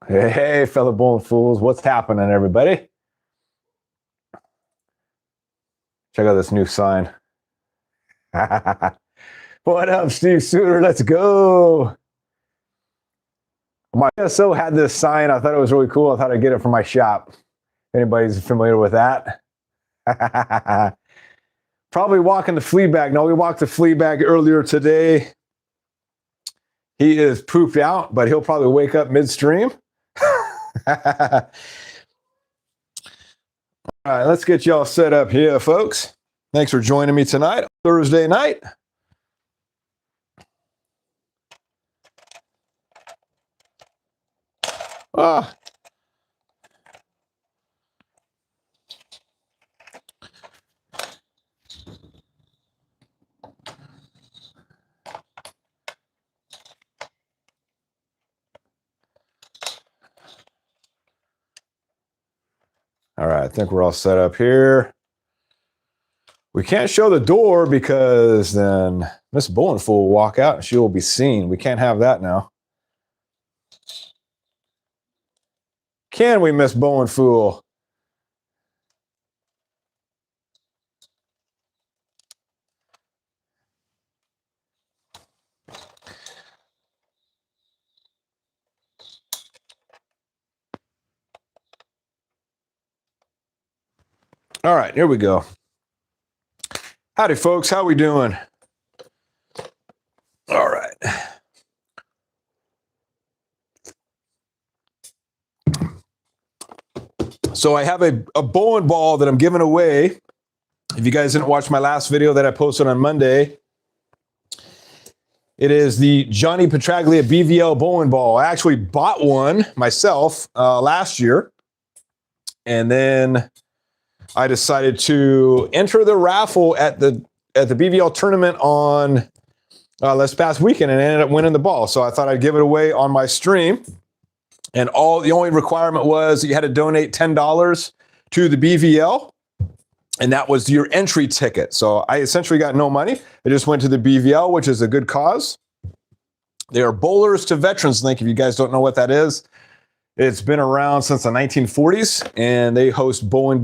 Hey, fellow bowling fools, what's happening, everybody? Check out this new sign. What up, Steve Suter? Let's go. My PSO had this sign. I thought it was really cool. I thought I'd get it from my shop. Anybody's familiar with that? Probably walking the flea bag. No, we walked the flea bag earlier today. He is pooped out, but he'll probably wake up midstream. All right, let's get y'all set up here, folks. Thanks for joining me tonight, Thursday night. Ah. All right, I think we're all set up here. We can't show the door because then Miss Bowling Fool will walk out and she will be seen. We can't have that now. Can we, Miss Bowling Fool? All right, here we go. Howdy, folks. How we doing? All right. So I have a bowling ball that I'm giving away. If you guys didn't watch my last video that I posted on Monday, it is the Johnny Petraglia BVL bowling ball. I actually bought one myself last year, and then I decided to enter the raffle at the BVL tournament on this past weekend and ended up winning the ball. So I thought I'd give it away on my stream. And the only requirement was you had to donate $10 to the BVL, and that was your entry ticket. So I essentially got no money. I just went to the BVL, which is a good cause. They are Bowlers to Veterans Link. If you guys don't know what that is, it's been around since the 1940s, and they host bowling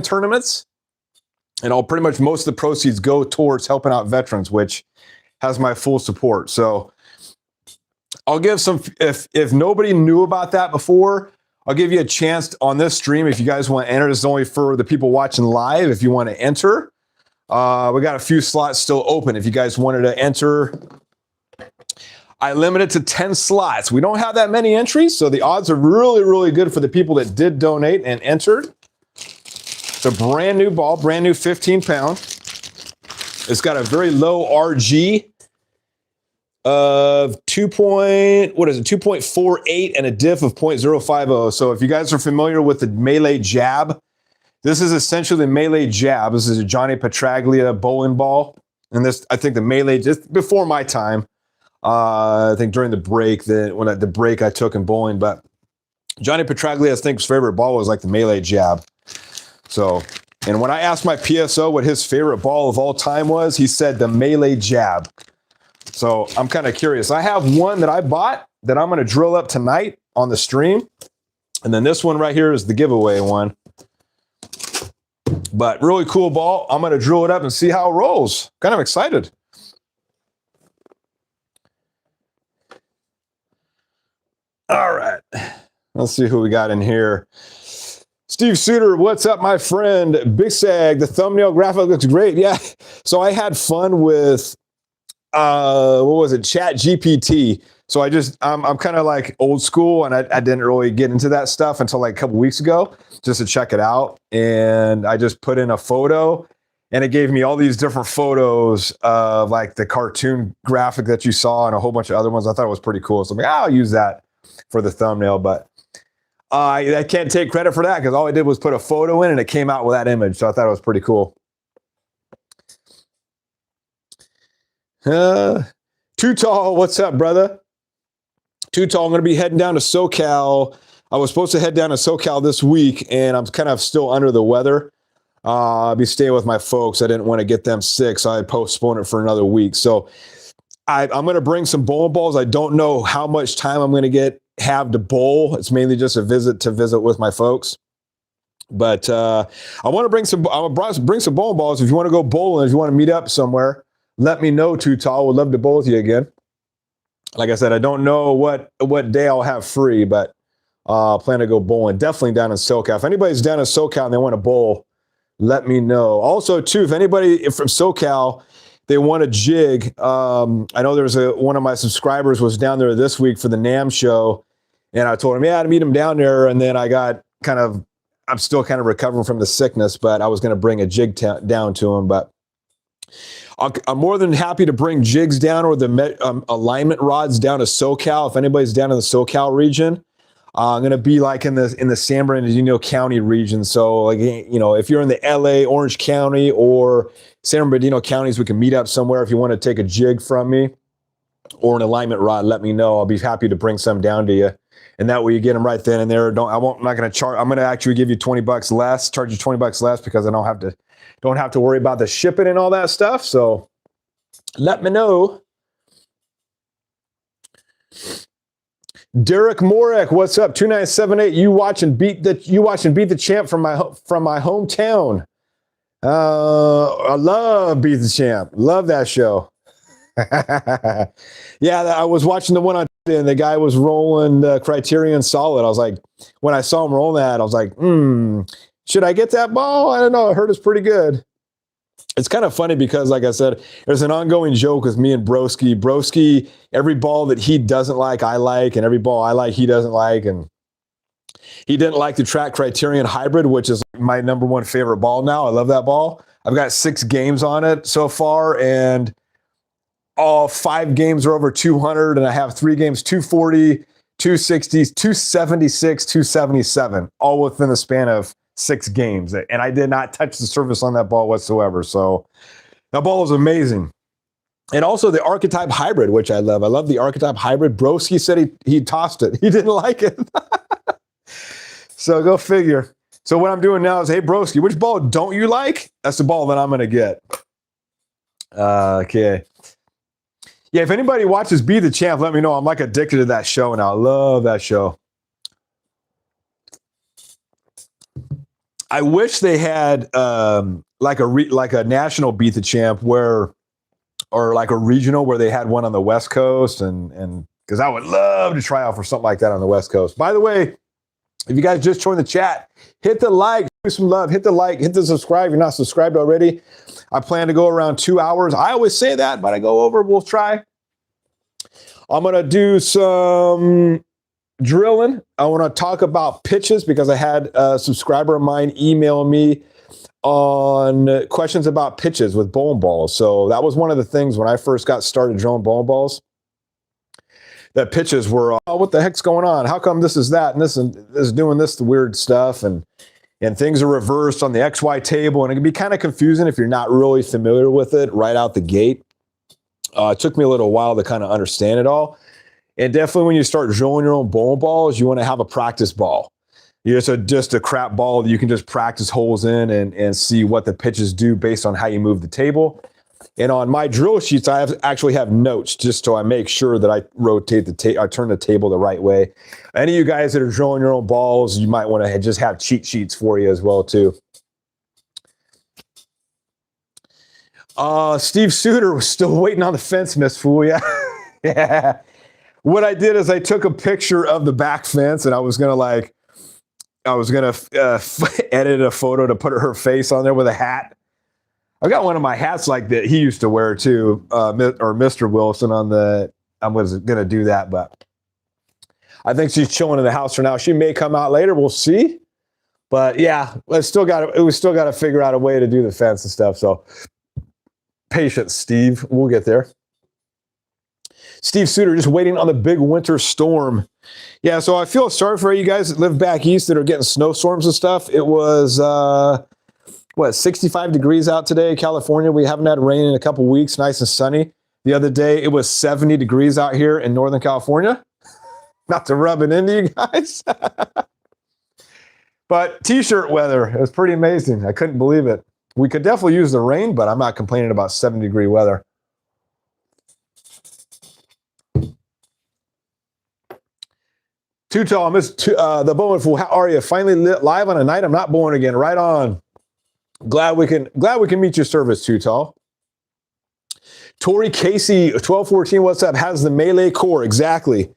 tournaments. And pretty much most of the proceeds go towards helping out veterans, which has my full support. So I'll give some, if nobody knew about that before, I'll give you a chance on this stream. If you guys want to enter, this is only for the people watching live. If you want to enter, we got a few slots still open. If you guys wanted to enter, I limited to 10 slots. We don't have that many entries, so the odds are really, really good for the people that did donate and entered. It's a brand new ball, brand new 15 pound. It's got a very low RG of 2.48 and a diff of 0.050. So if you guys are familiar with the melee jab, this is essentially the melee jab. This is a Johnny Petraglia bowling ball. And this, I think the melee, just before my time, I think during the break, the break I took in bowling, but Johnny Petraglia, I think his favorite ball was like the melee jab. So, and when I asked my PSO what his favorite ball of all time was, he said the melee jab. So I'm kind of curious. I have one that I bought that I'm going to drill up tonight on the stream. And then this one right here is the giveaway one. But really cool ball. I'm going to drill it up and see how it rolls. Kind of excited. All right. Let's see who we got in here. Steve Suter, what's up, my friend? Big Sag, the thumbnail graphic looks great. Yeah. So I had fun with what was it? Chat GPT. So I'm kind of like old school, and I didn't really get into that stuff until like a couple weeks ago just to check it out. And I just put in a photo, and it gave me all these different photos of like the cartoon graphic that you saw and a whole bunch of other ones. I thought it was pretty cool. So I'm like, I'll use that for the thumbnail, but I can't take credit for that because all I did was put a photo in and it came out with that image. So I thought it was pretty cool. Too Tall, what's up, brother? Too Tall, I'm going to be heading down to SoCal. I was supposed to head down to SoCal this week, and I'm kind of still under the weather. I'll be staying with my folks. I didn't want to get them sick, so I postponed it for another week. So I'm going to bring some bowling balls. I don't know how much time I'm going to get have to bowl. It's mainly just a visit with my folks. But I want to bring some. I'm gonna bring some bowling balls. If you want to go bowling, if you want to meet up somewhere, let me know. Too Tall. Would love to bowl with you again. Like I said, I don't know what day I'll have free, but plan to go bowling. Definitely down in SoCal. If anybody's down in SoCal and they want to bowl, let me know. Also, too, if anybody from SoCal, they want a jig. I know there's one of my subscribers was down there this week for the NAMM show, and I told him, yeah, I'd meet him down there. And then I got I'm still kind of recovering from the sickness, but I was going to bring a jig down to him. But I'm more than happy to bring jigs down or the alignment rods down to SoCal. If anybody's down in the SoCal region, I'm going to be like in the San Bernardino County region. So, like, you know, if you're in the LA, Orange County, or San Bernardino counties, we can meet up somewhere. If you want to take a jig from me or an alignment rod, let me know. I'll be happy to bring some down to you. And that way you get them right then and there. I'm not going to charge. I'm going to actually give you $20 less, charge you $20 less, because I don't have to worry about the shipping and all that stuff. So let me know. Derek Morek, what's up? 2978. You watch and beat the champ from my hometown. I love Beat the Champ. Love that show. Yeah, I was watching the one on, and the guy was rolling the Criterion Solid. I was like, when I saw him roll that, I was like, should I get that ball? I don't know. I heard it's pretty good. It's kind of funny because, like I said, there's an ongoing joke with me and Broski. Broski, every ball that he doesn't like, I like, and every ball I like, he doesn't like. And he didn't like the Track Criterion Hybrid, which is my number one favorite ball now. I love that ball. I've got 6 games on it so far, and all 5 games are over 200, and I have 3 games 240, 260, 276, 277, all within the span of 6 games. And I did not touch the surface on that ball whatsoever. So that ball is amazing. And also the Archetype Hybrid, which I love. I love the Archetype Hybrid. Broski said he tossed it. He didn't like it. So go figure. So what I'm doing now is, hey, Broski, which ball don't you like? That's the ball that I'm going to get. Okay. Yeah, if anybody watches Be the Champ, let me know. I'm like addicted to that show, and I love that show. I wish they had like a national Beat the Champ or like a regional where they had one on the West Coast, and because I would love to try out for something like that on the West Coast. By the way, if you guys just joined the chat, hit the like, do some love, hit the like, hit the subscribe. If you're not subscribed already, I plan to go around 2 hours. I always say that, but I go over. We'll try. I'm going to do some drilling. I want to talk about pitches because I had a subscriber of mine email me on questions about pitches with bowling balls. So that was one of the things when I first got started drilling bowling balls, that pitches were, oh, what the heck's going on? How come this is that and this is doing this weird stuff? And things are reversed on the XY table, and it can be kind of confusing if you're not really familiar with it right out the gate. It took me a little while to kind of understand it all. And definitely when you start drilling your own bowling balls, you want to have a practice ball. Just a crap ball that you can just practice holes in and see what the pitches do based on how you move the table. And on my drill sheets, I actually have notes just so I make sure that I rotate I turn the table the right way. Any of you guys that are drilling your own balls, you might want to just have cheat sheets for you as well too. Steve Suter was still waiting on the fence, Miss Fool. Yeah. Yeah. What I did is I took a picture of the back fence, and I was gonna edit a photo to put her face on there with a hat. I got one of my hats like that he used to wear too, or Mr. Wilson I was going to do that, but I think she's chilling in the house for now. She may come out later. We'll see. But yeah, we still got to figure out a way to do the fence and stuff. So patience, Steve. We'll get there. Steve Suter just waiting on the big winter storm. Yeah, so I feel sorry for you guys that live back east that are getting snowstorms and stuff. It was 65 degrees out today, California. We haven't had rain in a couple weeks, nice and sunny. The other day, it was 70 degrees out here in Northern California. Not to rub it into you guys. But t-shirt weather, it was pretty amazing. I couldn't believe it. We could definitely use the rain, but I'm not complaining about 70-degree weather. Too Tall, the Bowman Fool. How are you? Finally live on a night I'm not born again. Right on. Glad we can meet your service, Too Tall. Tori Casey, 1214, what's up? Has the melee core, exactly.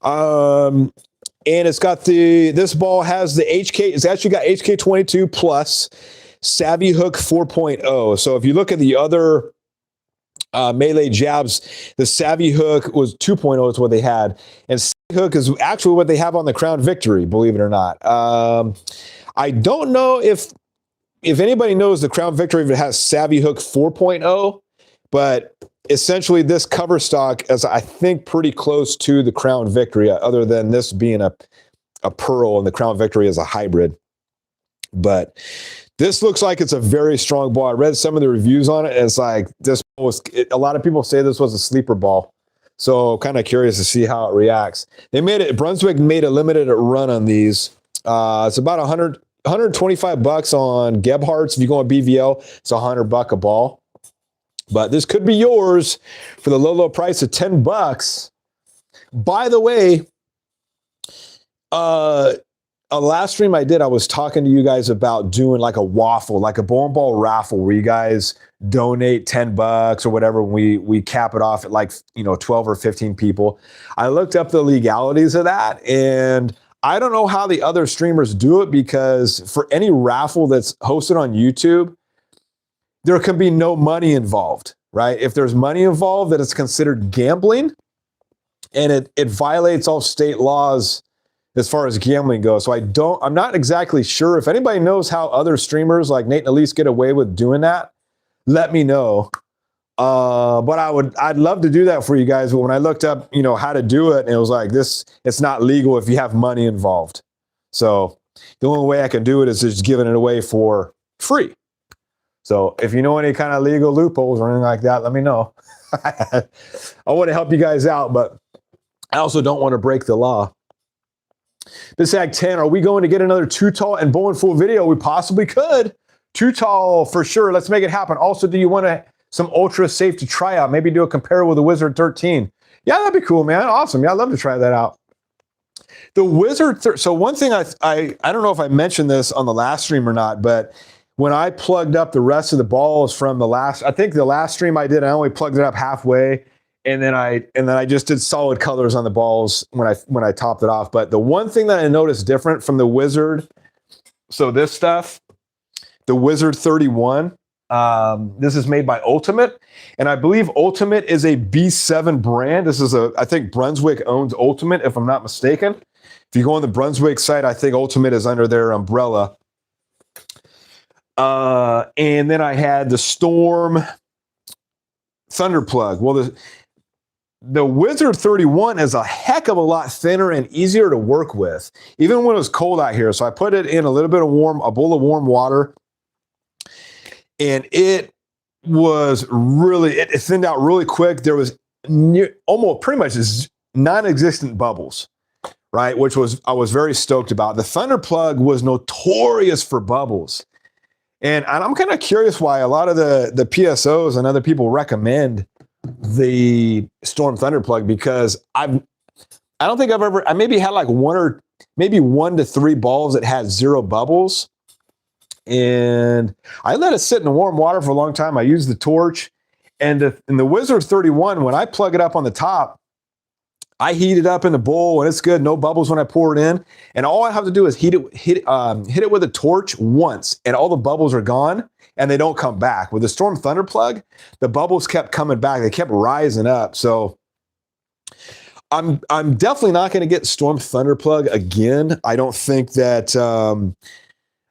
And it's got this ball has the HK, it's actually got HK22 plus Savvy Hook 4.0. So if you look at the other melee jabs, the Savvy Hook was 2.0 is what they had. And Savvy Hook is actually what they have on the Crown Victory, believe it or not. I don't know if anybody knows the Crown Victory, if it has Savvy Hook 4.0, but essentially this cover stock is, I think, pretty close to the Crown Victory, other than this being a pearl and the Crown Victory is a hybrid. But this looks like it's a very strong ball. I read some of the reviews on it, and it's like a lot of people say this was a sleeper ball. So kind of curious to see how it reacts. Brunswick made a limited run on these. It's about $125 on Gebhardt's. If you go on BVL, it's $100 a ball. But this could be yours for the low price of $10. By the way, a last stream I did, I was talking to you guys about doing like a waffle, like a bowling ball raffle, where you guys donate $10 or whatever. We cap it off at like 12 or 15 people. I looked up the legalities of that, and I don't know how the other streamers do it, because for any raffle that's hosted on YouTube, there can be no money involved, right? If there's money involved, then it's considered gambling, and it violates all state laws as far as gambling goes. So I'm not exactly sure. If anybody knows how other streamers like Nate and Elise get away with doing that, let me know. But I'd love to do that for you guys. But when I looked up, how to do it, and it was like it's not legal if you have money involved. So the only way I can do it is just giving it away for free. So if you know any kind of legal loopholes or anything like that, let me know. I want to help you guys out, but I also don't want to break the law. Bisag 10, are we going to get another Too Tall and Bowling Fool video? We possibly could. Too Tall for sure. Let's make it happen. Also, do you want some ultra safe to try out? Maybe do a compare with the Wizard 13. Yeah, that'd be cool, man. Awesome. Yeah, I'd love to try that out. The Wizard, so one thing I don't know if I mentioned this on the last stream or not, but when I plugged up the rest of the balls from the last stream I did, I only plugged it up halfway, and then I just did solid colors on the balls when I topped it off. But the one thing that I noticed different from the Wizard, so this stuff, the Wizard 31, this is made by Ultimate, and I believe Ultimate is a B7 brand. This is I think Brunswick owns Ultimate, if I'm not mistaken. If you go on the Brunswick site, I think Ultimate is under their umbrella. And then I had the Storm Thunder Plug. Well, the Wizard 31 is a heck of a lot thinner and easier to work with, even when it was cold out here. So I put it in a little bit of a bowl of warm water, and it was really, it thinned out really quick. There was almost pretty much non-existent bubbles, right? Which I was very stoked about. The Thunder Plug was notorious for bubbles. And I'm kind of curious why a lot of the PSOs and other people recommend the Storm Thunder Plug, because I don't think I maybe had like one to three balls that had zero bubbles. And I let it sit in the warm water for a long time. I used the torch, and in the Wizard 31, when I plug it up on the top, I heat it up in the bowl, and it's good. No bubbles when I pour it in. And all I have to do is hit it with a torch once, and all the bubbles are gone, and they don't come back. With the Storm Thunder Plug, the bubbles kept coming back. They kept rising up. So I'm definitely not going to get Storm Thunder Plug again. I don't think that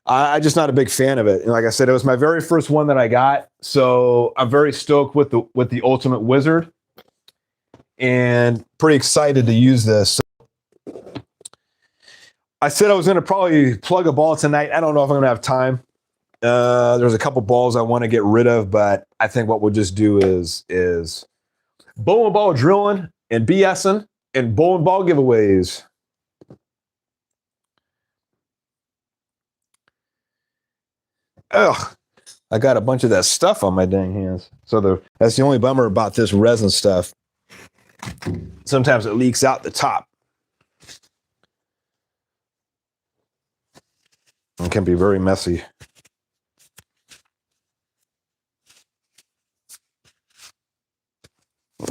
I'm just not a big fan of it. And like I said, it was my very first one that I got, so I'm very stoked with the Ultimate Wizard, and pretty excited to use this. So I said I was going to probably plug a ball tonight. I don't know if I'm going to have time. There's a couple balls I want to get rid of, but I think what we'll just do is bowling ball drilling and BSing and bowling ball giveaways. Ugh, I got a bunch of that stuff on my dang hands. So that's the only bummer about this resin stuff. Sometimes it leaks out the top. can be very messy.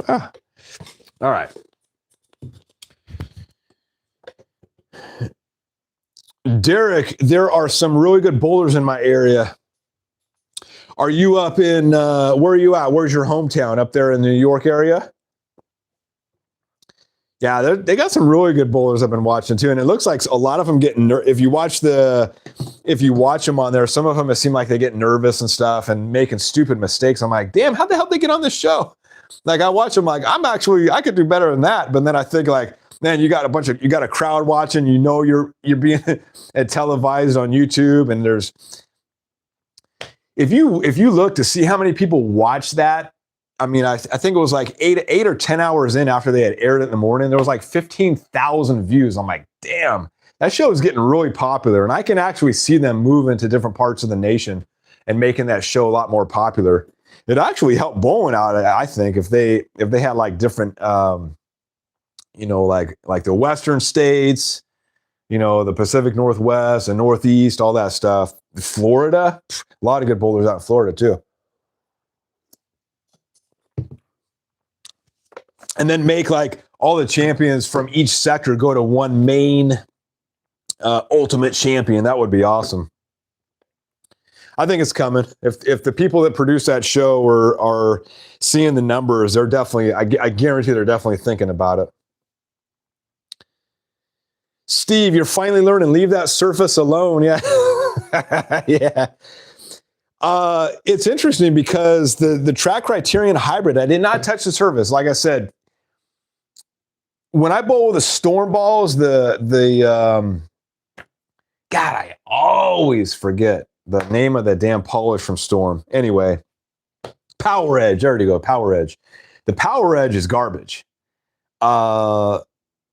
Ah. All right. Derek, there are some really good bowlers in my area. Are you up in, where are you at? Where's your hometown? Up there in the New York area? Yeah, they got some really good bowlers I've been watching too, and it looks like a lot of them get if you watch them on there, some of them it seem like they get nervous and stuff and making stupid mistakes. I'm like, damn, how the hell did they get on this show? Like I watch them, like I could do better than that, but then I think like, man, you got a crowd watching, you're being televised on YouTube, and there's if you look to see how many people watch that. I mean, I think it was like 8 or 10 hours in after they had aired it in the morning, there was like 15,000 views. I'm like, damn, that show is getting really popular. And I can actually see them move into different parts of the nation and making that show a lot more popular. It actually helped bowling out, I think, if they had like different, like the Western states, the Pacific Northwest and Northeast, all that stuff. Florida, a lot of good bowlers out in Florida too. And then make like all the champions from each sector go to one main ultimate champion. That would be awesome. I think it's coming. If the people that produce that show are seeing the numbers, they're definitely, I guarantee they're definitely thinking about it. Steve, you're finally learning. Leave that surface alone. Yeah. Yeah. It's interesting because the track criterion hybrid, I did not touch the surface. Like I said, when I bowl with the storm balls, God, I always forget the name of the damn polish from Storm. Anyway, Power Edge. There you go, Power Edge. The Power Edge is garbage.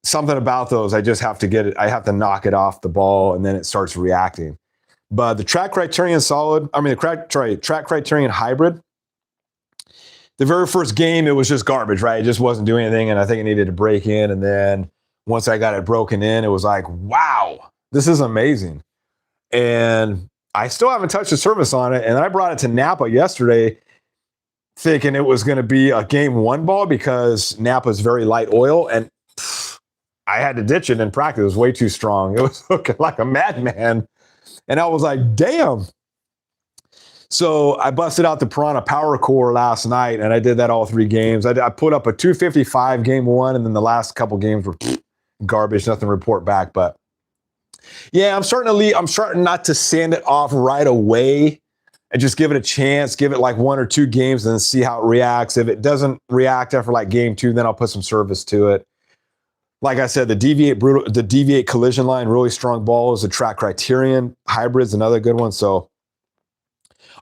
Something about those, I just have to get it. I have to knock it off the ball, and then it starts reacting. But the track criterion track criterion hybrid. The very first game, it was just garbage, right? It just wasn't doing anything, and I think it needed to break in. And then once I got it broken in, it was like, wow, this is amazing. And I still haven't touched the surface on it. And I brought it to Napa yesterday, thinking it was going to be a game one ball because Napa is very light oil, and I had to ditch it in practice. It was way too strong. It was looking like a madman. And I was like, damn. So I busted out the Piranha Power Core last night, and I did that all 3 games. I put up a 255 game 1, and then the last couple games were garbage, nothing to report back. But yeah, I'm starting not to sand it off right away and just give it a chance, give it like 1 or 2 games and then see how it reacts. If it doesn't react after like game 2, then I'll put some service to it. Like I said, the deviate collision line, really strong balls. The track criterion hybrid's another good one. So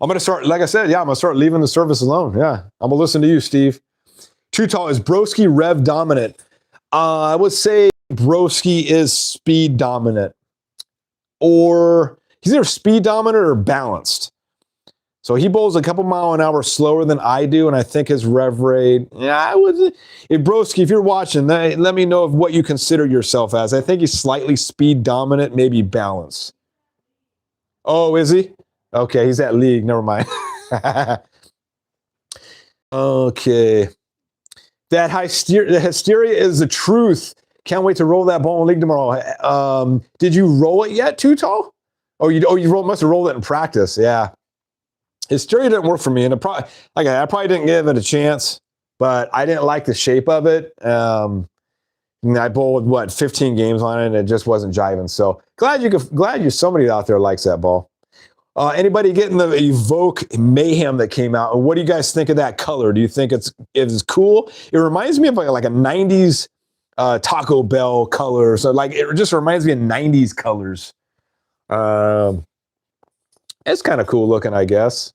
I'm going to start, like I said, I'm going to start leaving the service alone. Yeah, I'm going to listen to you, Steve. Too tall. Is Broski rev dominant? I would say Broski is speed dominant. Or he's either speed dominant or balanced. So he bowls a couple mile an hour slower than I do, and I think his rev rate, if Broski, if you're watching, let me know of what you consider yourself as. I think he's slightly speed dominant, maybe balanced. Oh, is he? Okay, he's at league. Never mind. Okay. The hysteria is the truth. Can't wait to roll that ball in league tomorrow. Did you roll it yet, Too Tall? Must have rolled it in practice. Yeah. Hysteria didn't work for me, and I probably didn't give it a chance, but I didn't like the shape of it. I bowled 15 games on it, and it just wasn't jiving. So glad you somebody out there likes that ball. Anybody getting the Evoke Mayhem that came out? And what do you guys think of that color? Do you think it's cool? It reminds me of like a 90s Taco Bell color. So like it just reminds me of 90s colors. It's kind of cool looking, I guess.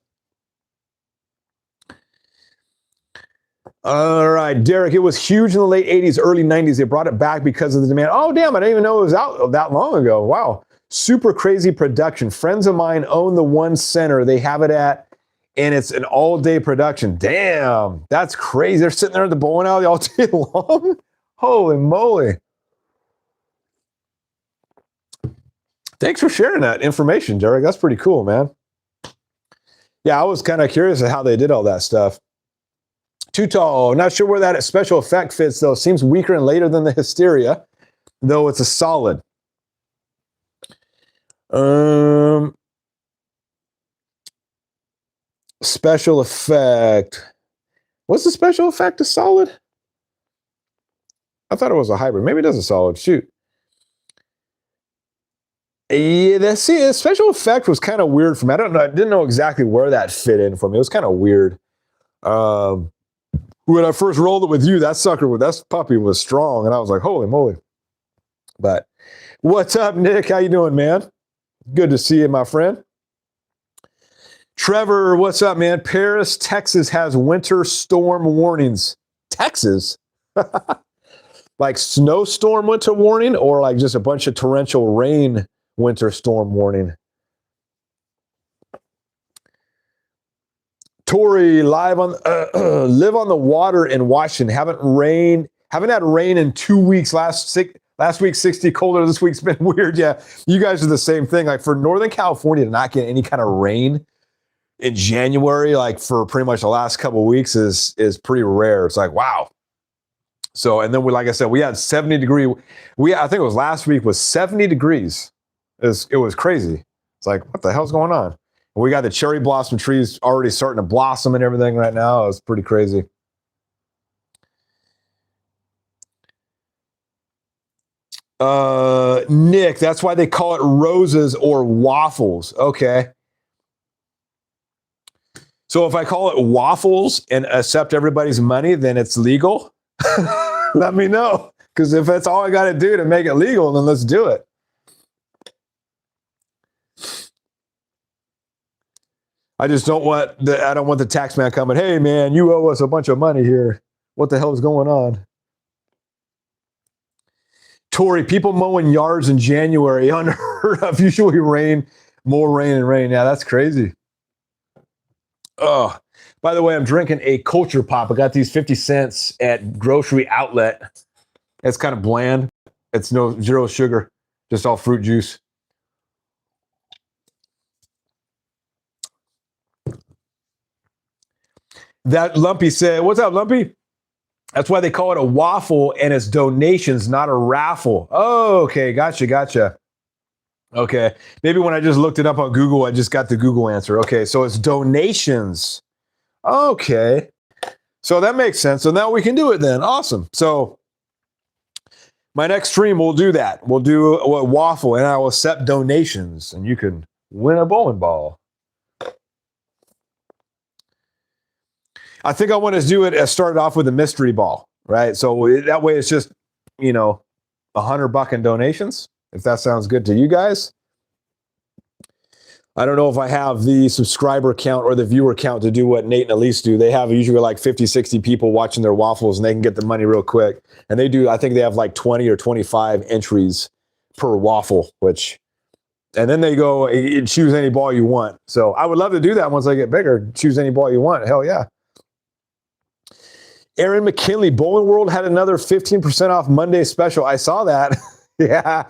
All right, Derek, it was huge in the late 80s, early 90s. They brought it back because of the demand. Oh, damn, I didn't even know it was out that long ago. Wow. Super crazy production. Friends of mine own the one center they have it at, and it's an all-day production. Damn, that's crazy. They're sitting there at the bowling alley all day long? Holy moly. Thanks for sharing that information, Derek. That's pretty cool, man. Yeah, I was kind of curious at how they did all that stuff. Too tall. Not sure where that special effect fits, though. Seems weaker and later than the hysteria, though it's a solid. Special effect. What's the special effect? A solid? I thought it was a hybrid. Maybe it is a solid. Shoot. Yeah, the special effect was kind of weird for me. I don't know. I didn't know exactly where that fit in for me. It was kind of weird. When I first rolled it with you, that puppy was strong, and I was like, holy moly. But what's up, Nick? How you doing, man? Good to see you, my friend. Trevor, what's up, man? Paris, Texas has winter storm warnings. Texas? Like snowstorm winter warning, or like just a bunch of torrential rain winter storm warning? Tori, live on live on the water in Washington. Haven't had rain in 2 weeks. Last week 60 colder. This week's been weird. Yeah, you guys are the same thing. Like for Northern California to not get any kind of rain in January, like for pretty much the last couple of weeks, is pretty rare. It's like, wow. So, and then like I said, we had 70 degree. I think it was last week was 70 degrees. It was crazy. It's like, what the hell's going on? We got the cherry blossom trees already starting to blossom and everything right now. It's pretty crazy. Nick, that's why they call it roses or waffles. Okay. So if I call it waffles and accept everybody's money, then it's legal? Let me know. Because if that's all I got to do to make it legal, then let's do it. I just don't want the tax man coming, hey man, you owe us a bunch of money here. What the hell is going on? Tori, people mowing yards in January, unheard of. Usually more rain and rain. Yeah, that's crazy. Oh, by the way, I'm drinking a Culture Pop. I got these 50 cents at grocery outlet. It's kind of bland. It's zero sugar, just all fruit juice. That Lumpy said, what's up, Lumpy? That's why they call it a waffle, and it's donations, not a raffle. Oh, okay. Gotcha. Okay. Maybe when I just looked it up on Google, I just got the Google answer. Okay. So it's donations. Okay. So that makes sense. So now we can do it then. Awesome. So my next stream, we'll do that. We'll do a waffle, and I will accept donations, and you can win a bowling ball. I think I want to do it. Start off with a mystery ball, right? So that way it's just, $100 in donations, if that sounds good to you guys. I don't know if I have the subscriber count or the viewer count to do what Nate and Elise do. They have usually like 50, 60 people watching their waffles, and they can get the money real quick. And they do, I think they have like 20 or 25 entries per waffle, and then they go, choose any ball you want. So I would love to do that once I get bigger. Choose any ball you want. Hell yeah. Aaron McKinley, Bowling World had another 15% off Monday special. I saw that. Yeah.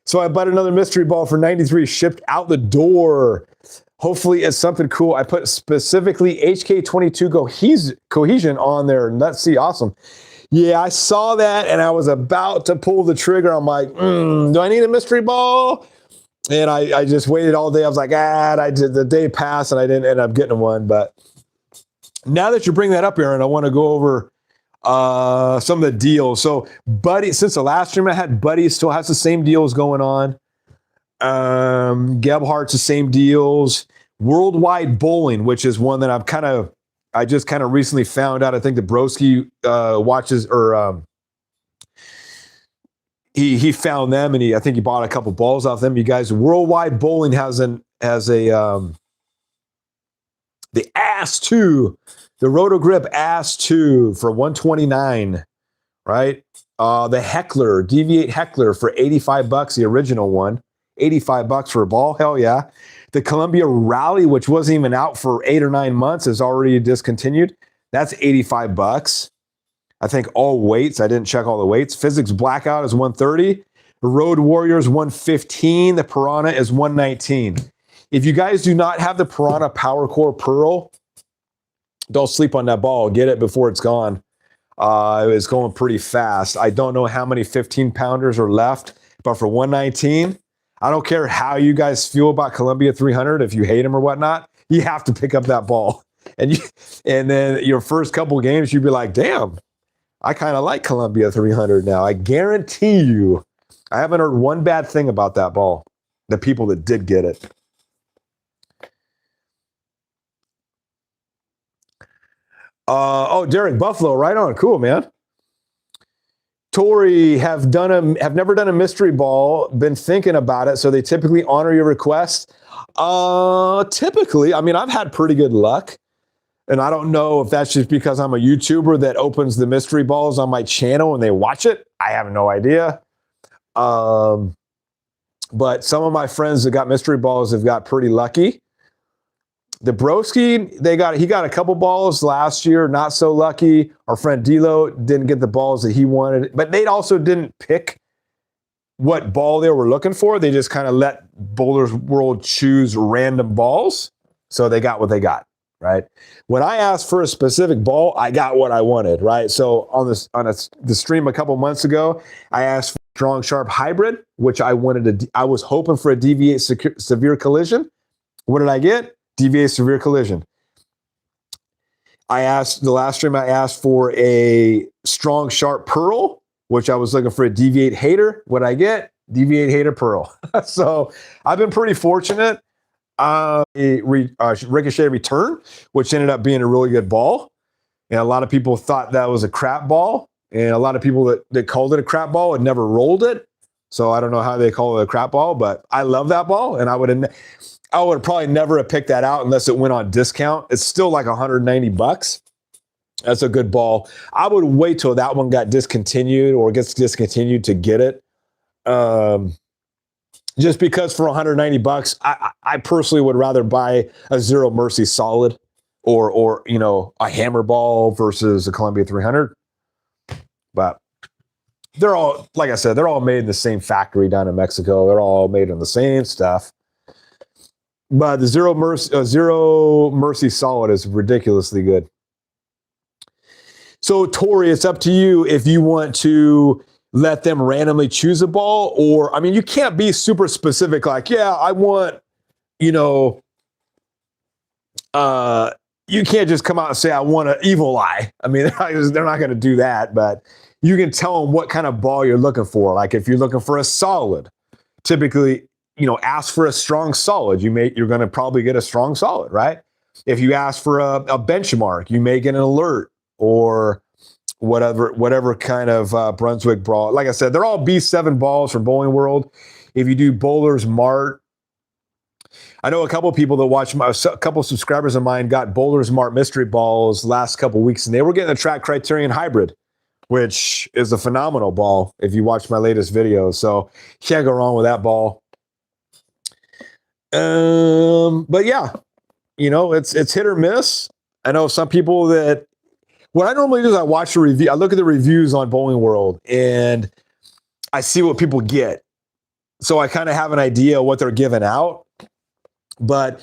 So I bought another mystery ball for $93, shipped out the door. Hopefully it's something cool. I put specifically HK22 cohesion on there. Let's see. Awesome. Yeah, I saw that, and I was about to pull the trigger. I'm like, do I need a mystery ball? And I just waited all day. I was like, the day passed, and I didn't end up getting one. But now that you bring that up, Aaron, I want to go over some of the deals. So Buddy, since the last stream I had, Buddy still has the same deals going on. Gebhardt's the same deals. Worldwide Bowling, which is one that I just kind of recently found out. I think the Broski watches, or he found them, and I think he bought a couple balls off them. You guys, Worldwide Bowling has the Ass 2. The Roto-Grip Ass 2 for $129, right? The Heckler, Deviate Heckler for $85, the original one. $85 for a ball, hell yeah. The Columbia Rally, which wasn't even out for 8 or 9 months, is already discontinued. That's $85. I think all weights, I didn't check all the weights. Physics Blackout is $130. The Road Warriors 115. The Piranha is 119. If you guys do not have the Piranha Power Core Pearl, don't sleep on that ball. Get it before it's gone. It's going pretty fast. I don't know how many 15-pounders are left, but for 119, I don't care how you guys feel about Columbia 300. If you hate them or whatnot, you have to pick up that ball. And then your first couple games, you'd be like, damn, I kind of like Columbia 300 now. I guarantee you, I haven't heard one bad thing about that ball, the people that did get it. Derek Buffalo, right on. Cool, man. Tori, have never done a mystery ball, been thinking about it, so they typically honor your request. Typically, I mean, I've had pretty good luck, and I don't know if that's just because I'm a YouTuber that opens the mystery balls on my channel and they watch it. I have no idea. But some of my friends that got mystery balls have got pretty lucky. The Broski, he got a couple balls last year, not so lucky. Our friend D'Lo didn't get the balls that he wanted, but they also didn't pick what ball they were looking for. They just kind of let Bowler's World choose random balls. So they got what they got, right? When I asked for a specific ball, I got what I wanted, right? So on the stream a couple months ago, I asked for Strong Sharp Hybrid, which I was hoping for a Deviate Severe Collision. What did I get? Deviate Severe Collision. The last stream I asked for a Strong Sharp Pearl, which I was looking for a Deviate Hater. What I get? Deviate Hater Pearl. So I've been pretty fortunate. Ricochet Return, which ended up being a really good ball. And a lot of people thought that was a crap ball. And a lot of people that called it a crap ball had never rolled it. So I don't know how they call it a crap ball, but I love that ball. And I would probably never have picked that out unless it went on discount. It's still like $190. That's a good ball. I would wait till that one got discontinued or gets discontinued to get it. Just because for $190, I personally would rather buy a Zero Mercy Solid or a Hammer ball versus a Columbia 300. But they're all, like I said, they're all made in the same factory down in Mexico. They're all made in the same stuff. But the Zero Mercy Solid is ridiculously good. So, Tori, it's up to you if you want to let them randomly choose a ball, or, I mean, you can't be super specific, like, yeah, I want, you can't just come out and say, I want an Evil Eye. I mean, they're not going to do that, but you can tell them what kind of ball you're looking for. Like, if you're looking for a solid, typically, ask for a strong solid. You're going to probably get a strong solid, right? If you ask for a benchmark, you may get an alert or whatever kind of Brunswick ball. Like I said, they're all B7 balls from Bowling World. If you do Bowler's Mart, I know a couple of people that watch a couple of subscribers of mine got Bowler's Mart mystery balls last couple of weeks, and they were getting a Track Criterion Hybrid, which is a phenomenal ball if you watch my latest video. So can't go wrong with that ball. But yeah, it's hit or miss. I know some people that what I normally do is I watch the review. I look at the reviews on Bowling World and I see what people get. So I kind of have an idea of what they're giving out. But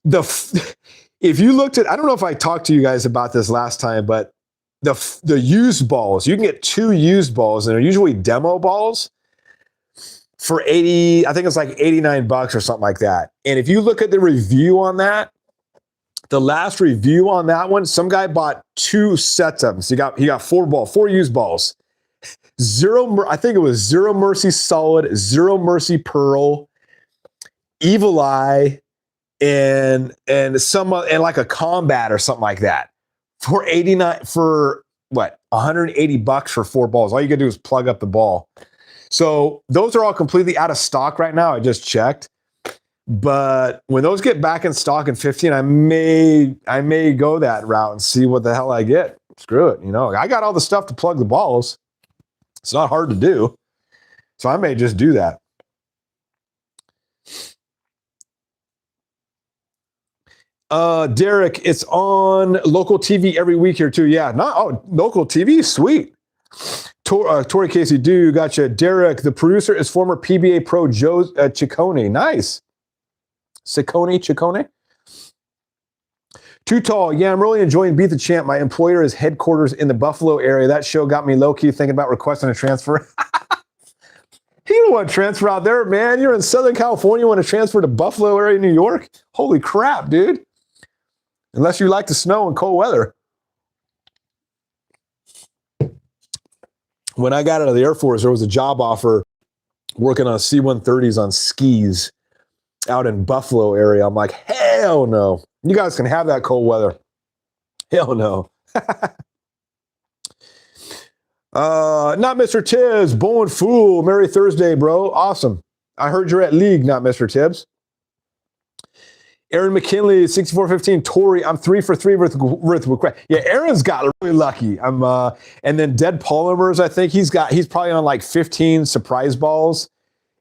if you looked at, I don't know if I talked to you guys about this last time, but the used balls, you can get 2 used balls, and they're usually demo balls for I think it's like $89 or something like that. And if you look at the review on that, the last review on that one, some guy bought 2 sets of them. So he got 4 used balls. I think it was Zero Mercy Solid, Zero Mercy Pearl, Evil Eye, and like a Combat or something like that. For $180 for 4 balls. All you gotta do is plug up the ball. So those are all completely out of stock right now. I just checked. But when those get back in stock in 15, I may go that route and see what the hell I get. Screw it. I got all the stuff to plug the balls. It's not hard to do. So I may just do that. Derek, it's on local TV every week here too. Yeah, local TV, sweet. Tori Casey, gotcha. Derek, the producer, is former PBA pro Joe Ciccone. Nice. Ciccone? Too Tall. Yeah, I'm really enjoying Beat the Champ. My employer is headquarters in the Buffalo area. That show got me low-key thinking about requesting a transfer. You don't want to transfer out there, man. You're in Southern California. You want to transfer to Buffalo area, New York? Holy crap, dude. Unless you like the snow and cold weather. When I got out of the Air Force, there was a job offer working on C-130s on skis out in Buffalo area. I'm like, hell no. You guys can have that cold weather. Hell no. Not Mr. Tibbs. Bowling Fool. Merry Thursday, bro. Awesome. I heard you're at League, not Mr. Tibbs. Aaron McKinley, 6415. Tori, I'm 3 for 3 with yeah, Aaron's got really lucky. And then Dead Polymers, I think he's probably on like 15 surprise balls.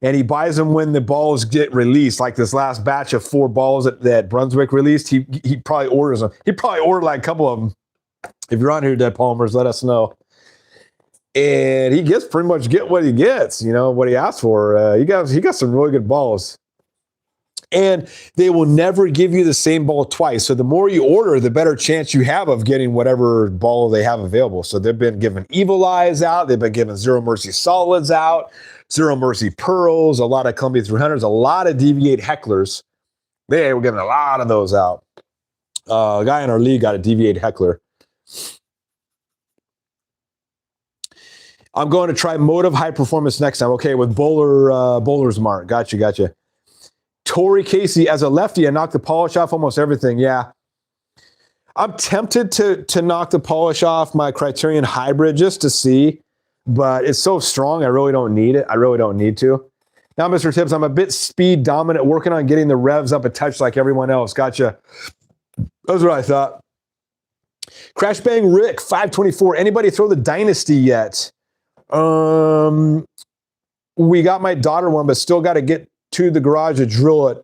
And he buys them when the balls get released, like this last batch of 4 balls that Brunswick released. He probably orders them. He probably ordered like a couple of them. If you're on here, Dead Polymers, let us know. And he pretty much get what he gets, what he asked for. He got some really good balls. And they will never give you the same ball twice. So the more you order, the better chance you have of getting whatever ball they have available. So they've been giving Evil Eyes out. They've been giving Zero Mercy Solids out, Zero Mercy Pearls, a lot of Columbia 300s, a lot of Deviate Hecklers. They were giving a lot of those out. A guy in our league got a Deviate Heckler. I'm going to try Motive High Performance next time. Okay, with Bowler's Mark. Gotcha. Tori Casey, as a lefty, I knocked the polish off almost everything. Yeah. I'm tempted to knock the polish off my Criterion Hybrid just to see, but it's so strong, I really don't need it. I really don't need to. Now, Mr. Tibbs, I'm a bit speed dominant, working on getting the revs up a touch like everyone else. Gotcha. That's what I thought. Crash Bang Rick, 524. Anybody throw the Dynasty yet? We got my daughter one, but still got to get to the garage to drill it.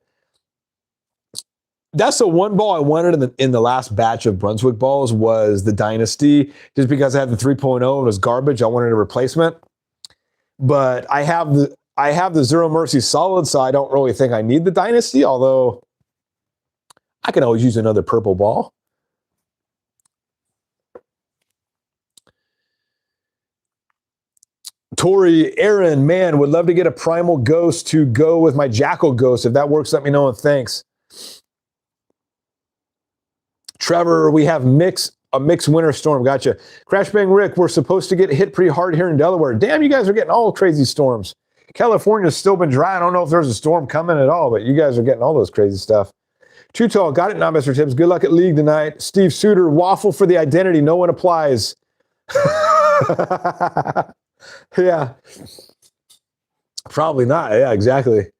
That's the one ball I wanted in the last batch of Brunswick balls was the Dynasty, just because I had the 3.0 and it was garbage. I wanted a replacement. But I have the Zero Mercy Solid, so I don't really think I need the Dynasty, although I can always use another purple ball. Tori, Aaron, man, would love to get a Primal Ghost to go with my Jackal Ghost. If that works, let me know, and thanks. Trevor, we have a mixed winter storm. Gotcha. Crash Bang Rick, we're supposed to get hit pretty hard here in Delaware. Damn, you guys are getting all crazy storms. California's still been dry. I don't know if there's a storm coming at all, but you guys are getting all those crazy stuff. Too Tall, got it now, Mr. Tibbs. Good luck at League tonight. Steve Suter, waffle for the identity. No one applies. Yeah. Probably not. Yeah, exactly. They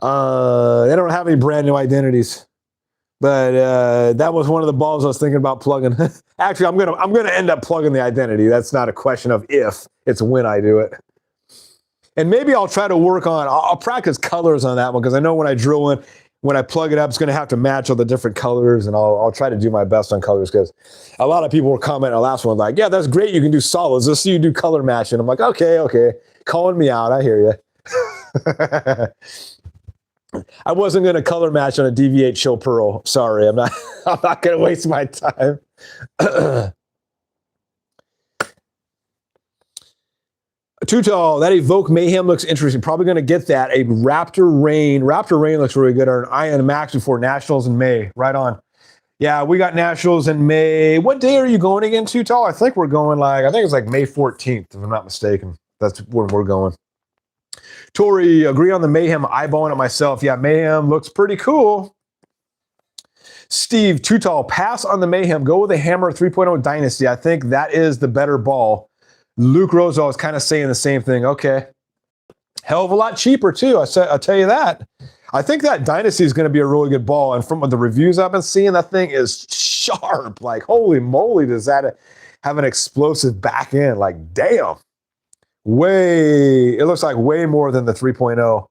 don't have any brand new identities. But that was one of the balls I was thinking about plugging. Actually, I'm gonna end up plugging the identity. That's not a question of if, it's when I do it. And maybe I'll try to work on, I'll practice colors on that one, because I know when I drill in, when I plug it up, it's going to have to match all the different colors, and I'll try to do my best on colors, because a lot of people were commenting on the last one like, yeah, that's great, you can do solids. Let's see you do color matching. I'm like, okay. Calling me out. I hear you. I wasn't going to color match on a Deviate Chill Pearl. Sorry, I'm not going to waste my time. Too Tall, that Evoke Mayhem looks interesting. Probably going to get that. A Raptor Rain. Raptor Rain looks really good. Or an Iron Max before Nationals in May. Right on. Yeah, we got Nationals in May. What day are you going again, Too Tall? I think we're going I think it's like May 14th, if I'm not mistaken. That's when we're going. Tori, agree on the Mayhem. Eyeballing it myself. Yeah, Mayhem looks pretty cool. Steve, Too Tall, pass on the Mayhem. Go with the Hammer 3.0 Dynasty. I think that is the better ball. Luke Rosal is kind of saying the same thing. Okay. Hell of a lot cheaper, too. I'll tell you that. I think that Dynasty is going to be a really good ball. And from the reviews I've been seeing, that thing is sharp. Like, holy moly, does that have an explosive back end? Like, damn. It looks like way more than the 3.0.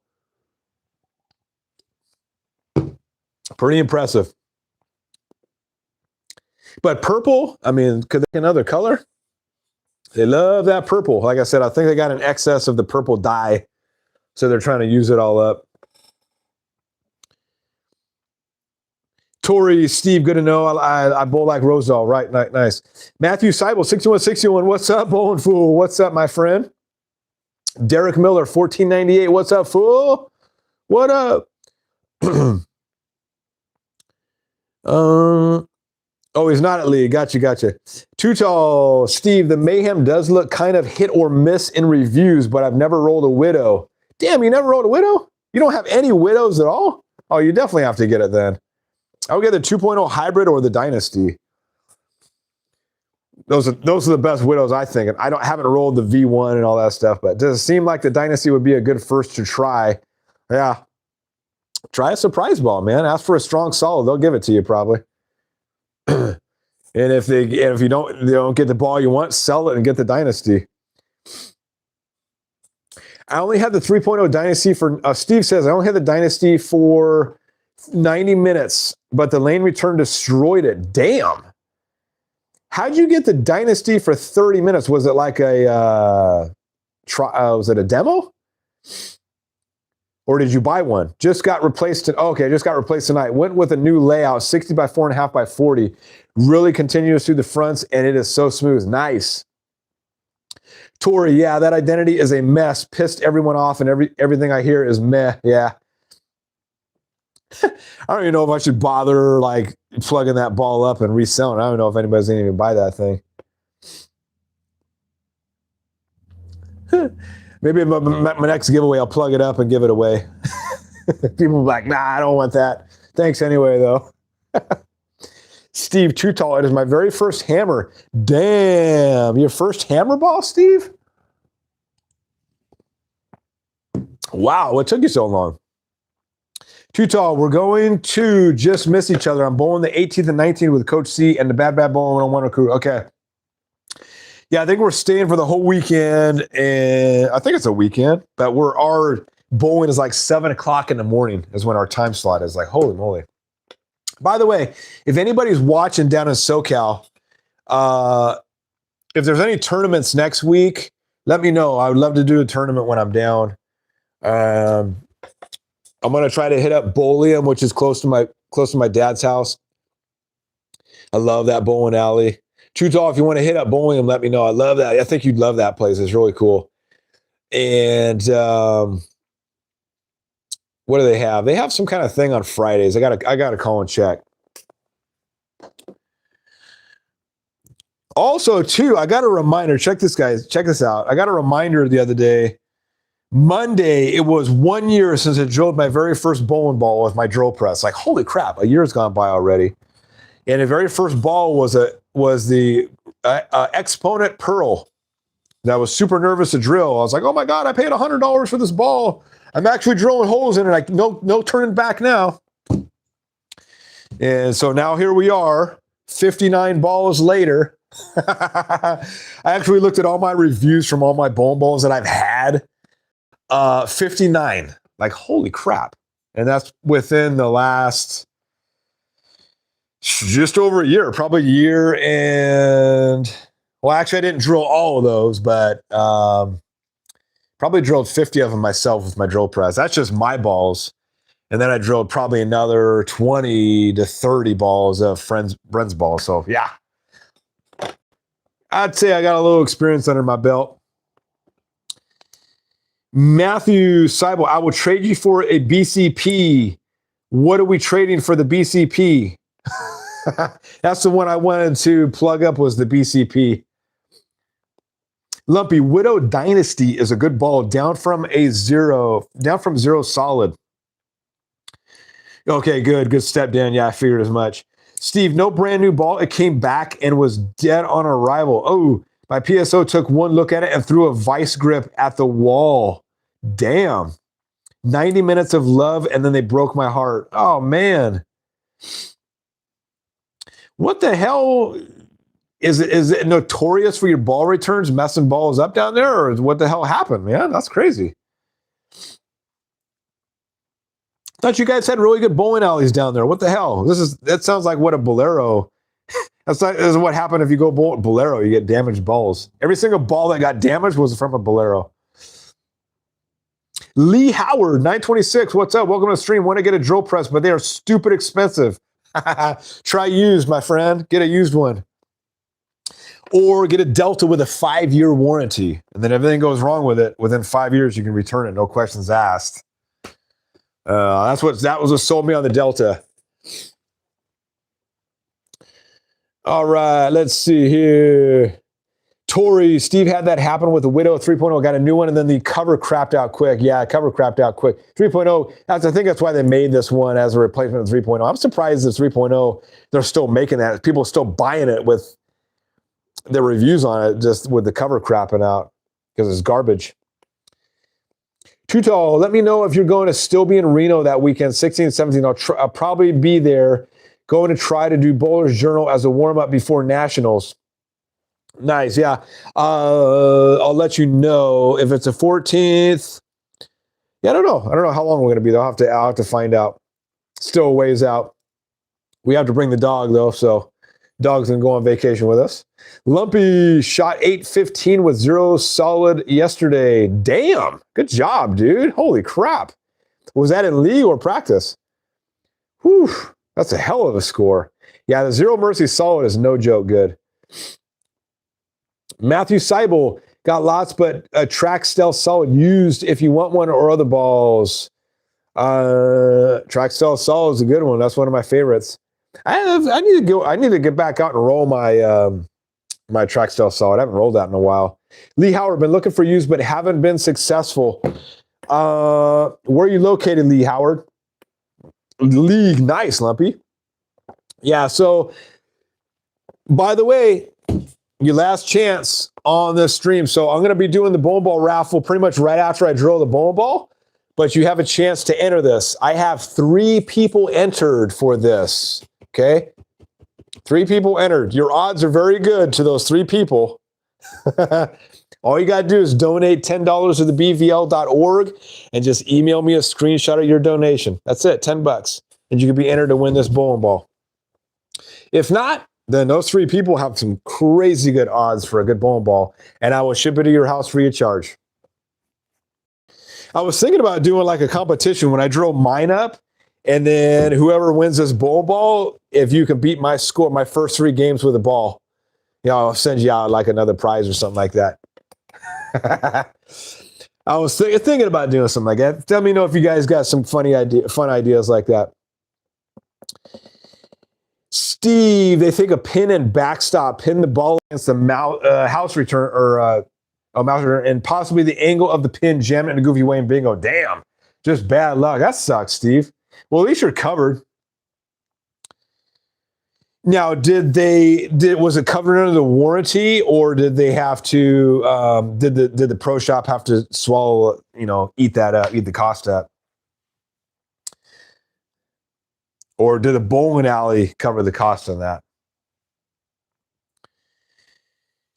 Pretty impressive. But purple, I mean, could they get another color? They love that purple. Like I said, I think they got an excess of the purple dye, so they're trying to use it all up. Tori, Steve, good to know. I bowl like Rosedal. Right, nice. Matthew Seibel, 6161. What's up, bowling fool? What's up, my friend? Derek Miller, 1498. What's up, fool? What up? Oh, he's not at league. Gotcha. Too tall. Steve, the Mayhem does look kind of hit or miss in reviews, but I've never rolled a widow. Damn, you never rolled a widow? You don't have any widows at all? Oh, you definitely have to get it then. I would get the 2.0 hybrid or the Dynasty. Those are the best widows, I think. And I haven't rolled the V1 and all that stuff, but does it seem like the Dynasty would be a good first to try? Yeah. Try a surprise ball, man. Ask for a strong solid. They'll give it to you probably. And if you don't get the ball you want, sell it and get the Dynasty. I only had the 3.0 Dynasty for Steve says I only had the Dynasty for 90 minutes, but the lane return destroyed it. Damn. How'd you get the Dynasty for 30 minutes? Was it like was it a demo? Or did you buy one? Just got replaced. Just got replaced tonight. Went with a new layout, 60 by 4.5 by 40. Really continuous through the fronts, and it is so smooth. Nice. Tori, yeah, that identity is a mess. Pissed everyone off, and everything I hear is meh. Yeah. I don't even know if I should bother like plugging that ball up and reselling. I don't know if anybody's going to even buy that thing. Maybe my next giveaway, I'll plug it up and give it away. People are like, nah, I don't want that. Thanks anyway, though. Steve, too tall. It is my very first hammer. Damn, your first hammer ball, Steve? Wow, what took you so long? Too tall. We're going to just miss each other. I'm bowling the 18th and 19th with Coach C and the Bad Bowling 101 recruit. Okay. Yeah, I think we're staying for the whole weekend, and I think it's a weekend, but our bowling is like 7 o'clock in the morning is when our time slot is. Like, holy moly. By the way, if anybody's watching down in SoCal, if there's any tournaments next week, let me know. I would love to do a tournament when I'm down. I'm going to try to hit up Bolium, which is close to my dad's house. I love that bowling alley. Too tall. If you want to hit up Bolium, let me know. I love that. I think you'd love that place. It's really cool. And what do they have? They have some kind of thing on Fridays. I gotta call and check. Also, too, I got a reminder. Check this, guys. Check this out. I got a reminder the other day. Monday, it was 1 year since I drilled my very first bowling ball with my drill press. Like, holy crap, a year's gone by already. And the very first ball was the Exponent Pearl. And I was super nervous to drill. I was like, oh my God, I paid $100 for this ball. I'm actually drilling holes in it. Like, no turning back now. And so now here we are, 59 balls later. I actually looked at all my reviews from all my bowling balls that I've had. 59. Like, holy crap. And that's within the last just over a year, probably a year. And well, actually I didn't drill all of those, but probably drilled 50 of them myself with my drill press. That's just my balls. And then I drilled probably another 20 to 30 balls of Brent's balls. So yeah, I'd say I got a little experience under my belt. Matthew Seibel, I will trade you for a BCP. What are we trading for the BCP? That's the one I wanted to plug up, was the BCP. Lumpy, Widow Dynasty is a good ball, down from zero solid. Okay, good step, Dan. Yeah, I figured as much. Steve, no brand new ball. It came back and was dead on arrival. Oh, my PSO took one look at it and threw a vice grip at the wall. Damn. 90 minutes of love, and then they broke my heart. Oh, man. What the hell? Is it notorious for your ball returns, messing balls up down there, or what the hell happened, man? That's crazy. Thought you guys had really good bowling alleys down there. What the hell? That sounds like what a Bolero That's what happened if you go Bolero. You get damaged balls. Every single ball that got damaged was from a Bolero. Lee Howard, 926. What's up? Welcome to the stream. Want to get a drill press, but they are stupid expensive. Try used, my friend. Get a used one. Or get a Delta with a 5-year warranty. And then everything goes wrong with it. Within 5 years, you can return it. No questions asked. That was what sold me on the Delta. All right, let's see here. Tori, Steve had that happen with the Widow 3.0, got a new one, and then the cover crapped out quick. Yeah, cover crapped out quick. 3.0, I think that's why they made this one as a replacement of 3.0. I'm surprised that 3.0, they're still making that. People are still buying it with their reviews on it, just with the cover crapping out, because it's garbage. Too Tall, let me know if you're going to still be in Reno that weekend, 16, 17. I'll probably be there, going to try to do Bowler's Journal as a warm-up before Nationals. Nice, yeah. I'll let you know if it's the 14th. Yeah, I don't know how long we're going to be. I'll have to find out. Still a ways out. We have to bring the dog, though, so dog's going to go on vacation with us. Lumpy shot 815 with 0 solid yesterday. Damn, good job, dude. Holy crap. Was that in league or practice? Whew, that's a hell of a score. Yeah, the 0 mercy solid is no joke good. Matthew Seibel got lots, but a track stealth solid used if you want one or other balls. Track stealth solid is a good one. That's one of my favorites. I need to get back out and roll my my track stealth solid. I haven't rolled that in a while. Lee Howard, been looking for used, but haven't been successful. Where are you located, Lee Howard? League, nice, Lumpy. Yeah, so by the way, your last chance on this stream. So I'm going to be doing the bowling ball raffle pretty much right after I drill the bowling ball, but you have a chance to enter this. I have 3 people entered for this, okay? 3 people entered. Your odds are very good to those 3 people. All you got to do is donate $10 to the bvl.org and just email me a screenshot of your donation. That's it, $10. And you can be entered to win this bowling ball. If not, then those 3 people have some crazy good odds for a good bowling ball, and I will ship it to your house free of charge. I was thinking about doing like a competition when I drove mine up, and then whoever wins this bowling ball, if you can beat my score, my first 3 games with a ball, I'll send you out like another prize or something like that. I was thinking about doing something like that. Let me know if you guys got some fun ideas like that. Steve, they think a pin and backstop, pin the ball against the house return or mouse return, and possibly the angle of the pin, jam it in a goofy way, and bingo. Damn, just bad luck. That sucks, Steve. Well, at least you're covered. Now, was it covered under the warranty, or did they have to? Did the pro shop have to swallow? Eat that up, eat the cost up? Or did a bowling alley cover the cost on that?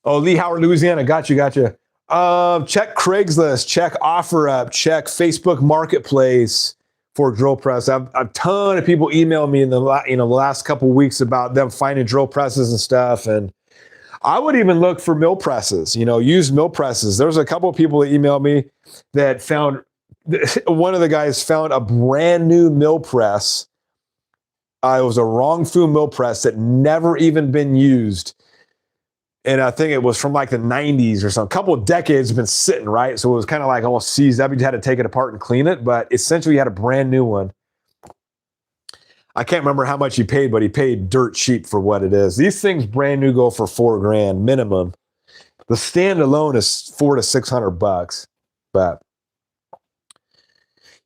Oh, Lee Howard, Louisiana. Got you. Check Craigslist, check OfferUp, check Facebook Marketplace for drill press. I've a ton of people email me in the last couple of weeks about them finding drill presses and stuff. And I would even look for mill presses, used mill presses. There's a couple of people that emailed me that found, one of the guys found a brand new mill press. It was a wrong fu mill press that never even been used. And I think it was from like the 90s or something. A couple of decades been sitting, right? So it was kind of like almost seized up. You had to take it apart and clean it, but essentially you had a brand new one. I can't remember how much he paid, but he paid dirt cheap for what it is. These things brand new go for $4,000 minimum. The stand alone is $400 to $600, but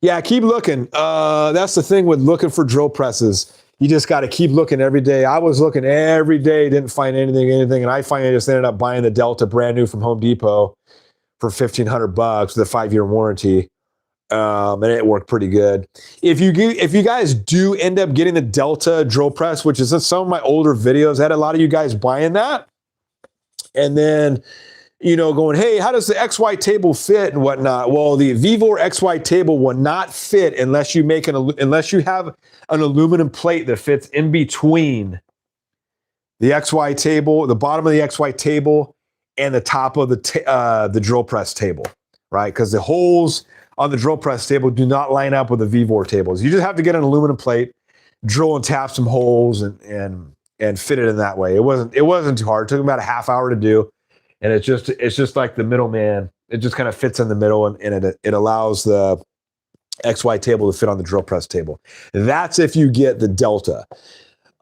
yeah, keep looking. That's the thing with looking for drill presses. You just got to keep looking every day. I was looking every day, didn't find anything, and I finally just ended up buying the Delta brand new from Home Depot for $1,500 with a 5-year warranty, and it worked pretty good. If you guys do end up getting the Delta drill press, which is in some of my older videos, I had a lot of you guys buying that, and then going, hey, how does the XY table fit and whatnot? Well, the Vivor XY table will not fit unless you have an aluminum plate that fits in between the XY table, the bottom of the XY table, and the top of the drill press table, right? Because the holes on the drill press table do not line up with the VVOR tables. You just have to get an aluminum plate, drill and tap some holes, and fit it in that way. It wasn't too hard. It took about a half hour to do, and it's just like the middleman. It just kind of fits in the middle, and it allows the XY table to fit on the drill press table. That's if you get the Delta.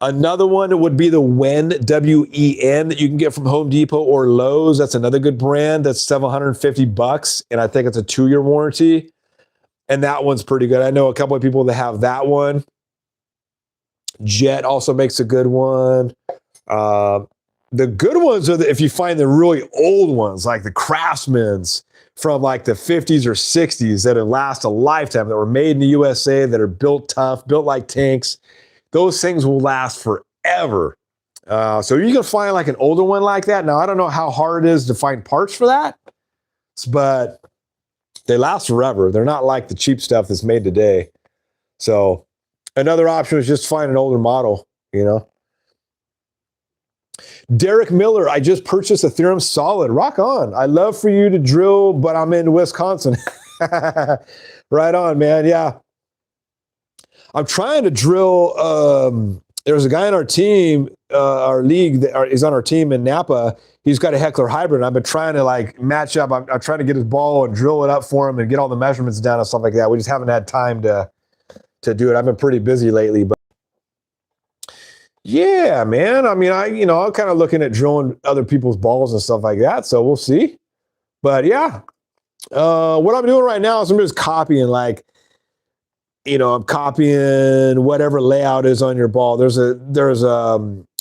Another one would be the WEN, W-E-N, that you can get from Home Depot or Lowe's. That's another good brand. That's $750, and I think it's a 2-year warranty. And that one's pretty good. I know a couple of people that have that one. Jet also makes a good one. The good ones are if you find the really old ones, like the Craftsman's from like the 50s or 60s that have last a lifetime, that were made in the USA, that are built tough, built like tanks. Those things will last forever. So you can find like an older one like that. Now, I don't know how hard it is to find parts for that, but they last forever. They're not like the cheap stuff that's made today. So another option is just find an older model, you know. Derek Miller, I just purchased a Theorem Solid. Rock on. I love for you to drill, but I'm in Wisconsin. Right on, man. Yeah. I'm trying to drill. There's a guy in our team, our league, that is on our team in Napa. He's got a Heckler hybrid. And I've been trying to like match up. I'm trying to get his ball and drill it up for him and get all the measurements down and stuff like that. We just haven't had time to do it. I've been pretty busy lately, but yeah, man. I mean, I'm kind of looking at drilling other people's balls and stuff like that. So we'll see. But yeah, what I'm doing right now is I'm just copying, like, I'm copying whatever layout is on your ball. There's a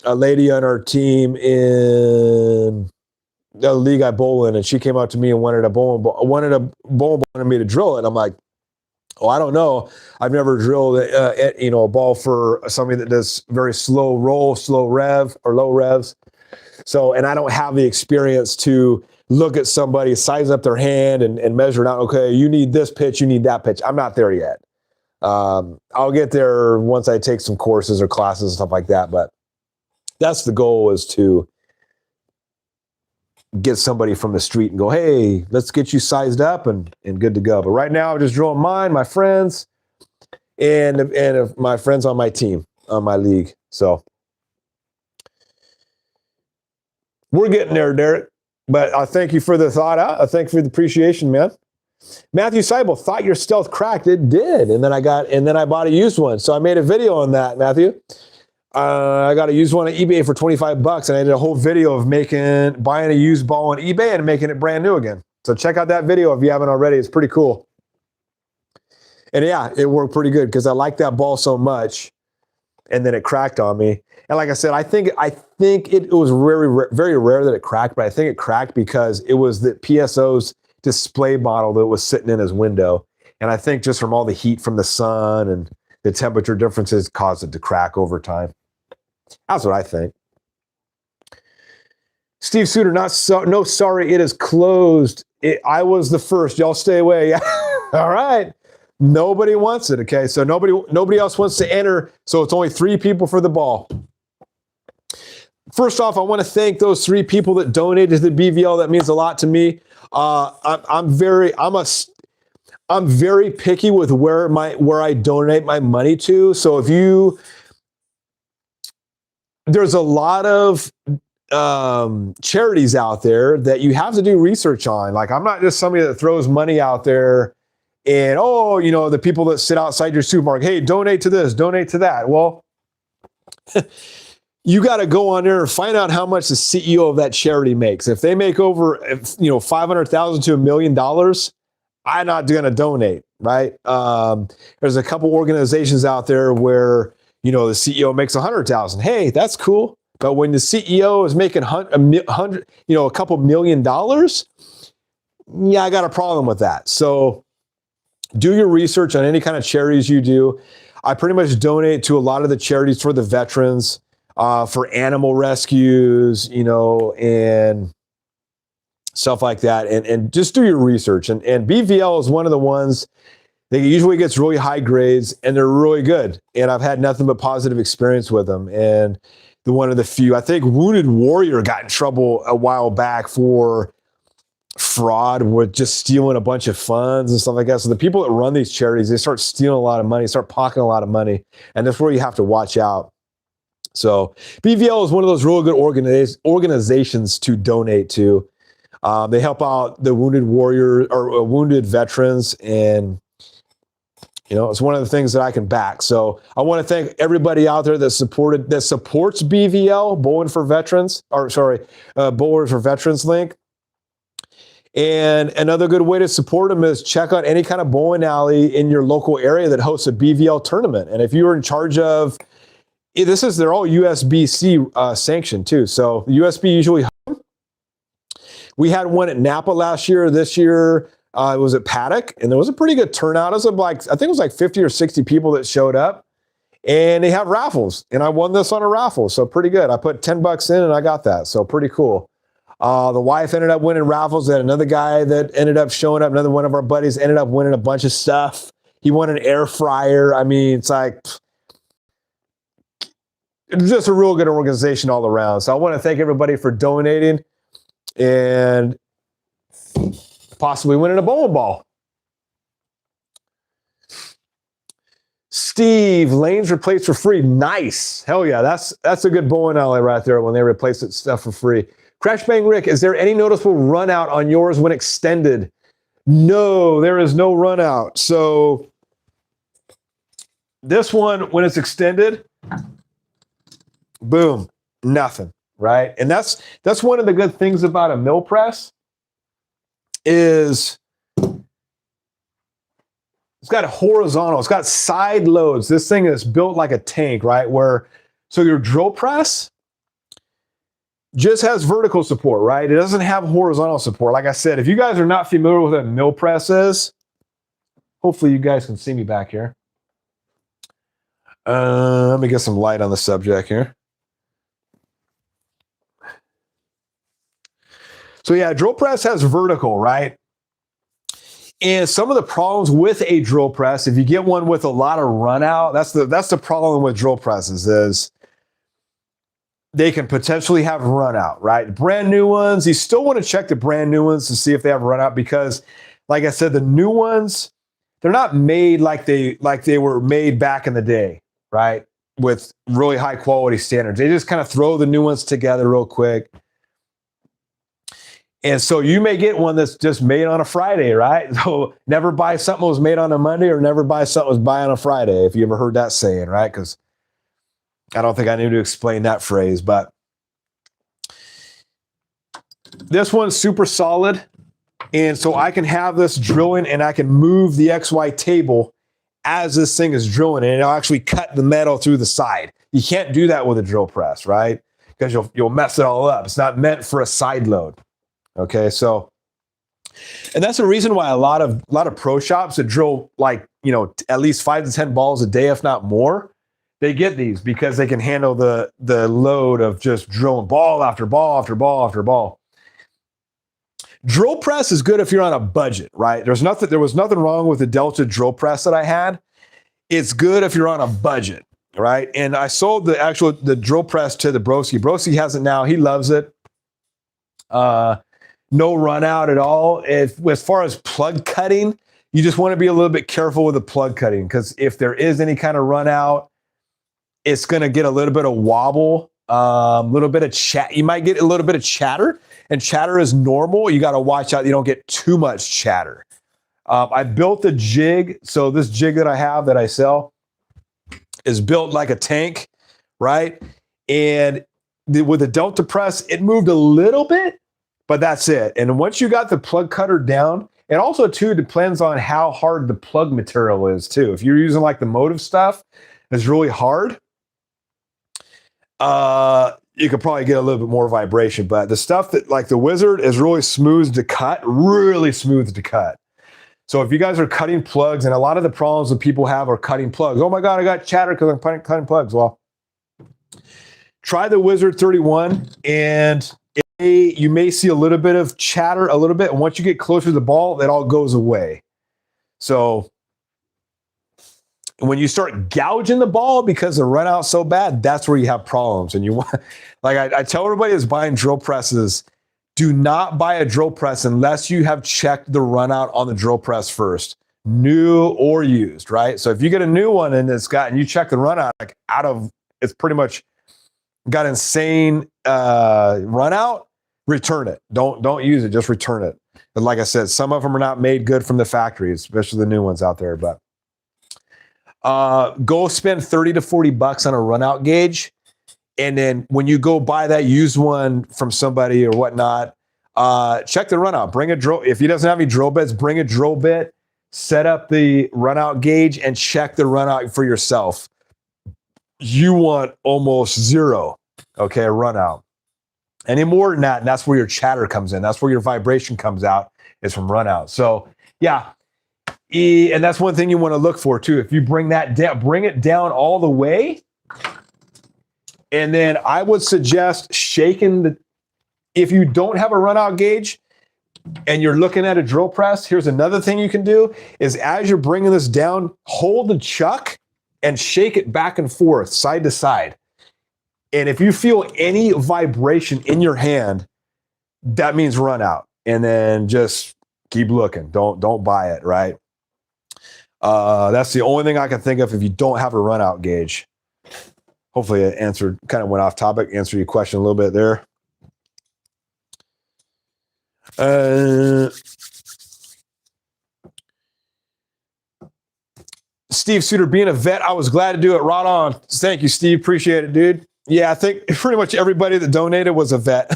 lady on our team in the league I bowl in, and she came up to me and wanted a bowling ball, wanted me to drill it. I'm like, oh, I don't know. I've never drilled a ball for somebody that does very slow roll, slow rev, or low revs. So, and I don't have the experience to look at somebody, size up their hand and measure it out. Okay, you need this pitch, you need that pitch. I'm not there yet. I'll get there once I take some courses or classes and stuff like that. But that's the goal, is to get somebody from the street and go, hey, let's get you sized up and good to go. But right now, I'm just drilling mine, my friends, and my friends on my team, on my league. So we're getting there, Derek. But I thank you for the thought out. I thank you for the appreciation, man. Matthew Seibel, thought your Stealth cracked. It did. And then I bought a used one. So I made a video on that, Matthew. I got a used one on eBay for $25, and I did a whole video of buying a used ball on eBay and making it brand new again. So check out that video if you haven't already. It's pretty cool. And yeah, it worked pretty good because I liked that ball so much, and then it cracked on me. And like I said, I think it was very, very rare that it cracked, but I think it cracked because it was the PSO's display model that was sitting in his window. And I think just from all the heat from the sun and the temperature differences caused it to crack over time. That's what I think. Steve Suter, no, sorry, it is closed. I was the first. Y'all stay away. All right. Nobody wants it. Okay. So nobody else wants to enter. So it's only 3 people for the ball. First off, I want to thank those 3 people that donated to the BVL. That means a lot to me. I'm very picky with where I donate my money to. So there's a lot of charities out there that you have to do research on. Like, I'm not just somebody that throws money out there and, the people that sit outside your supermarket, hey, donate to this, donate to that. Well, you got to go on there and find out how much the CEO of that charity makes. If they make over, $500,000 to $1 million, I'm not going to donate, right? There's a couple organizations out there where, the CEO makes $100,000. Hey, that's cool. But when the CEO is making a couple $1 million, yeah, I got a problem with that. So do your research on any kind of charities you do. I pretty much donate to a lot of the charities for the veterans, for animal rescues, and stuff like that. And just do your research. And BVL is one of the ones that usually gets really high grades, and they're really good. And I've had nothing but positive experience with them. And one of the few. I think Wounded Warrior got in trouble a while back for fraud with just stealing a bunch of funds and stuff like that. So the people that run these charities, they start stealing a lot of money, start pocketing a lot of money, and that's where you have to watch out. So BVL is one of those really good organizations to donate to. They help out the wounded warrior or wounded veterans, and it's one of the things that I can back. So I want to thank everybody out there that supports BVL, Bowling for Veterans, Bowlers for Veterans link. And another good way to support them is check out any kind of bowling alley in your local area that hosts a BVL tournament. And if you're in charge of, they're all USB-C sanctioned too. So the USB usually, we had one at Napa last year. This year it was at Paddock, and there was a pretty good turnout. I think it was like 50 or 60 people that showed up, and they have raffles. And I won this on a raffle, so pretty good. I put $10 in and I got that, so pretty cool. The wife ended up winning raffles. Then another guy that ended up showing up, another one of our buddies ended up winning a bunch of stuff. He won an air fryer. I mean, it's like, it's just a real good organization all around. So I want to thank everybody for donating and possibly winning a bowling ball. Steve, lanes replaced for free. Nice. Hell yeah. That's a good bowling alley right there when they replace it stuff for free. Crash Bang Rick, is there any noticeable run out on yours when extended? No, there is no run out. So this one, when it's extended, boom, nothing, right? And that's one of the good things about a mill press is it's got a horizontal, it's got side loads. This thing is built like a tank, right? So your drill press just has vertical support, right? It doesn't have horizontal support. Like I said, if you guys are not familiar with what a mill press is, hopefully you guys can see me back here. Let me get some light on the subject here. So yeah, drill press has vertical, right? And some of the problems with a drill press, if you get one with a lot of run out, that's the problem with drill presses is they can potentially have run out, right? Brand new ones, you still want to check the brand new ones to see if they have run out because, like I said, the new ones, they're not made like they were made back in the day, right? With really high quality standards. They just kind of throw the new ones together real quick. And so you may get one that's just made on a Friday, right? So never buy something that was made on a Monday or never buy something that was buy on a Friday, if you ever heard that saying, right? Because I don't think I need to explain that phrase, but this one's super solid. And so I can have this drilling and I can move the XY table as this thing is drilling and it'll actually cut the metal through the side. You can't do that with a drill press, right? Because you'll mess it all up. It's not meant for a side load. Okay, so, and that's the reason why a lot of pro shops that drill like, at least 5 to 10 balls a day, if not more, they get these because they can handle the load of just drilling ball after ball after ball after ball. Drill press is good if you're on a budget, right? There was nothing wrong with the Delta drill press that I had. It's good if you're on a budget, right? And I sold the drill press to the Broski. Broski has it now. He loves it. No run out at all. As far as plug cutting, you just want to be a little bit careful with the plug cutting because if there is any kind of run out, it's going to get a little bit of wobble, a little bit of chat. You might get a little bit of chatter, and chatter is normal. You got to watch out you don't get too much chatter. I built a jig. So this jig that I have that I sell is built like a tank, right? And with the Delta press, it moved a little bit, but that's it. And once you got the plug cutter down, and also too depends on how hard the plug material is too. If you're using like the Motive stuff, it's really hard. You could probably get a little bit more vibration, but the stuff that like the Wizard is really smooth to cut, really smooth to cut. So if you guys are cutting plugs, and a lot of the problems that people have are cutting plugs. Oh my God, I got chatter because I'm cutting plugs. Well, try the Wizard 31 and you may see a little bit of chatter, a little bit. And once you get closer to the ball, that all goes away. So when you start gouging the ball because the run out's so bad, that's where you have problems. And you want, like I tell everybody that's buying drill presses, do not buy a drill press unless you have checked the run out on the drill press first, new or used, right? So if you get a new one and you check the run out, like it's pretty much got insane run out, return it. Don't use it, just return it. But like I said, some of them are not made good from the factory, especially the new ones out there. But go spend 30 to 40 bucks on a run out gauge. And then when you go buy that used one from somebody or whatnot, check the run out. Bring a drill. If he doesn't have any drill bits, bring a drill bit, set up the run out gauge and check the run out for yourself. You want almost zero, okay, a run out. Any more than that, and that's where your chatter comes in. That's where your vibration comes out, is from run out. So yeah, and that's one thing you want to look for too. If you bring that down, bring it down all the way. And then I would suggest if you don't have a run out gauge and you're looking at a drill press, here's another thing you can do is as you're bringing this down, hold the chuck and shake it back and forth, side to side. And if you feel any vibration in your hand, that means run out. And then just keep looking. Don't buy it, right? That's the only thing I can think of if you don't have a run out gauge. Hopefully it kind of went off topic, answered your question a little bit there. Steve Suter, being a vet, I was glad to do it. Right on. Thank you, Steve. Appreciate it, dude. Yeah, I think pretty much everybody that donated was a vet.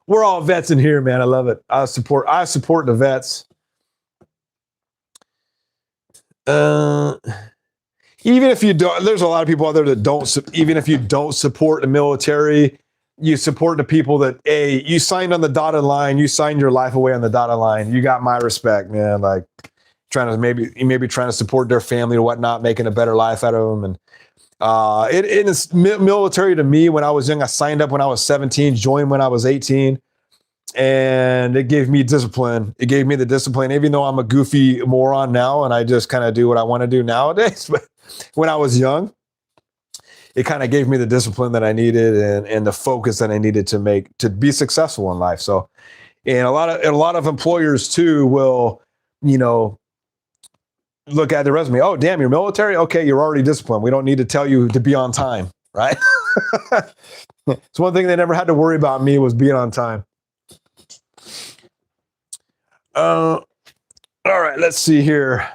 We're all vets in here, man. I love it. I support the vets. Even if you don't, there's a lot of people out there that don't, even if you don't support the military, you support the people that, you signed on the dotted line, you signed your life away on the dotted line. You got my respect, man. Like maybe trying to support their family or whatnot, making a better life out of them. And it is military to me. When I was young, I signed up when I was 17, joined when I was 18. And it gave me discipline. It gave me the discipline, even though I'm a goofy moron now and I just kind of do what I want to do nowadays. But when I was young, it kind of gave me the discipline that I needed and the focus that I needed to be successful in life. So, and a lot of employers too will, look at the resume. Oh, damn, you're military? Okay, you're already disciplined. We don't need to tell you to be on time, right? It's one thing they never had to worry about me was being on time. All right, let's see here.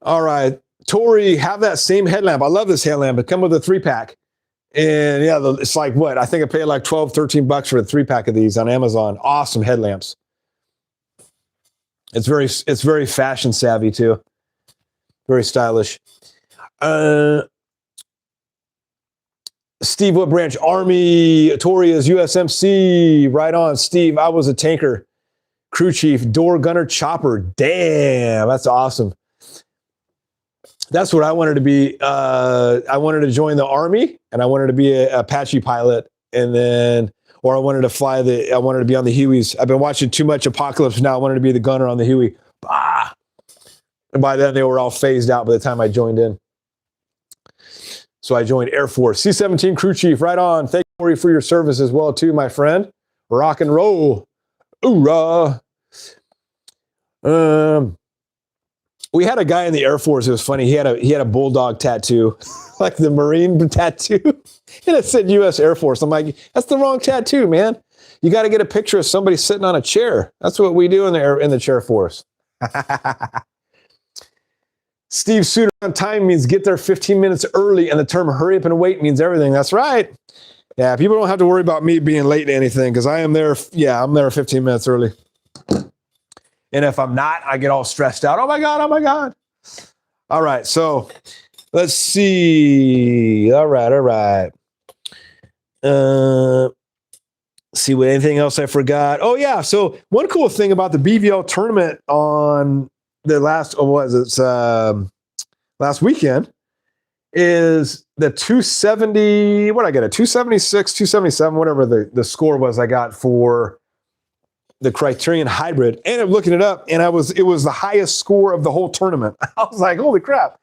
All right, Tori, have that same headlamp. I love this headlamp. It comes with a 3-pack. And yeah, it's like what? I think I paid like 12, 13 bucks for a 3-pack of these on Amazon. Awesome headlamps. It's very fashion savvy too. Very stylish. Steve, what branch? Army. Tori is USMC. Right on, Steve. I was a tanker, crew chief, door gunner, chopper. Damn, that's awesome. That's what I wanted to be. I wanted to join the Army, and I wanted to be a Apache pilot, or I wanted to be on the Hueys. I've been watching too much Apocalypse now. I wanted to be the gunner on the Huey. Bah! And by then, they were all phased out by the time I joined in. So I joined Air Force. C-17 crew chief, right on. Thank you for your service as well, too, my friend. Rock and roll. Hoorah. We had a guy in the Air Force. It was funny. He had a bulldog tattoo, like the Marine tattoo, and it said U.S. Air Force. I'm like, that's the wrong tattoo, man. You got to get a picture of somebody sitting on a chair. That's what we do in the chair force. Steve Suter, on time means get there 15 minutes early, and the term hurry up and wait means everything. That's right. Yeah, people don't have to worry about me being late to anything because I am there. Yeah, I'm there 15 minutes early. And if I'm not, I get all stressed out. Oh my God, oh my God. All right, so let's see. All right. See what anything else I forgot. Oh yeah, so one cool thing about the BVL tournament on the last weekend is the 270, what I get, a 276, 277, whatever the score was I got for the Criterion Hybrid. And I'm looking it up, and it was the highest score of the whole tournament. I was like, holy crap.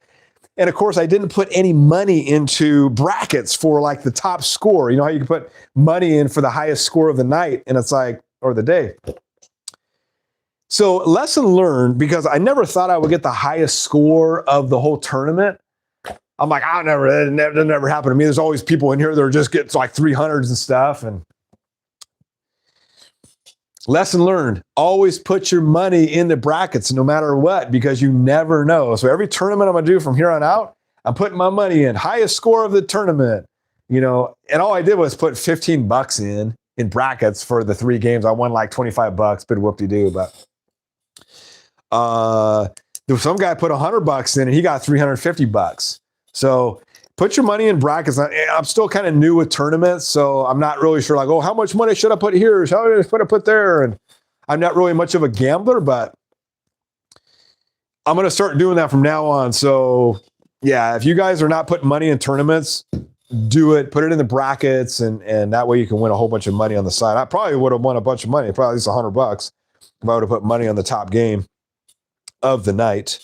And of course, I didn't put any money into brackets for like the top score. You know how you can put money in for the highest score of the night, and it's like, or the day. So lesson learned, because I never thought I would get the highest score of the whole tournament. I'm like, that never happened to me. There's always people in here that are just getting like 300s and stuff. And lesson learned, always put your money in the brackets no matter what, because you never know. So every tournament I'm going to do from here on out, I'm putting my money in. Highest score of the tournament, you know, and all I did was put $15 in brackets for the 3 games. I won like $25, bit whoop-de-doo, but some guy put $100 in and he got $350. So put your money in brackets. I'm still kind of new with tournaments, so I'm not really sure, like, oh, how much money should I put here? How should I put there? And I'm not really much of a gambler, but I'm going to start doing that from now on. So yeah, if you guys are not putting money in tournaments, do it, put it in the brackets, and that way you can win a whole bunch of money on the side. I probably would have won a bunch of money, probably at least $100, if I would have put money on the top game of the night.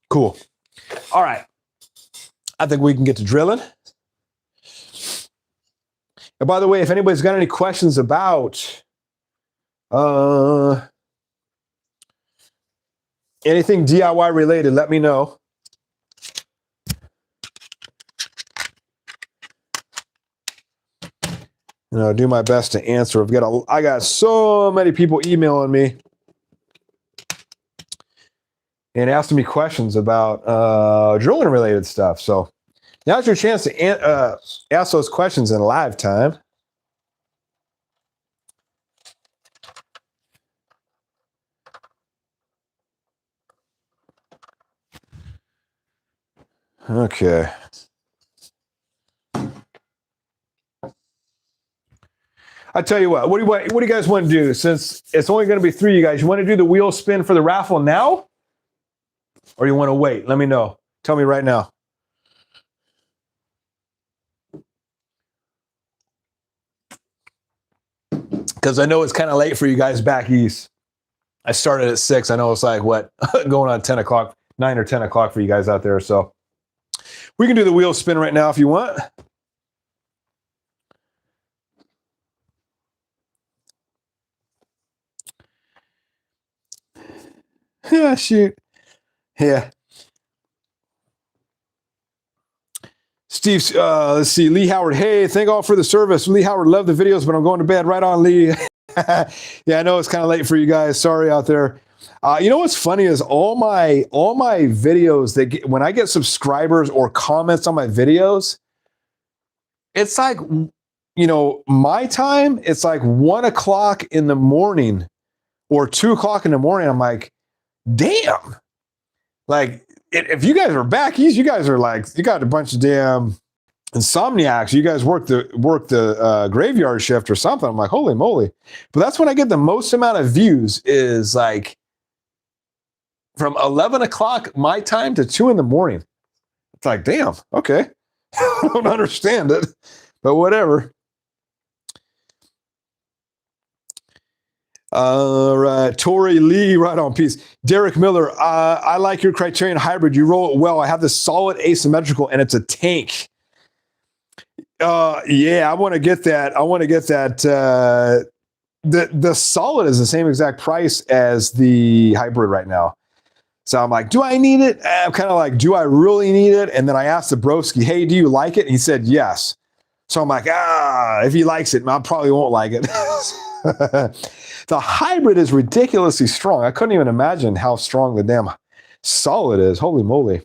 Cool. All right. I think we can get to drilling. And by the way, if anybody's got any questions about anything DIY related, let me know. And I'll do my best to answer. I got so many people emailing me and asking me questions about drilling related stuff. So now's your chance to ask those questions in live time. Okay. I tell you what do you guys want to do? Since it's only going to be 3 of you guys, you want to do the wheel spin for the raffle now? Or you want to wait? Let me know. Tell me right now. Because I know it's kind of late for you guys back east. I started at 6. I know it's like, what, going on 10 o'clock, 9 or 10 o'clock for you guys out there. So we can do the wheel spin right now if you want. Yeah, shoot. Yeah. Steve, let's see. Lee Howard, hey, thank all for the service. Lee Howard, love the videos, but I'm going to bed. Right on, Lee. Yeah, I know it's kind of late for you guys. Sorry out there. You know what's funny is all my videos that when I get subscribers or comments on my videos, it's like, you know, my time, it's like 1 o'clock in the morning or 2 o'clock in the morning. I'm like, damn. Like, if you guys are back east, you guys are like, you got a bunch of damn insomniacs. You guys work the graveyard shift or something. I'm like, holy moly. But that's when I get the most amount of views, is like from 11 o'clock my time to 2 in the morning. It's like, damn, okay. I don't understand it, but whatever. All right, Tori Lee, right on, peace. Derek Miller, I like your Criterion Hybrid. You roll it well. I have this solid asymmetrical, and it's a tank. Yeah, I want to get that. The solid is the same exact price as the hybrid right now. So I'm like, do I need it? I'm kind of like, do I really need it? And then I asked the broski, hey, do you like it? And he said yes. So I'm like, if he likes it, I probably won't like it. The hybrid is ridiculously strong. I couldn't even imagine how strong the damn solid is. Holy moly.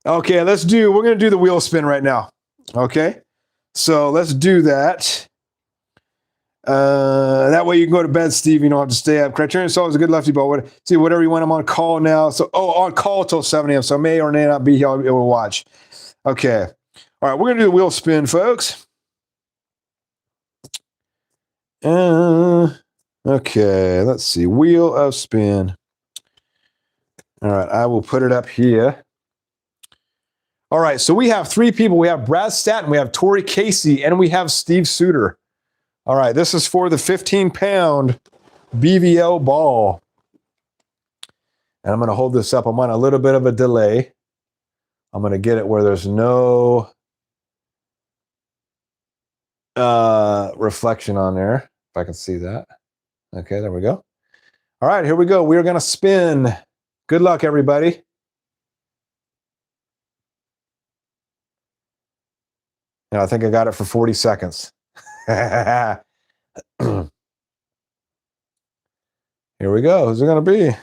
Okay, we're going to do the wheel spin right now. Okay, so let's do that. That way you can go to bed, Steve. You don't have to stay up. Criterion is always a good lefty ball. See, whatever you want. I'm on call now. So, on call till 7 a.m. So I may or may not be here. I'll be able to watch. Okay. All right, we're going to do the wheel spin, folks. Okay, let's see. Wheel of spin. All right, I will put it up here. All right, so we have 3 people. We have Brad Staton, we have Tori Casey, and we have Steve Suter. All right, this is for the 15-pound BVO ball. And I'm going to hold this up. I'm on a little bit of a delay. I'm going to get it where there's no reflection on there, if I can see that. Okay, there we go. All right, here we go. We're going to spin. Good luck, everybody. And I think I got it for 40 seconds. Here we go. Who's it going to be?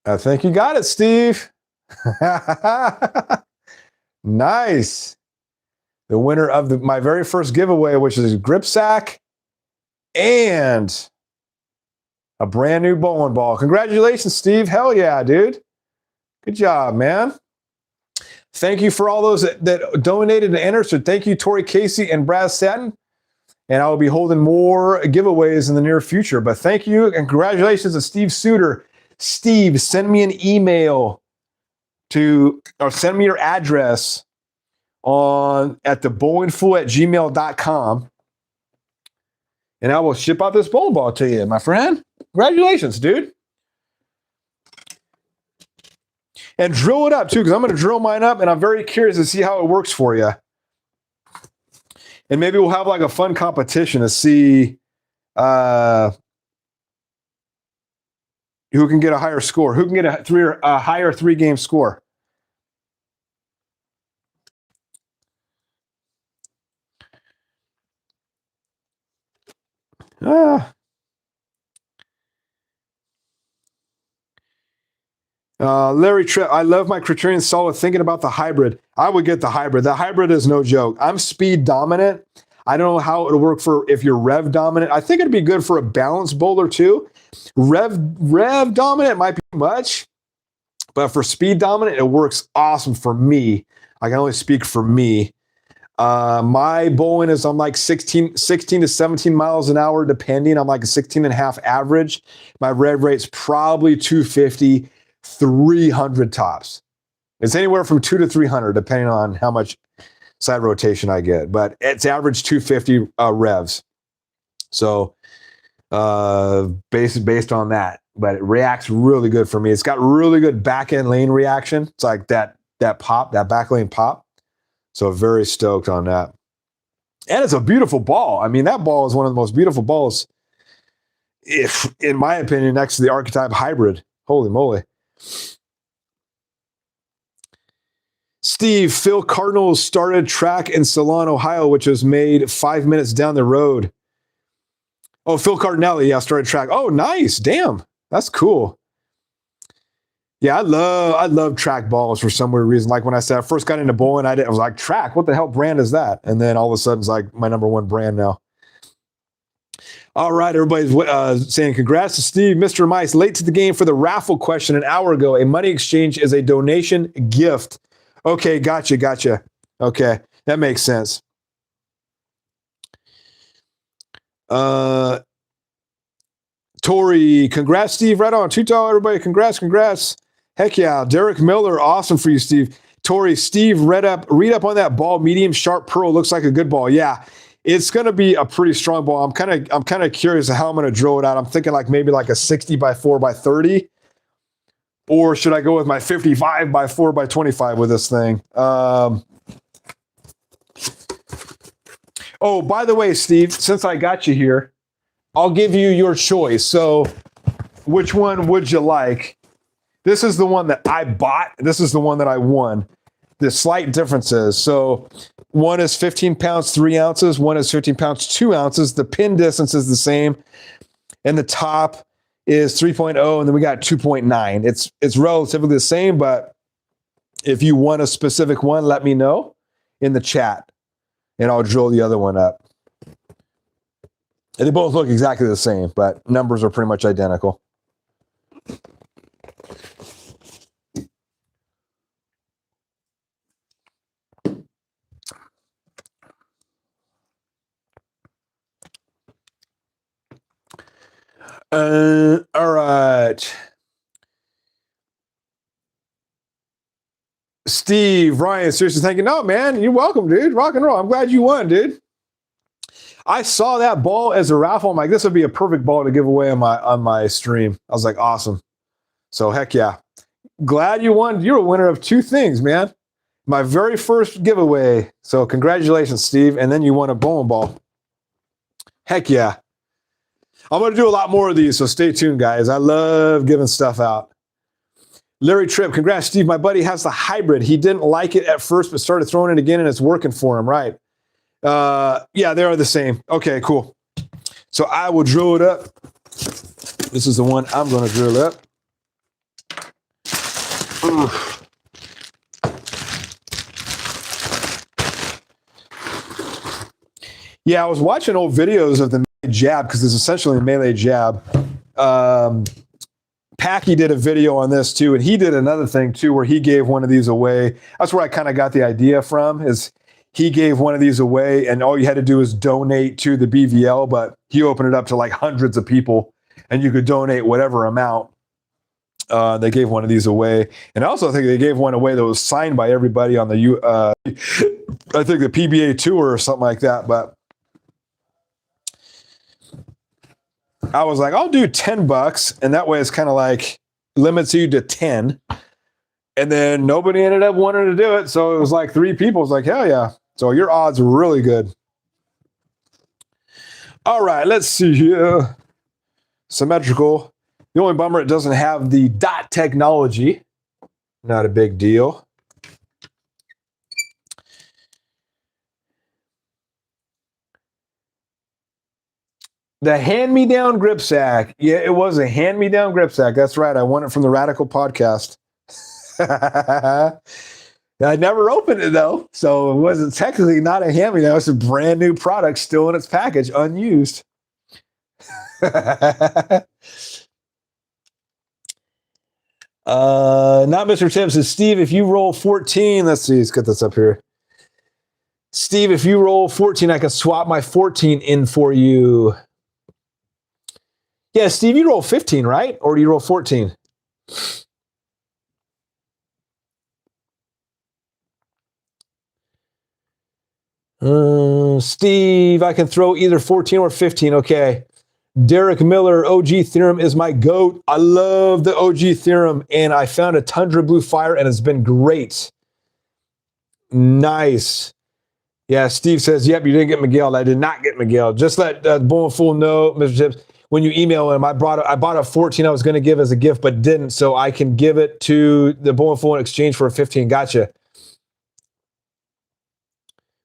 I think you got it, Steve. Nice. The winner of my very first giveaway, which is a grip sack and a brand new bowling ball. Congratulations, Steve. Hell yeah, dude. Good job, man. Thank you for all those that donated and entered. So thank you, Tori Casey and Brad Staton. And I will be holding more giveaways in the near future. But thank you and congratulations to Steve Suter. Steve, send me an email or send me your address at thebowlingfool@gmail.com. And I will ship out this bowling ball to you, my friend. Congratulations, dude. And drill it up too, because I'm going to drill mine up and I'm very curious to see how it works for you. And maybe we'll have like a fun competition to see who can get a higher score, who can get a higher 3-game score. Larry Tripp, I love my Criterion Solid. Thinking about the hybrid, I would get the hybrid. The hybrid is no joke. I'm speed dominant. I don't know how it'll work for if you're rev dominant. I think it'd be good for a balanced bowler too. Rev dominant might be much, but for speed dominant, it works awesome for me. I can only speak for me. My bowling is I'm like 16 to 17 miles an hour, depending. I'm like a 16 and a half average. My rev rate's probably 250, 300 tops. It's anywhere from 2 to 300, depending on how much side rotation I get. But it's average 250 revs. So based on that. But it reacts really good for me. It's got really good back end lane reaction. It's like that pop, that back lane pop. So very stoked on that. And it's a beautiful ball. I mean, that ball is one of the most beautiful balls, if in my opinion, next to the Archetype Hybrid. Holy moly. Steve, Phil Cardinals started track in Salon, Ohio, which was made 5 minutes down the road. Oh, Phil Cardinelli, yeah, started track. Oh, nice. Damn. That's cool. Yeah, I love track balls for some weird reason. Like when I said I first got into bowling, I was like, track, what the hell brand is that? And then all of a sudden it's like my number one brand now. All right, everybody's saying congrats to Steve. Mr. Mice, late to the game for the raffle question an hour ago. A money exchange is a donation gift. Okay, gotcha. Okay, that makes sense. Tori, congrats, Steve. Right on. Tutal, everybody. Congrats. Heck yeah. Derek Miller, awesome for you, Steve. Tori, Steve, read up on that ball. Medium sharp pearl looks like a good ball. Yeah, it's going to be a pretty strong ball. I'm kind of curious how I'm going to drill it out. I'm thinking like maybe like a 60 by 4 by 30. Or should I go with my 55 by 4 by 25 with this thing? Oh, by the way, Steve, since I got you here, I'll give you your choice. So which one would you like? This is the one that I bought. This is the one that I won. The slight differences. So one is 15 pounds, 3 ounces. One is 15 pounds, 2 ounces. The pin distance is the same. And the top is 3.0. And then we got 2.9. It's relatively the same, but if you want a specific one, let me know in the chat and I'll drill the other one up. And they both look exactly the same, but numbers are pretty much identical. All right. Steve, Ryan, seriously, thank you. No, man, you're welcome, dude. Rock and roll. I'm glad you won, dude. I saw that ball as a raffle. I'm like, this would be a perfect ball to give away on my stream. I was like, awesome. So heck yeah. Glad you won. You're a winner of 2 things, man. My very first giveaway. So congratulations, Steve. And then you won a bowling ball. Heck yeah. I'm going to do a lot more of these, so stay tuned, guys. I love giving stuff out. Larry Tripp, congrats, Steve. My buddy has the hybrid. He didn't like it at first, but started throwing it again, and it's working for him, right? Yeah, they are the same. Okay, cool. So I will drill it up. This is the one I'm going to drill up. Oof. Yeah, I was watching old videos of the melee jab because it's essentially a melee jab. Packy did a video on this too, and he did another thing too where he gave one of these away. That's where I kind of got the idea from, is he gave one of these away and all you had to do is donate to the BVL, but he opened it up to like hundreds of people and you could donate whatever amount. They gave one of these away. And I also think they gave one away that was signed by everybody on the, I think the PBA tour or something like that, but I was like, I'll do $10, and that way it's kind of like limits you to 10. And then nobody ended up wanting to do it, so it was like 3 people. It's like, hell yeah. So your odds are really good. All right, let's see here. Symmetrical. The only bummer, it doesn't have the dot technology. Not a big deal. The hand-me-down grip sack. Yeah, it was a hand-me-down grip sack. That's right. I won it from the Radical podcast. I never opened it, though. So it wasn't technically not a hand-me-down. It's a brand new product still in its package, unused. Not Mr. Tips. Is Steve, if you roll 14, let's see, let's get this up here. Steve, if you roll 14, I can swap my 14 in for you. Yeah, Steve, you roll 15, right? Or do you roll 14? Steve, I can throw either 14 or 15. Okay. Derek Miller, OG Theorem is my GOAT. I love the OG Theorem, and I found a Tundra Blue Fire, and it's been great. Nice. Yeah, Steve says, yep, you didn't get Miguel. I did not get Miguel. Just let Bull and Fool know, Mr. Tips, when you email him, I bought a 14 I was going to give as a gift, but didn't, so I can give it to the Bull and Fool in exchange for a 15. Gotcha.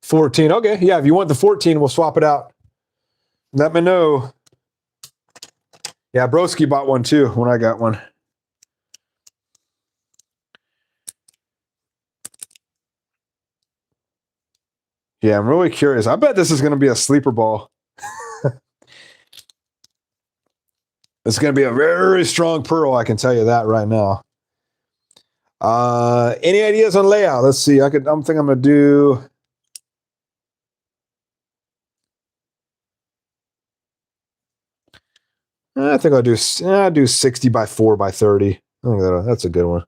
14. Okay, yeah, if you want the 14, we'll swap it out. Let me know. Yeah, Broski bought one too when I got one. Yeah, I'm really curious. I bet this is going to be a sleeper ball. It's going to be a very strong pearl, I can tell you that right now. Any ideas on layout? Let's see. I'm thinking I'm going to do... I think I'll do 60 by 4 by 30. I think that's a good one.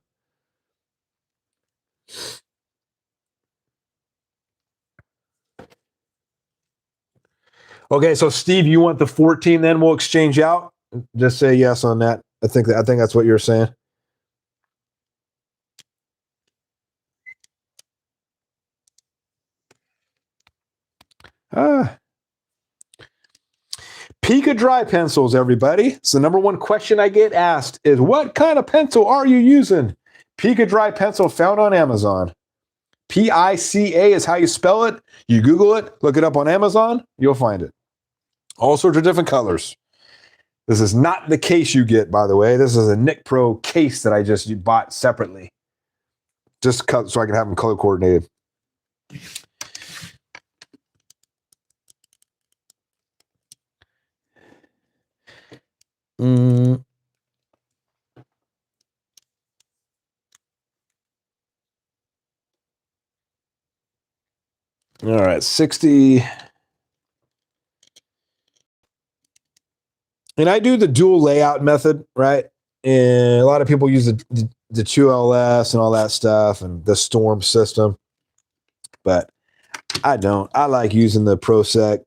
Okay, so Steve, you want the 14 then we'll exchange out? Just say yes on that. I think that's what you're saying. Pika dry pencils, everybody. So the number one question I get asked is, what kind of pencil are you using? Pika dry pencil found on Amazon. P-I-C-A is how you spell it. You Google it, look it up on Amazon, you'll find it. All sorts of different colors. This is not the case you get, by the way. This is a Nick Pro case that I just bought separately. Just so I can have them color coordinated. All right, 60. And I do the dual layout method, right? And a lot of people use the 2LS and all that stuff and the Storm system. But I don't. I like using the ProSec.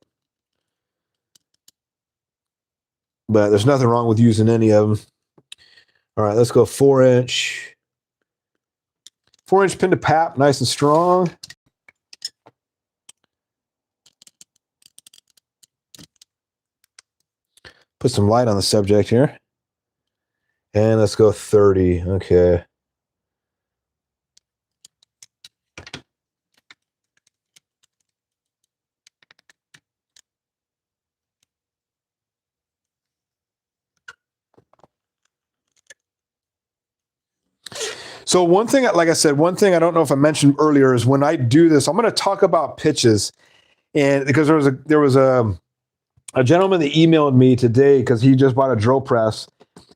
But there's nothing wrong with using any of them. All right, let's go 4-inch. 4-inch pin to pap, nice and strong. Put some light on the subject here. And let's go 30. Okay. So one thing, like I said, one thing I don't know if I mentioned earlier is when I do this, I'm going to talk about pitches, and because there was a gentleman that emailed me today because he just bought a drill press,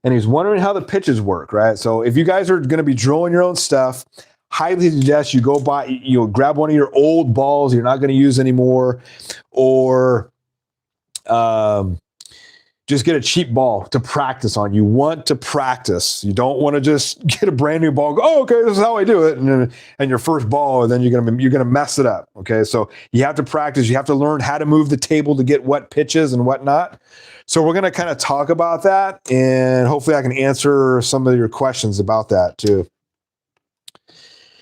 and he's wondering how the pitches work. Right. So if you guys are going to be drilling your own stuff, highly suggest you go buy, grab one of your old balls you're not going to use anymore, or just get a cheap ball to practice on. You want to practice. You don't want to just get a brand new ball. Go, oh, okay, this is how I do it, and your first ball, and then you're gonna mess it up. Okay, so you have to practice. You have to learn how to move the table to get what pitches and whatnot. So we're gonna kind of talk about that, and hopefully I can answer some of your questions about that too.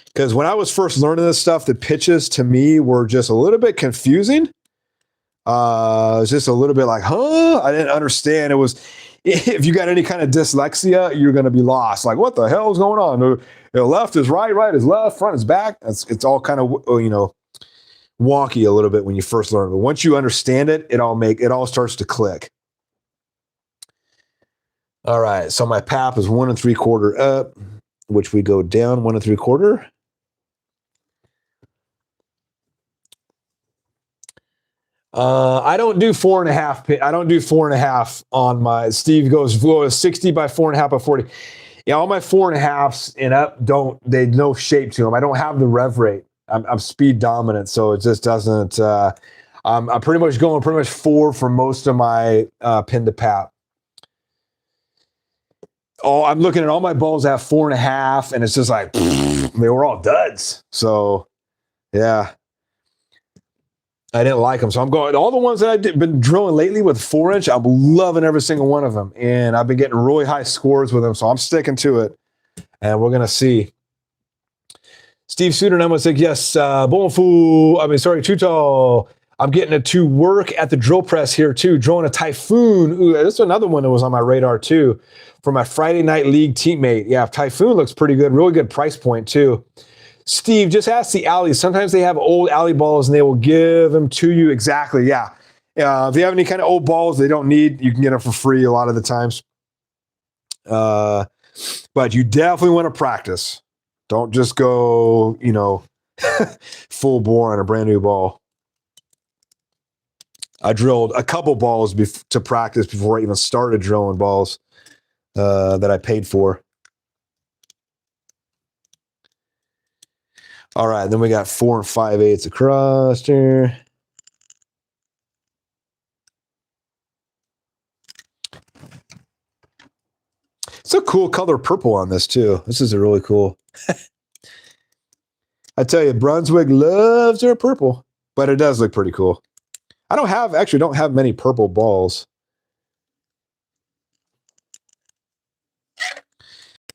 Because when I was first learning this stuff, the pitches to me were just a little bit confusing. It's just a little bit like, huh? I didn't understand. It was, if you got any kind of dyslexia, you're going to be lost. Like, what the hell is going on? The left is right, right is left, front is back. It's all kind of, wonky a little bit when you first learn. But once you understand it, it all starts to click. All right. So my PAP is 1 3/4 up, which we go down 1 3/4. I don't do 4.5. I don't do 4.5 on my. Steve goes 60 by 4.5 by 40. Yeah, all my 4.5s and up they no shape to them. I don't have the rev rate. I'm speed dominant, so it just doesn't. I'm pretty much going 4 for most of my pin to pap. Oh, I'm looking at all my balls at 4.5, and it's just like they were all duds. So yeah. I didn't like them. So I'm going, all the ones that I've been drilling lately with 4-inch, I'm loving every single one of them. And I've been getting really high scores with them. So I'm sticking to it. And we're going to see. Steve Suter, I'm going to say, yes, too tall. I'm getting it to work at the drill press here too. Drilling a Typhoon. Ooh, this is another one that was on my radar too. For my Friday night league teammate. Yeah, Typhoon looks pretty good. Really good price point too. Steve, just ask the alleys. Sometimes they have old alley balls and they will give them to you. Exactly. Yeah. If you have any kind of old balls they don't need, you can get them for free a lot of the times. But you definitely want to practice. Don't just go, full bore on a brand new ball. I drilled a couple balls to practice before I even started drilling balls that I paid for. All right, then we got 4 5/8 across here. It's a cool color purple on this too. This is a really cool. I tell you, Brunswick loves their purple, but it does look pretty cool. I don't have many purple balls.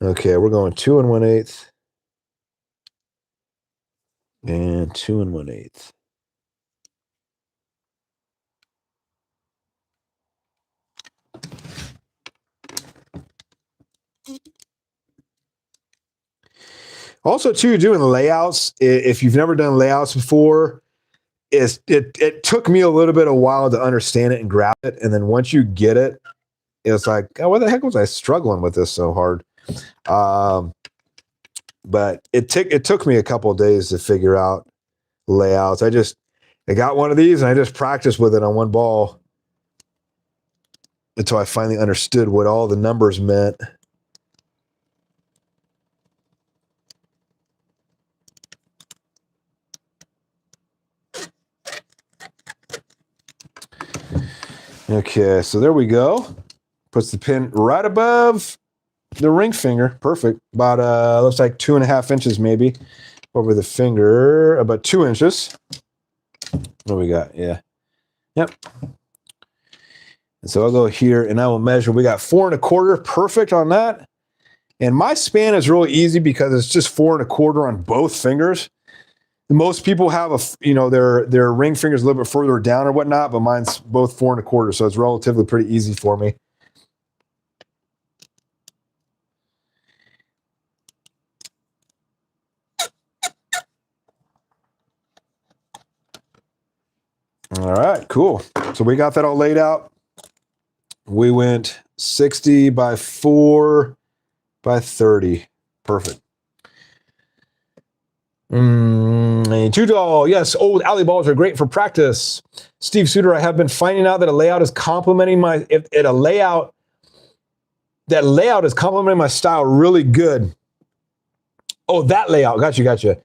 Okay, we're going 2 1/8 and 2 1/8. Also, too, doing layouts. If you've never done layouts before, it took me a little bit of a while to understand it and grab it, and then once you get it, it's like, oh, why the heck was I struggling with this so hard? But it took me a couple of days to figure out layouts. I got one of these and I just practiced with it on one ball until I finally understood what all the numbers meant. Okay, so there we go. Puts the pin right above the ring finger. Perfect. About, looks like 2.5 inches maybe over the finger. About 2 inches. What do we got? Yeah. Yep. And so I'll go here and I will measure. We got 4 1/4. Perfect on that. And my span is really easy because it's just 4 1/4 on both fingers. Most people have their ring fingers a little bit further down or whatnot, but mine's both 4 1/4, so it's relatively pretty easy for me. All right, cool. So we got that all laid out. We went 60 by 4 by 30. Perfect. $2. Yes, old alley balls are great for practice. Steve Suter, I have been finding out that a layout is complementing my layout is complementing my style really good. Oh, that layout. Gotcha.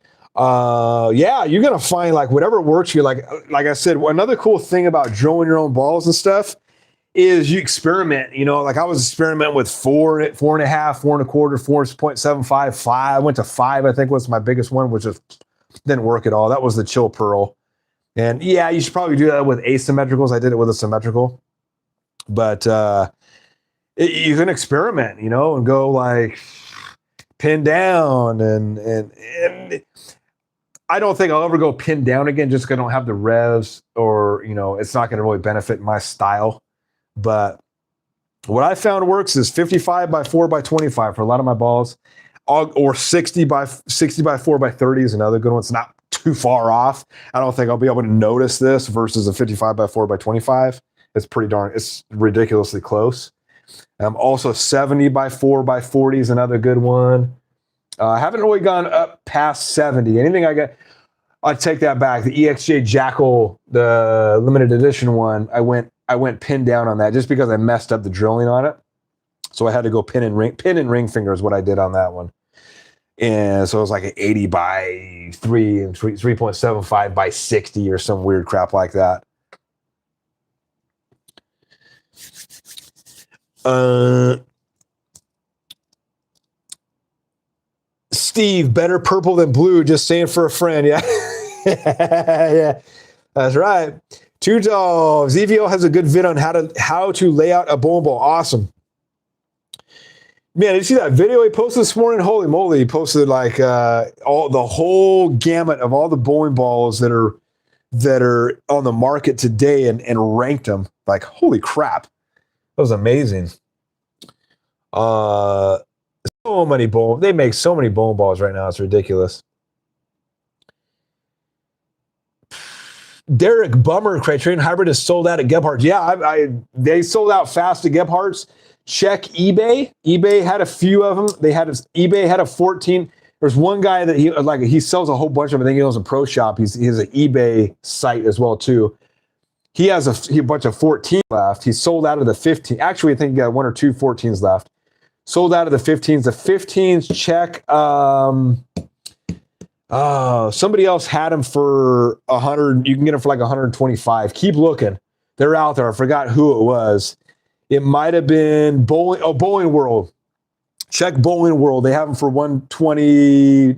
Yeah, you're gonna find like whatever works for you. Like I said, another cool thing about drilling your own balls and stuff is you experiment. Like I was experimenting with 4, 4.5, 4 1/4, 4.75, 5. I went to 5, I think was my biggest one, which just didn't work at all. That was the chill pearl. And yeah, you should probably do that with asymmetricals. I did it with a symmetrical. But you can experiment, and go like pin down and I don't think I'll ever go pin down again just because I don't have the revs or, it's not going to really benefit my style. But what I found works is 55 by 4 by 25 for a lot of my balls, or 60 by 4 by 30 is another good one. It's not too far off. I don't think I'll be able to notice this versus a 55 by 4 by 25. It's ridiculously close. Also 70 by 4 by 40 is another good one. I haven't really gone up past 70. Anything I take that back. The EXJ Jackal, the limited edition one, I went pin down on that just because I messed up the drilling on it. So I had to go pin and ring finger is what I did on that one. And so it was like an 80 by 3 and 3.75 by 60 or some weird crap like that. Steve, better purple than blue, just saying for a friend. Yeah. Yeah, that's right. $2. EVO has a good vid on how to lay out a bowling ball. Awesome. Man, did you see that video he posted this morning? Holy moly, he posted like the whole gamut of all the bowling balls that are on the market today and ranked them. Like, holy crap. That was amazing. So many they make so many bowling balls right now. It's ridiculous. Derek Bummer, Criterion Hybrid is sold out at Gebhardt's. Yeah, they sold out fast at Gebhardt's. Check eBay. eBay had a few of them. eBay had a 14. There's one guy that he sells a whole bunch of them. I think he owns a pro shop. He has an eBay site as well too. He has a bunch of 14 left. He sold out of the 15. Actually, I think he got 1 or 2 14s left. Sold out of the 15s. The 15s, check. Somebody else had them for 100. You can get them for like 125. Keep looking. They're out there. I forgot who it was. It might have been Bowling World. Check Bowling World. They have them for 120,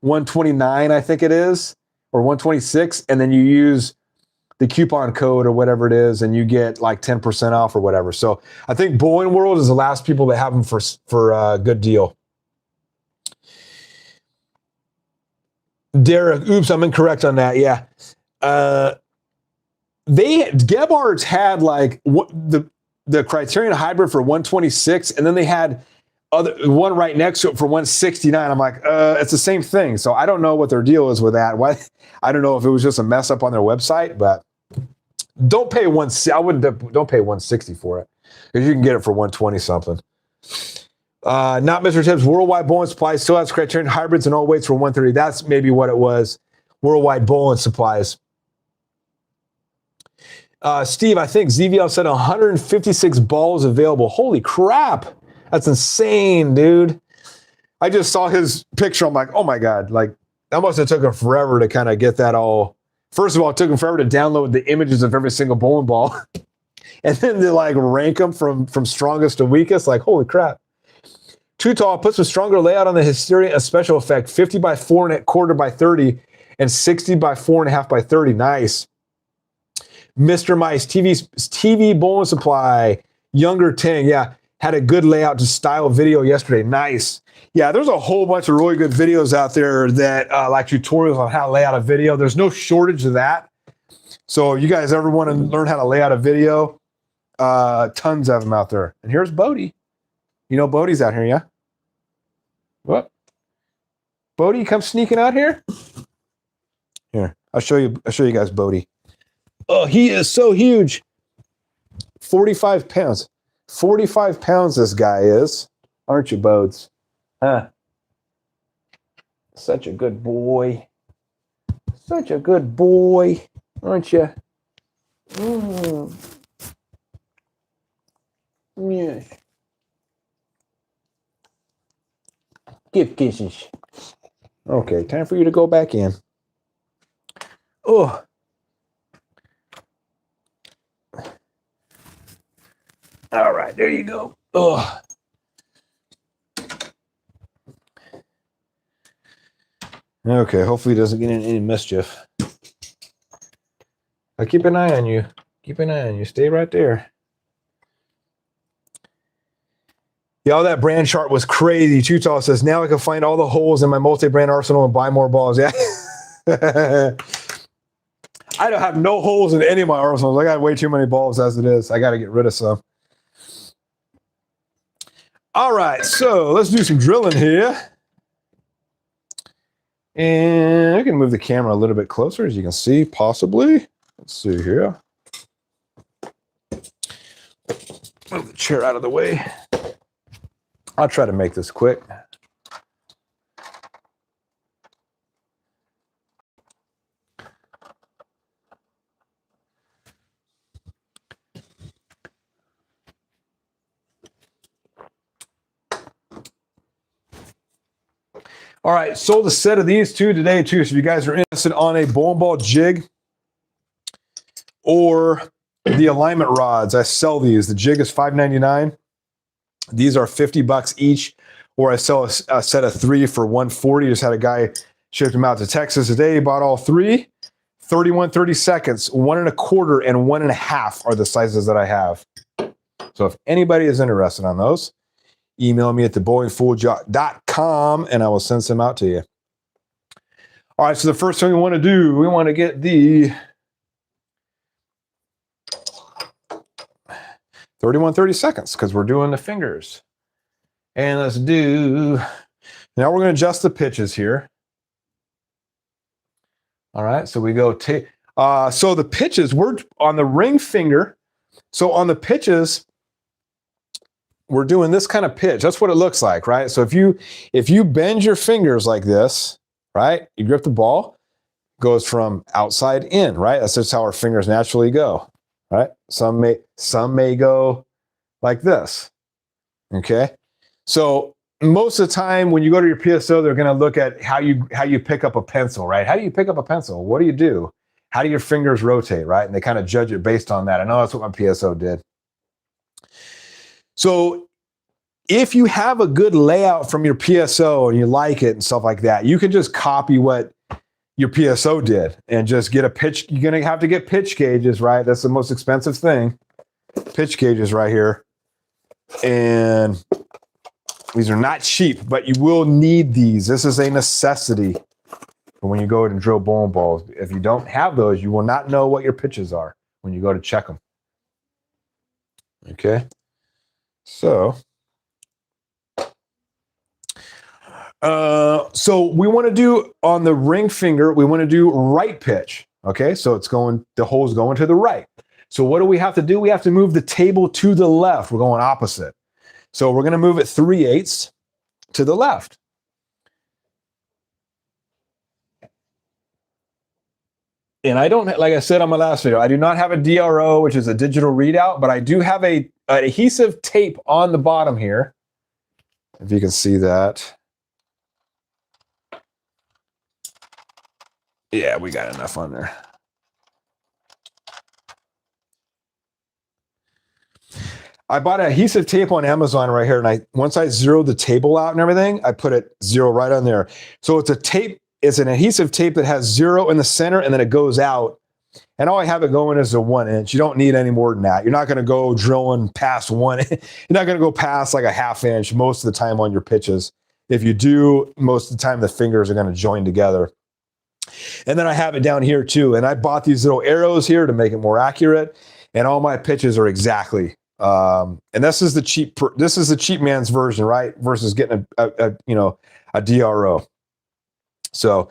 129, I think it is, or 126. And then you use the coupon code or whatever it is, and you get like 10% off or whatever. So I think Bowling World is the last people that have them for a good deal. Derek, oops, I'm incorrect on that. Yeah. Gebhardt's had like the Criterion Hybrid for 126, and then they had one right next to it for 169. I'm like, it's the same thing. So I don't know what their deal is with that. Why? I don't know if it was just a mess up on their website, but don't pay don't pay 160 for it, because you can get it for 120 something. Not Mr. Tips. Worldwide Bowling Supplies still has Criterion Hybrids and all weights for 130. That's maybe what it was. Worldwide Bowling Supplies. Steve, I think ZVL said 156 balls available. Holy crap. That's insane, dude. I just saw his picture. I'm like, oh my God. Like, that must have taken forever to kind of get that all. First of all, it took him forever to download the images of every single bowling ball. And then they like rank them from strongest to weakest. Like, holy crap. Too Tall puts a stronger layout on the Hysteria, a special effect, 50 by 4.25 by 30 and 60 by 4.5 by 30. Nice. Mr. Mice, TV bowling supply, younger Ting. Yeah, had a good layout to style video yesterday. Nice. Yeah, there's a whole bunch of really good videos out there that like tutorials on how to lay out a video. There's no shortage of that. So if you guys ever want to learn how to lay out a video, tons of them out there. And here's Bodie. You know Bodie's out here, yeah? What? Bodie, come sneaking out here? Here, I'll show you guys Bodie. Oh, he is so huge. 45 pounds. 45 pounds this guy is. Aren't you, Bodes? Huh? Such a good boy. Such a good boy. Aren't you? Yes. Give kisses. Okay, time for you to go back in. Oh. All right, there you go. Oh. Okay, hopefully he doesn't get in any mischief. I'll keep an eye on you. Keep an eye on you. Stay right there. Yeah, all that brand chart was crazy. Too Tall says, now I can find all the holes in my multi-brand arsenal and buy more balls. Yeah. I don't have no holes in any of my arsenals. I got way too many balls as it is. I got to get rid of some. All right, so let's do some drilling here. And I can move the camera a little bit closer, as you can see, possibly. Let's see here. Move the chair out of the way. I'll try to make this quick. All right, sold a set of these two today, too. So if you guys are interested on a bowling ball jig or the alignment rods, I sell these. The jig is $5.99. These are $50 each, or I sell a set of 3 for $140. Just had a guy ship them out to Texas today. He bought all 3. 31 30-seconds, 1.25 and 1.5 are the sizes that I have. So if anybody is interested on those, email me at thebowlingfool.com and I will send some out to you. All right, so the first thing we want to do, we want to get the 31 30-seconds because we're doing the fingers. And let's do, now we're going to adjust the pitches here. All right, so we go, so the pitches, we're on the ring finger. So on the pitches, we're doing this kind of pitch. That's what it looks like, right? So if you bend your fingers like this, right? You grip the ball, goes from outside in, right? That's just how our fingers naturally go, right? Some may go like this, okay? So most of the time when you go to your PSO, they're going to look at how you pick up a pencil, right? How do you pick up a pencil? What do you do? How do your fingers rotate, right? And they kind of judge it based on that. I know that's what my PSO did. So if you have a good layout from your PSO and you like it and stuff like that, you can just copy what your PSO did and just get a pitch. You're going to have to get pitch gauges, right? That's the most expensive thing. Pitch gauges right here. And these are not cheap, but you will need these. This is a necessity for when you go and drill bowling balls. If you don't have those, you will not know what your pitches are when you go to check them. Okay. So we want to do on the ring finger, we want to do right pitch. Okay, so the hole's going to the right. So what do we have to do? We have to move the table to the left. We're going opposite. So we're going to move it 3/8 to the left. And I don't, like I said on my last video, I do not have a DRO, which is a digital readout, but I do have an adhesive tape on the bottom here. If you can see that. Yeah, we got enough on there. I bought adhesive tape on Amazon right here, and once I zeroed the table out and everything, I put it 0 right on there. So it's a tape, it's an adhesive tape that has 0 in the center, and then it goes out. And all I have it going is a 1 inch. You don't need any more than that. You're not going to go drilling past 1. You're not going to go past like a 1/2 inch most of the time on your pitches. If you do, most of the time the fingers are going to join together. And then I have it down here too. And I bought these little arrows here to make it more accurate. And all my pitches are exactly. And this is the cheap man's version, right? Versus getting a DRO. So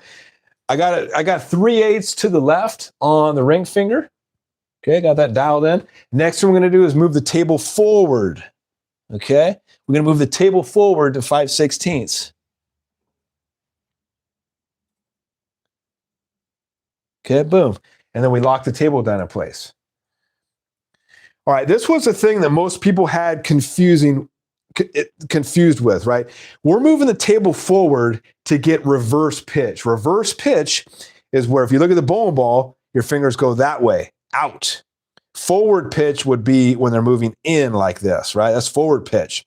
I got 3/8 to the left on the ring finger. Okay, got that dialed in. Next thing we're going to do is move the table forward. Okay, we're going to move the table forward to 5/16. Okay, boom. And then we lock the table down in place. All right, this was a thing that most people had confused with, right? We're moving the table forward to get reverse pitch. Reverse pitch is where if you look at the bowling ball, your fingers go that way, out. Forward pitch would be when they're moving in like this, right? That's forward pitch.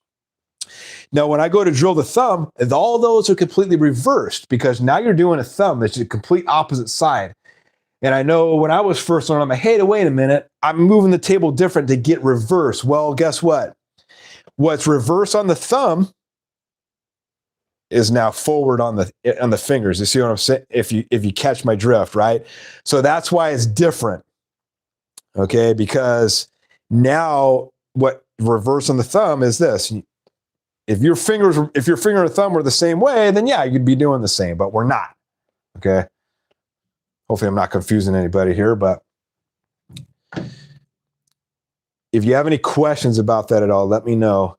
Now, when I go to drill the thumb, all those are completely reversed because now you're doing a thumb that's the complete opposite side. And I know when I was first learning, I'm like, hey, wait a minute, I'm moving the table different to get reverse. Well, guess what? What's reverse on the thumb is now forward on the fingers. You see what I'm saying? If you catch my drift, right? So that's why it's different. Okay, because now what reverse on the thumb is this. If your finger and thumb were the same way, then yeah, you'd be doing the same, but we're not. Okay. Hopefully I'm not confusing anybody here, but if you have any questions about that at all, let me know.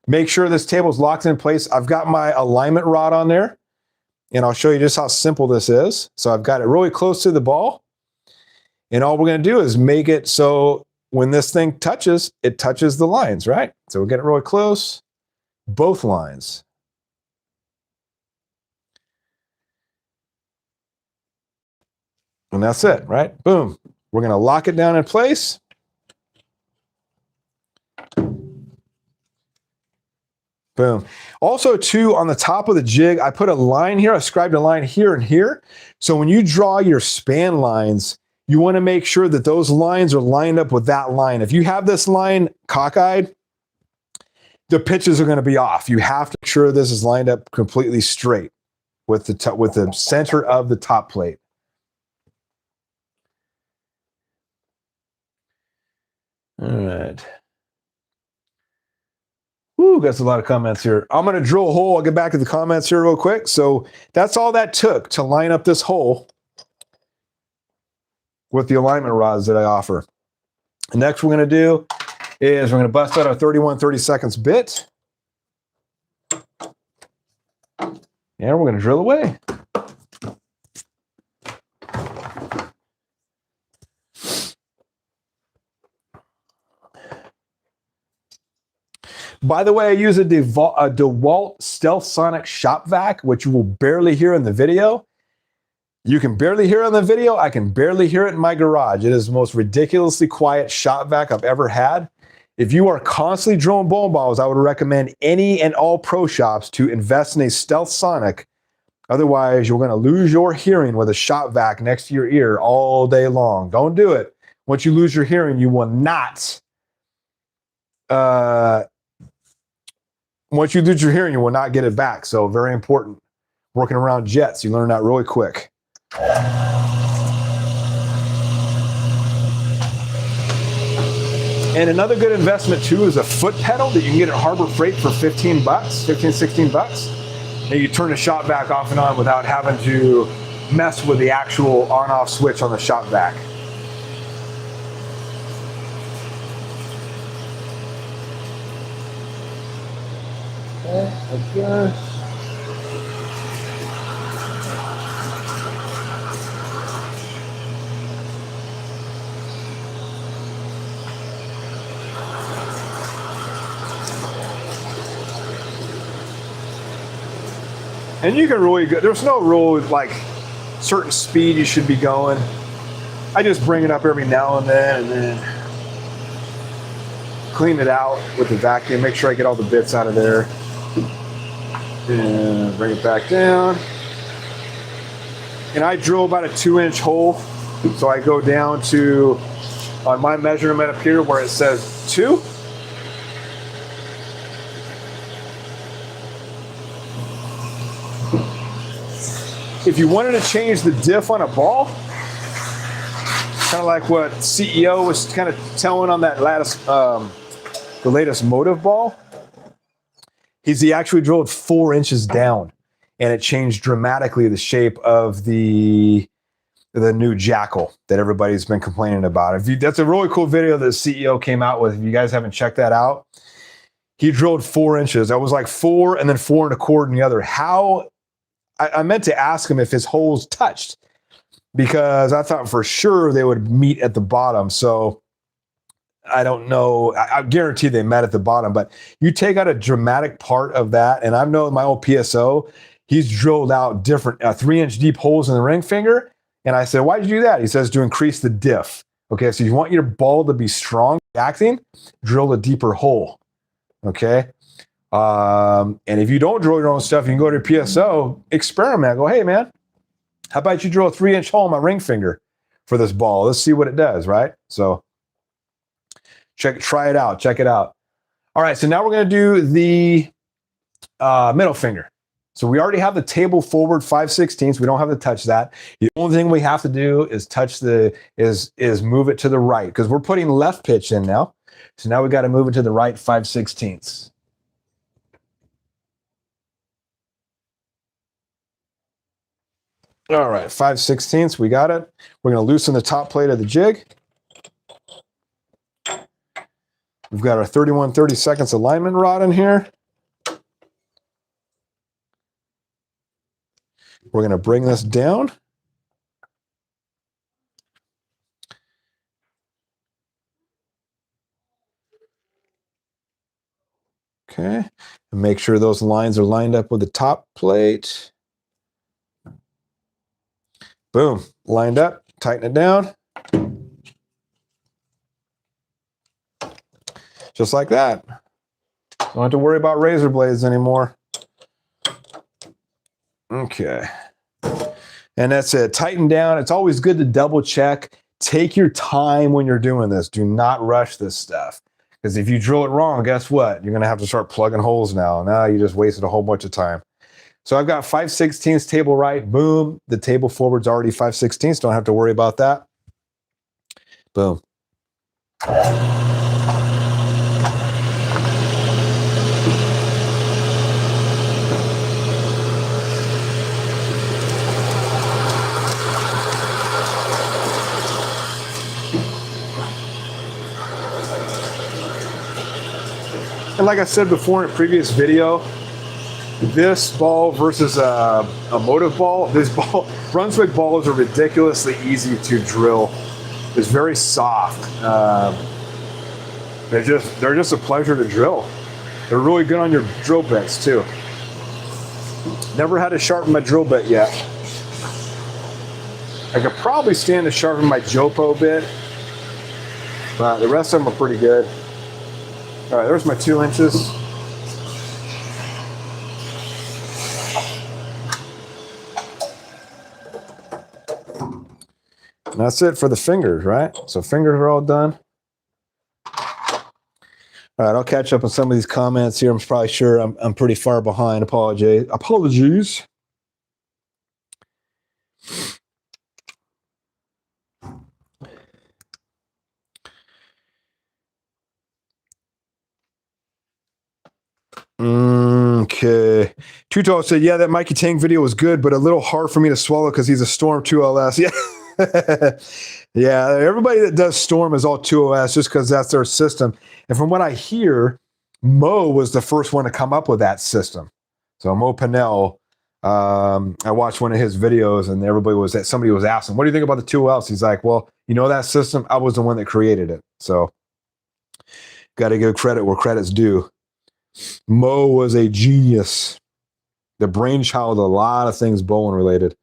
Make sure this table is locked in place. I've got my alignment rod on there, and I'll show you just how simple this is. So I've got it really close to the ball, and all we're going to do is make it so when this thing touches, it touches the lines, right? So we'll get it really close, both lines. And that's it, right? Boom. We're going to lock it down in place. Boom. Also, too, on the top of the jig, I put a line here. I scribed a line here and here. So when you draw your span lines, you want to make sure that those lines are lined up with that line. If you have this line cockeyed, the pitches are going to be off. You have to make sure this is lined up completely straight with the center of the top plate. All right. Woo, got a lot of comments here. I'm going to drill a hole. I'll get back to the comments here real quick. So that's all that took to line up this hole with the alignment rods that I offer. And next we're going to do is we're going to bust out our 31/32 bit. And we're going to drill away. By the way, I use a DeWalt Stealth Sonic shop vac, which you will barely hear in the video. You can barely hear it in the video. I can barely hear it in my garage. It is the most ridiculously quiet shop vac I've ever had. If you are constantly drilling bowling balls, I would recommend any and all pro shops to invest in a Stealth Sonic. Otherwise, you're going to lose your hearing with a shop vac next to your ear all day long. Don't do it. Once you lose your hearing, you will not once you lose your hearing, you will not get it back. So very important. Working around jets, you learn that really quick. And another good investment too is a foot pedal that you can get at Harbor Freight for 15 bucks, 15, 16 bucks. And you turn the shop vac off and on without having to mess with the actual on-off switch on the shop vac. I guess. And you can really go, there's no rule like certain speed you should be going. I just bring it up every now and then clean it out with the vacuum, make sure I get all the bits out of there. And bring it back down. And I drill about a 2-inch hole. So I go down to, on my measurement up here where it says 2. If you wanted to change the diff on a ball, kind of like what CEO was kind of telling on that the latest Motive ball, he actually drilled 4 inches down, and it changed dramatically the shape of the new Jackal that everybody's been complaining about. That's a really cool video that the CEO came out with. If you guys haven't checked that out, he drilled 4 inches. That was like 4 and then 4 1/4 in the other. How? I meant to ask him if his holes touched, because I thought for sure they would meet at the bottom. So I don't know. I guarantee they met at the bottom, but you take out a dramatic part of that. And I know my old PSO, he's drilled out different 3-inch deep holes in the ring finger. And I said, why'd you do that? He says, to increase the diff. Okay, so you want your ball to be strong acting, drill a deeper hole. Okay. And if you don't drill your own stuff, you can go to your PSO, experiment. Go, hey man, how about you drill a 3-inch hole in my ring finger for this ball? Let's see what it does, right? So try it out, check it out. All right, so now we're gonna do the middle finger. So we already have the table forward 5/16. We don't have to touch that. The only thing we have to do is touch is move it to the right, because we're putting left pitch in now. So now we got to move it to the right 5/16. All right, 5/16, we got it. We're going to loosen the top plate of the jig. We've got our 31/32 alignment rod in here. We're going to bring this down. Okay, and make sure those lines are lined up with the top plate. Boom, lined up, tighten it down. Just like that. Don't have to worry about razor blades anymore. Okay. And that's it, tighten down. It's always good to double check. Take your time when you're doing this. Do not rush this stuff. Because if you drill it wrong, guess what? You're gonna have to start plugging holes now. Now you just wasted a whole bunch of time. So I've got 5/16 table right, boom. The table forward's already 5/16, don't have to worry about that. Boom. And like I said before in a previous video, this ball versus a Motive ball, Brunswick balls are ridiculously easy to drill. It's very soft. They're just a pleasure to drill. They're really good on your drill bits too. Never had to sharpen my drill bit yet. I could probably stand to sharpen my Jopo bit, but the rest of them are pretty good. All right, there's my 2 inches. And that's it for the fingers, right? So fingers are all done. All right, I'll catch up on some of these comments here. I'm probably sure I'm pretty far behind. Apologies. Okay. Tuto said, yeah, that Mikey Tang video was good, but a little hard for me to swallow because he's a Storm 2LS. Yeah. Yeah, everybody that does Storm is all 2OS just because that's their system. And from what I hear, Mo was the first one to come up with that system. So Mo Pinnell, I watched one of his videos and somebody was asking, what do you think about the 2Ls? He's like, well, you know that system? I was the one that created it. So got to give credit where credit's due. Mo was a genius, the brainchild of a lot of things bowling related.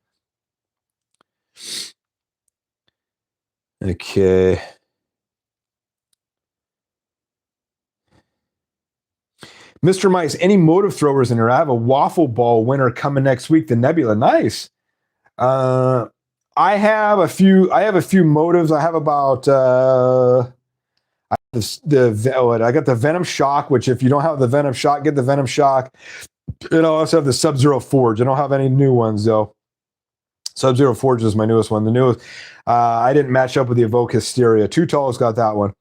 Okay. Mr. Mice, any motive throwers in here? I have a waffle ball winner coming next week, the Nebula. Nice. I have a few motives. I have about I got the Venom Shock, which if you don't have the Venom Shock, get the Venom Shock. And I also have the Sub-Zero Forge. I don't have any new ones though. Sub-Zero Forge is my newest one. The newest, I didn't match up with the Evoke Hysteria. Too Tall's got that one.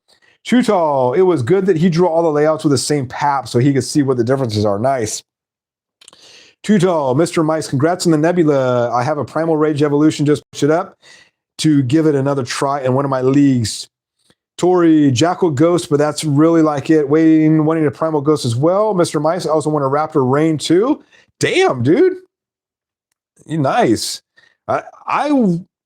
Too Tall, it was good that he drew all the layouts with the same pap so he could see what the differences are. Nice. Too Tall, Mr. Mice, congrats on the Nebula. I have a Primal Rage Evolution, just push it up to give it another try in one of my leagues. Tori, Jackal Ghost, but that's really like it. Waiting, wanting a Primal Ghost as well. Mr. Mice, I also want a Raptor Rain too. Damn, dude. You nice.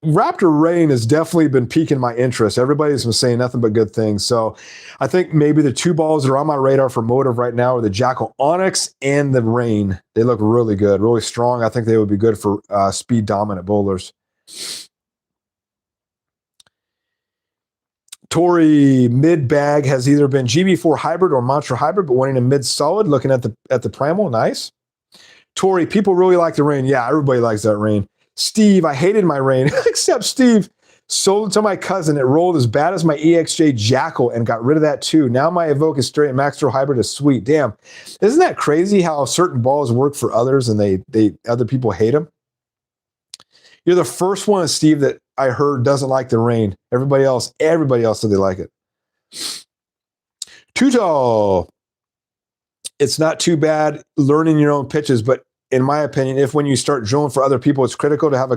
Raptor Rain has definitely been piquing my interest. Everybody's been saying nothing but good things. So I think maybe the two balls that are on my radar for motive right now are the Jackal Onyx and the Rain. They look really good, really strong. I think they would be good for speed dominant bowlers. Tori, mid bag has either been GB4 hybrid or Monster hybrid, but wanting a mid solid, looking at the Primal. Nice. Tori, people really like the Rain. Yeah, everybody likes that Rain. Steve, I hated my Rain, except Steve sold it to my cousin. It rolled as bad as my EXJ Jackal and got rid of that too. Now my Evoke is straight and Max Throw Hybrid is sweet. Damn. Isn't that crazy how certain balls work for others and other people hate them? You're the first one, Steve, that I heard doesn't like the Rain. Everybody else said they like it. Too Tall. It's not too bad learning your own pitches, but in my opinion, if when you start drilling for other people, it's critical to have a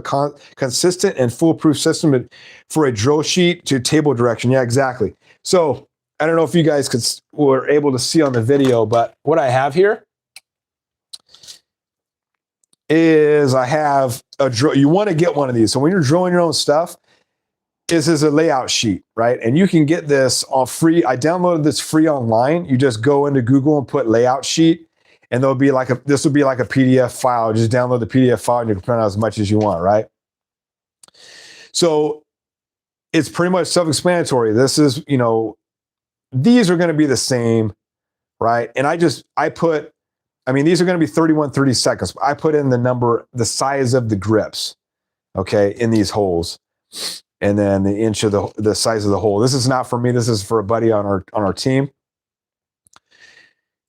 consistent and foolproof system for a drill sheet to table direction. Yeah, exactly. So I don't know if you guys were able to see on the video, but what I have here is I have a drill. You want to get one of these. So when you're drilling your own stuff, this is a layout sheet, right? And you can get this all free. I downloaded this free online. You just go into Google and put layout sheet. And this will be like a PDF file. Just download the PDF file and you can print out as much as you want, right? So it's pretty much self-explanatory. This is, these are going to be the same, right? And these are going to be 31, 30 seconds. I put in the size of the grips, okay, in these holes. And then the inch of the size of the hole. This is not for me. This is for a buddy on our team.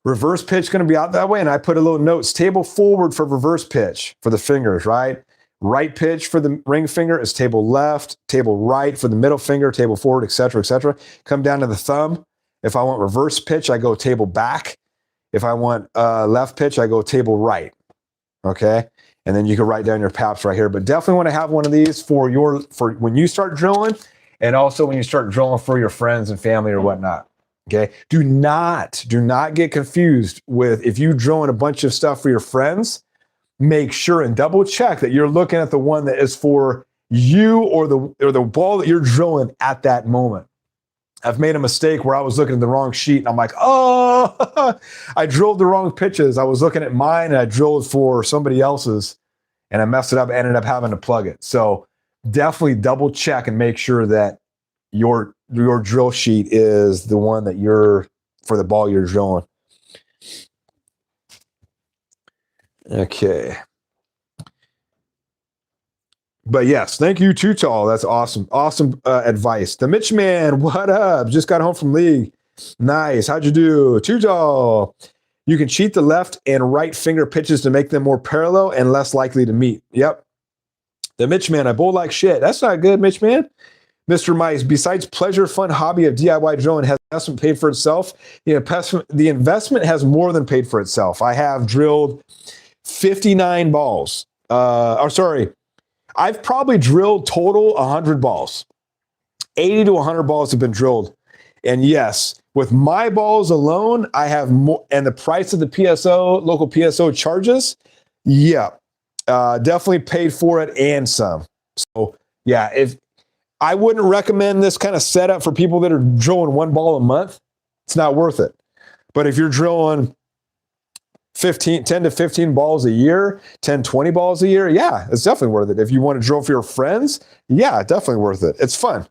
Reverse pitch going to be out that way, and I put a little notes. Table forward for reverse pitch for the fingers, right? Right pitch for the ring finger is table left, table right for the middle finger, table forward, etc., etc. Come down to the thumb. If I want reverse pitch, I go table back. If I want left pitch, I go table right. Okay, and then you can write down your paps right here. But definitely want to have one of these for when you start drilling, and also when you start drilling for your friends and family or whatnot. Okay. Do not get confused with if you drilling a bunch of stuff for your friends, make sure and double check that you're looking at the one that is for you or the ball that you're drilling at that moment. I've made a mistake where I was looking at the wrong sheet and I'm like, oh, I drilled the wrong pitches. I was looking at mine and I drilled for somebody else's and I messed it up, ended up having to plug it. So definitely double check and make sure that your drill sheet is the one that you're for the ball you're drilling. Okay. But yes, thank you, Too Tall. That's awesome. Awesome advice. The Mitch Man, what up? Just got home from league. Nice. How'd you do? Too Tall. You can cheat the left and right finger pitches to make them more parallel and less likely to meet. Yep. The Mitch Man, I bowl like shit. That's not good, Mitch Man. Mr. Mice, besides pleasure, fun hobby of DIY drilling, has the investment paid for itself? The investment has more than paid for itself. I have drilled 59 balls. I've probably drilled total 100 balls. 80 to 100 balls have been drilled. And yes, with my balls alone, I have more, and the price of the PSO, local PSO charges, yeah, definitely paid for it and some. So yeah, I wouldn't recommend this kind of setup for people that are drilling one ball a month. It's not worth it. But if you're drilling 10 to 15 balls a year, 10, 20 balls a year, yeah, it's definitely worth it. If you want to drill for your friends, yeah, definitely worth it. It's fun.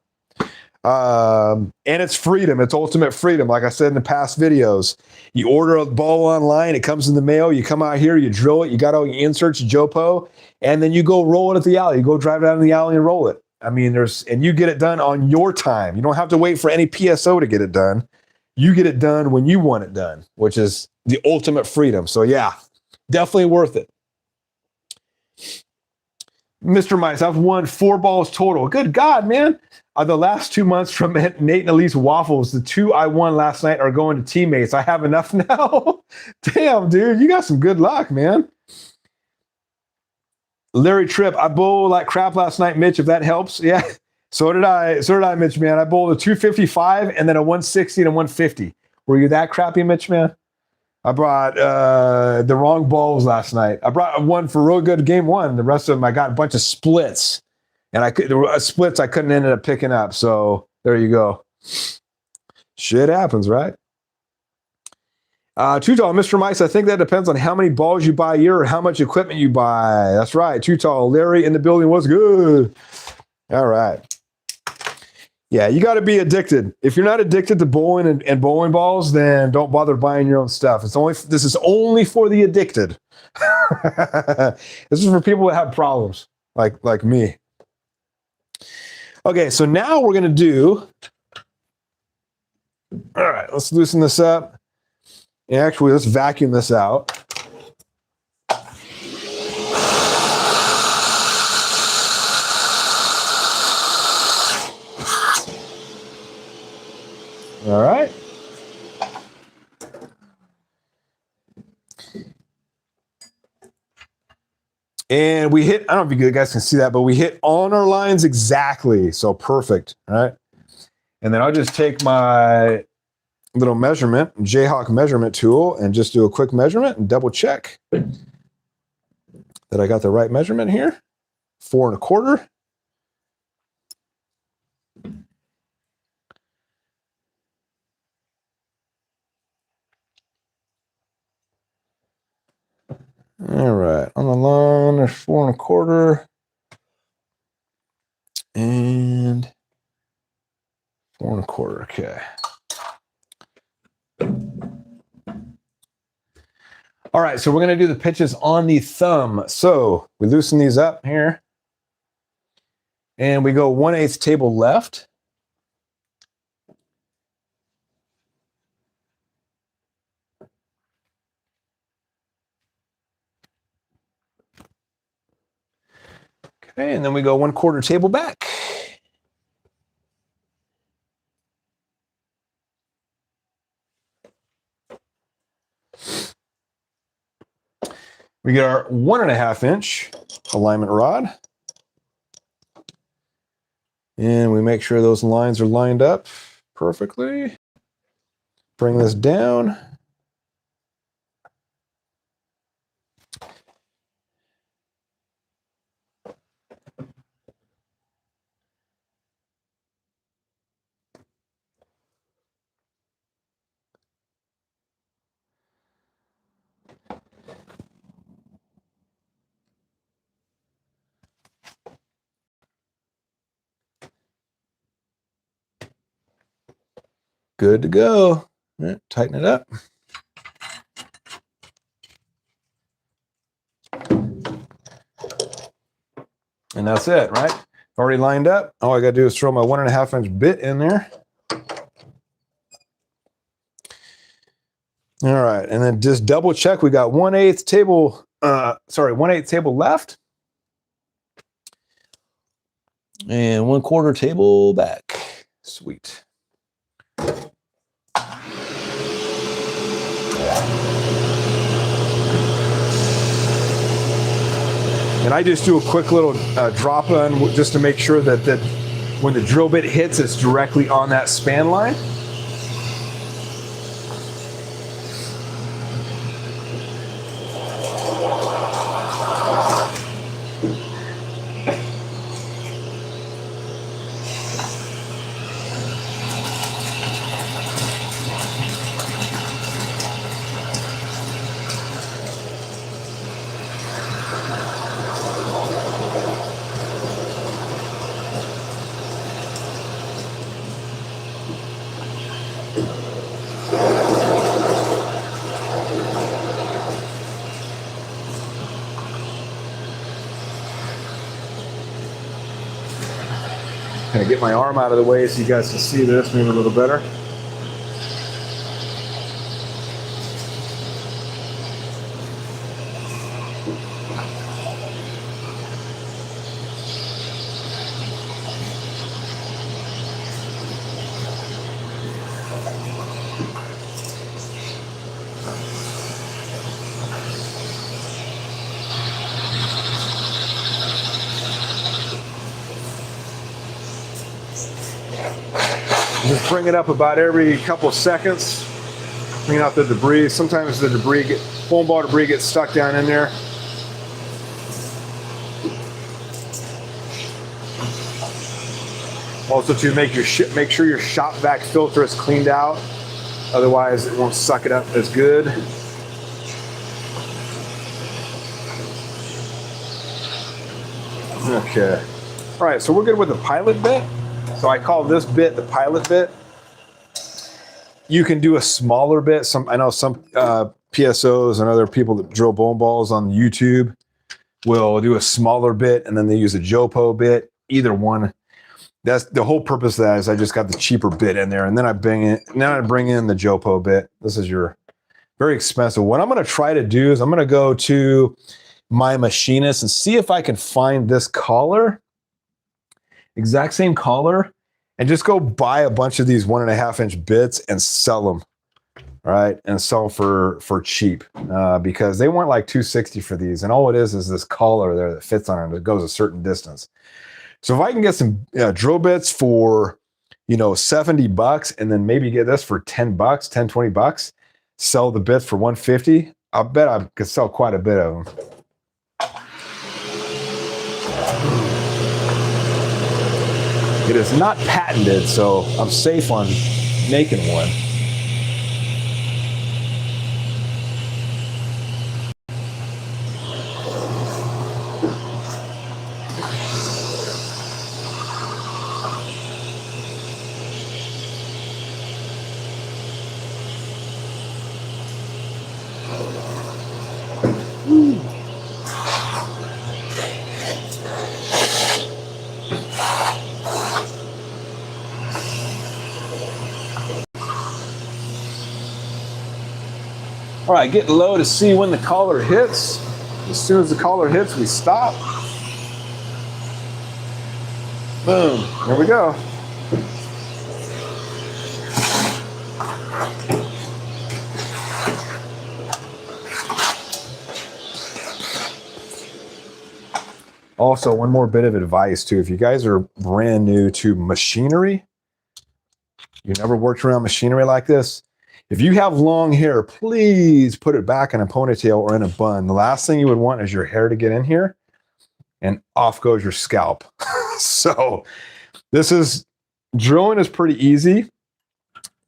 And it's freedom. It's ultimate freedom. Like I said in the past videos, you order a ball online, it comes in the mail, you come out here, you drill it, you got all your inserts, your Jopo, and then you go roll it at the alley. You go drive down the alley and roll it. I mean, and you get it done on your time. You don't have to wait for any PSO to get it done. You get it done when you want it done, which is the ultimate freedom. So yeah, definitely worth it. Mr. Mice, I've won 4 balls total. Good God, man. The last 2 months from Nate and Elise Waffles, the 2 I won last night are going to teammates. I have enough now. Damn, dude, you got some good luck, man. Larry Tripp, I bowled like crap last night, Mitch, if that helps. Yeah, so did I. So did I, Mitch, man. I bowled a 255 and then a 160 and a 150. Were you that crappy, Mitch, man? I brought the wrong balls last night. I brought one for real good game 1. The rest of them, I got a bunch of splits. And there were splits I couldn't end up picking up. So there you go. Shit happens, right? Too Tall, Mr. Mice, I think that depends on how many balls you buy a year or how much equipment you buy. That's right. Too Tall. Larry in the building was good. All right. Yeah, you got to be addicted. If you're not addicted to bowling and bowling balls, then don't bother buying your own stuff. This is only for the addicted. This is for people that have problems, like me. Okay, so now we're gonna do. All right, let's loosen this up. And actually, let's vacuum this out. All right. And we hit, I don't know if you guys can see that, but we hit on our lines exactly. So perfect, all right? And then I'll just take my little measurement, Jayhawk measurement tool, and just do a quick measurement and double check that I got the right measurement here. 4 1/4. All right, on the line, there's 4 1/4 and 4 1/4. Okay. All right, so we're going to do the pitches on the thumb. So we loosen these up here, and we go 1/8 table left. Okay, and then we go 1/4 table back. We get our 1.5 inch alignment rod. And we make sure those lines are lined up perfectly. Bring this down. Good to go. All right, tighten it up. And that's it, right? Already lined up. All I got to do is throw my 1.5 inch bit in there. All right, and then just double check. We got 1/8 table, 1/8 table left. And 1/4 table back. Sweet. And I just do a quick little drop on just to make sure that when the drill bit hits, it's directly on that span line. Kind of get my arm out of the way so you guys can see this maybe a little better. Just bring it up about every couple of seconds. Bring out the debris. Sometimes the bowling ball debris gets stuck down in there. Also, to make sure your shop vac filter is cleaned out. Otherwise, it won't suck it up as good. Okay. All right, so we're good with the pilot bit. So I call this bit the pilot bit. You can do a smaller bit. I know some PSOs and other people that drill bowling balls on YouTube will do a smaller bit and then they use a JOPO bit. Either one. That's the whole purpose of that is I just got the cheaper bit in there and then I bring in the JOPO bit. This is your very expensive. What I'm going to try to do is I'm going to go to my machinist and see if I can find this collar. Exact same collar, and just go buy a bunch of these 1.5-inch bits and sell them, all right? And sell them for cheap because they weren't like $260 for these, and all it is this collar there that fits on it that goes a certain distance. So if I can get some drill bits for $70 and then maybe get this for $10, $20, sell the bits for $150, I bet I could sell quite a bit of them. It is not patented, so I'm safe on making one. All right, getting low to see when the collar hits. As soon as the collar hits, we stop. Boom, there we go. Also, one more bit of advice too. If you guys are brand new to machinery, you never worked around machinery like this, if you have long hair, please put it back in a ponytail or in a bun. The last thing you would want is your hair to get in here and off goes your scalp. So drilling is pretty easy,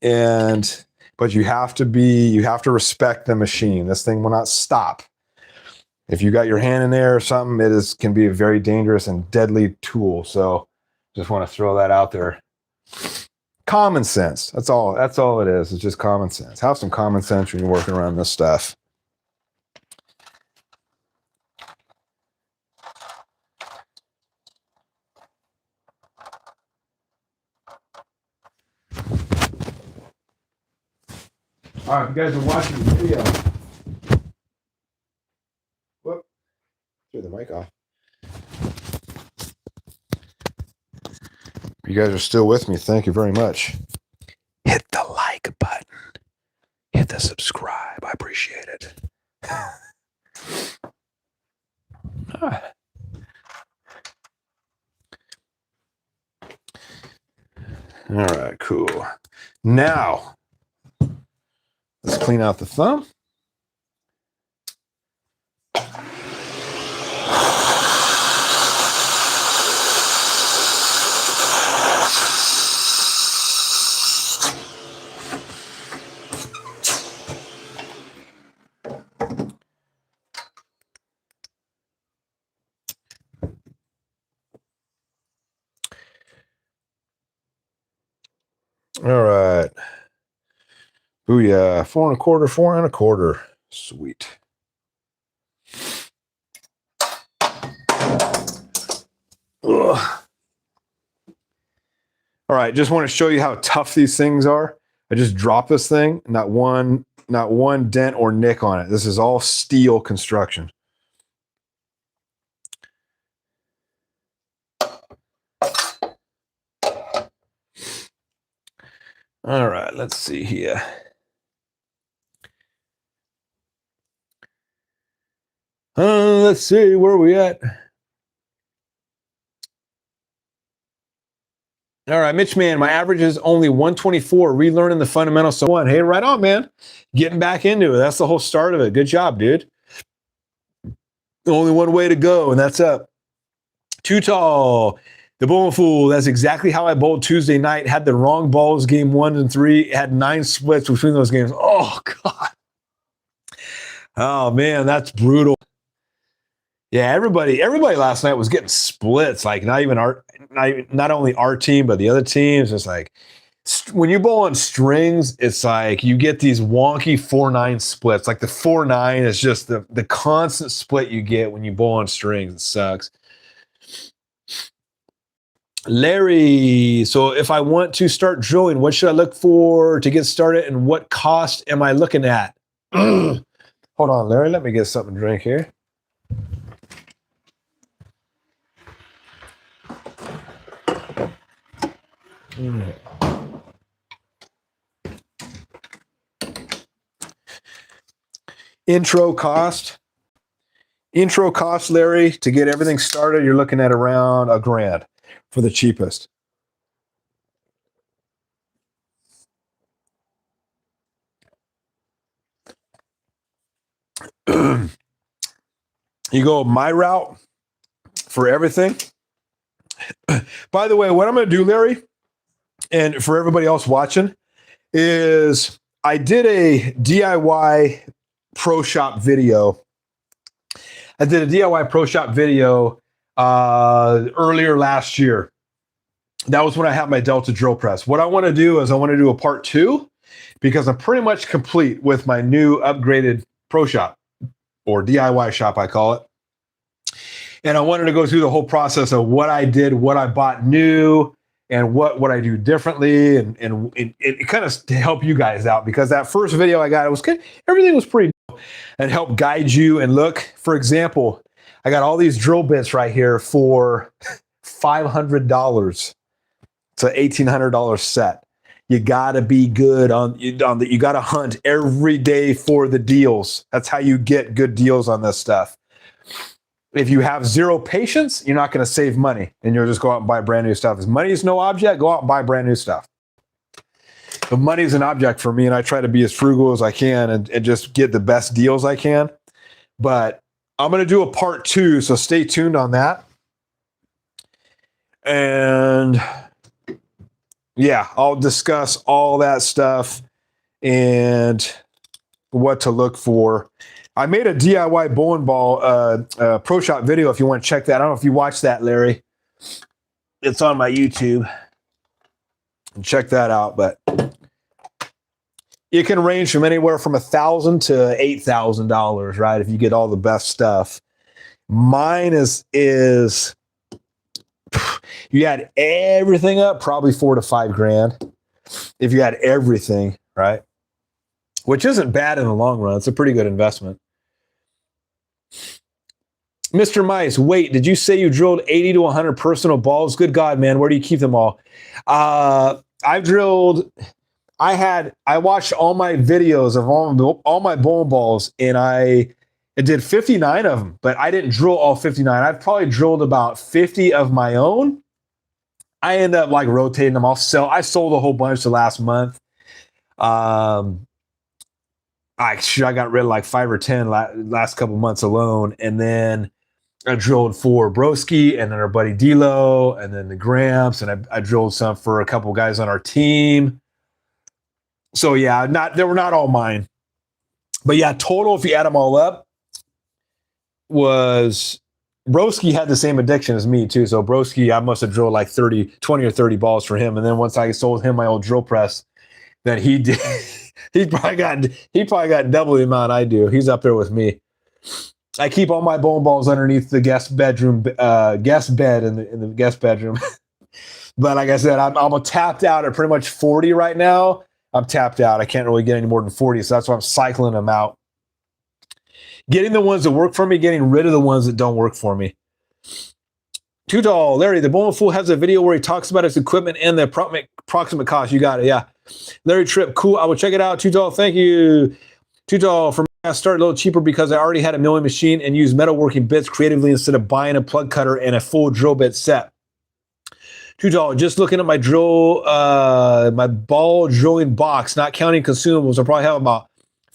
but you have to respect the machine. This thing will not stop. If you got your hand in there or something, can be a very dangerous and deadly tool. So just want to throw that out there. Common sense. That's all it is. It's just common sense. Have some common sense when you're working around this stuff. All right, if you guys are watching the video, whoop, turn the mic off. You guys are still with me. Thank you very much. Hit the like button. Hit the subscribe. I appreciate it. All right, cool. Now, let's clean out the thumb. All right. Booyah. 4 1/4, 4 1/4. Sweet. Ugh. All right, just want to show you how tough these things are. I just dropped this thing, not one dent or nick on it. This is all steel construction. All right, let's see here. Let's see, where are we at? All right, Mitch, man, my average is only 124, relearning the fundamentals. So one, hey, right on, man. Getting back into it. That's the whole start of it. Good job, dude. Only one way to go, and that's up. Too tall. The bowling fool. That's exactly how I bowled Tuesday night. Had the wrong balls game 1 and 3. Had 9 splits between those games. Oh, God. Oh, man, that's brutal. Yeah, everybody last night was getting splits. Like not only our team, but the other teams. It's like when you bowl on strings, it's like you get these wonky 4-9 splits. Like the 4-9 is just the constant split you get when you bowl on strings. It sucks. Larry, so if I want to start drilling, what should I look for to get started, and what cost am I looking at? Hold on, Larry. Let me get something to drink here. Intro cost, Larry, to get everything started, you're looking at around $1,000 for the cheapest. You go my route for everything. By the way, what I'm going to do, Larry, and for everybody else watching, is I did a DIY Pro Shop video. Earlier last year. That was when I had my Delta drill press. What I want to do is I want to do a part 2 because I'm pretty much complete with my new upgraded Pro Shop, or DIY shop, I call it. And I wanted to go through the whole process of what I did, what I bought new, and what I do differently, and it kind of to help you guys out, because that first video I got, everything was pretty cool, and help guide you. And look, for example, I got all these drill bits right here for $500. It's an $1,800 set. You gotta be good on the. You gotta hunt every day for the deals. That's how you get good deals on this stuff. If you have zero patience, you're not going to save money, and you'll just go out and buy brand new stuff. If money is no object, go out and buy brand new stuff. But money is an object for me, and I try to be as frugal as I can and just get the best deals I can. But I'm going to do a part 2, so stay tuned on that. And yeah, I'll discuss all that stuff and what to look for. I made a DIY bowling ball Pro Shop video if you want to check that. I don't know if you watched that, Larry. It's on my YouTube. Check that out. But it can range from anywhere from $1,000 to $8,000, right? If you get all the best stuff. Mine is you add everything up, probably $4,000 to $5,000. If you add everything, right? Which isn't bad in the long run. It's a pretty good investment. Mr. Mice, wait, did you say you drilled 80 to 100 personal balls? Good God, man, where do you keep them all? I watched all my videos of all my bowling balls, and I did 59 of them, but I didn't drill all 59. I've probably drilled about 50 of my own. I end up like rotating them. I sold a whole bunch the last month. I got rid of like 5 or 10 last couple months alone. And then I drilled for Broski, and then our buddy D'Lo, and then the Gramps. And I drilled some for a couple guys on our team. So yeah, they were not all mine. But yeah, total, if you add them all up, was Broski had the same addiction as me too. So Broski, I must have drilled like 20 or 30 balls for him. And then once I sold him my old drill press that he did, he probably got double the amount I do. He's up there with me. I keep all my bowling balls underneath the guest bed in the guest bedroom. But like I said, I'm tapped out at pretty much 40 right now. I'm tapped out. I can't really get any more than 40, so that's why I'm cycling them out. Getting the ones that work for me, getting rid of the ones that don't work for me. Too Tall, Larry, the Bowling Fool has a video where he talks about his equipment and the approximate cost. You got it, yeah. Larry Tripp, cool. I will check it out. Too Tall, thank you. Too Tall, for me, I started a little cheaper because I already had a milling machine and used metalworking bits creatively instead of buying a plug cutter and a full drill bit set. Too Tall, just looking at my my ball drilling box, not counting consumables, I probably have about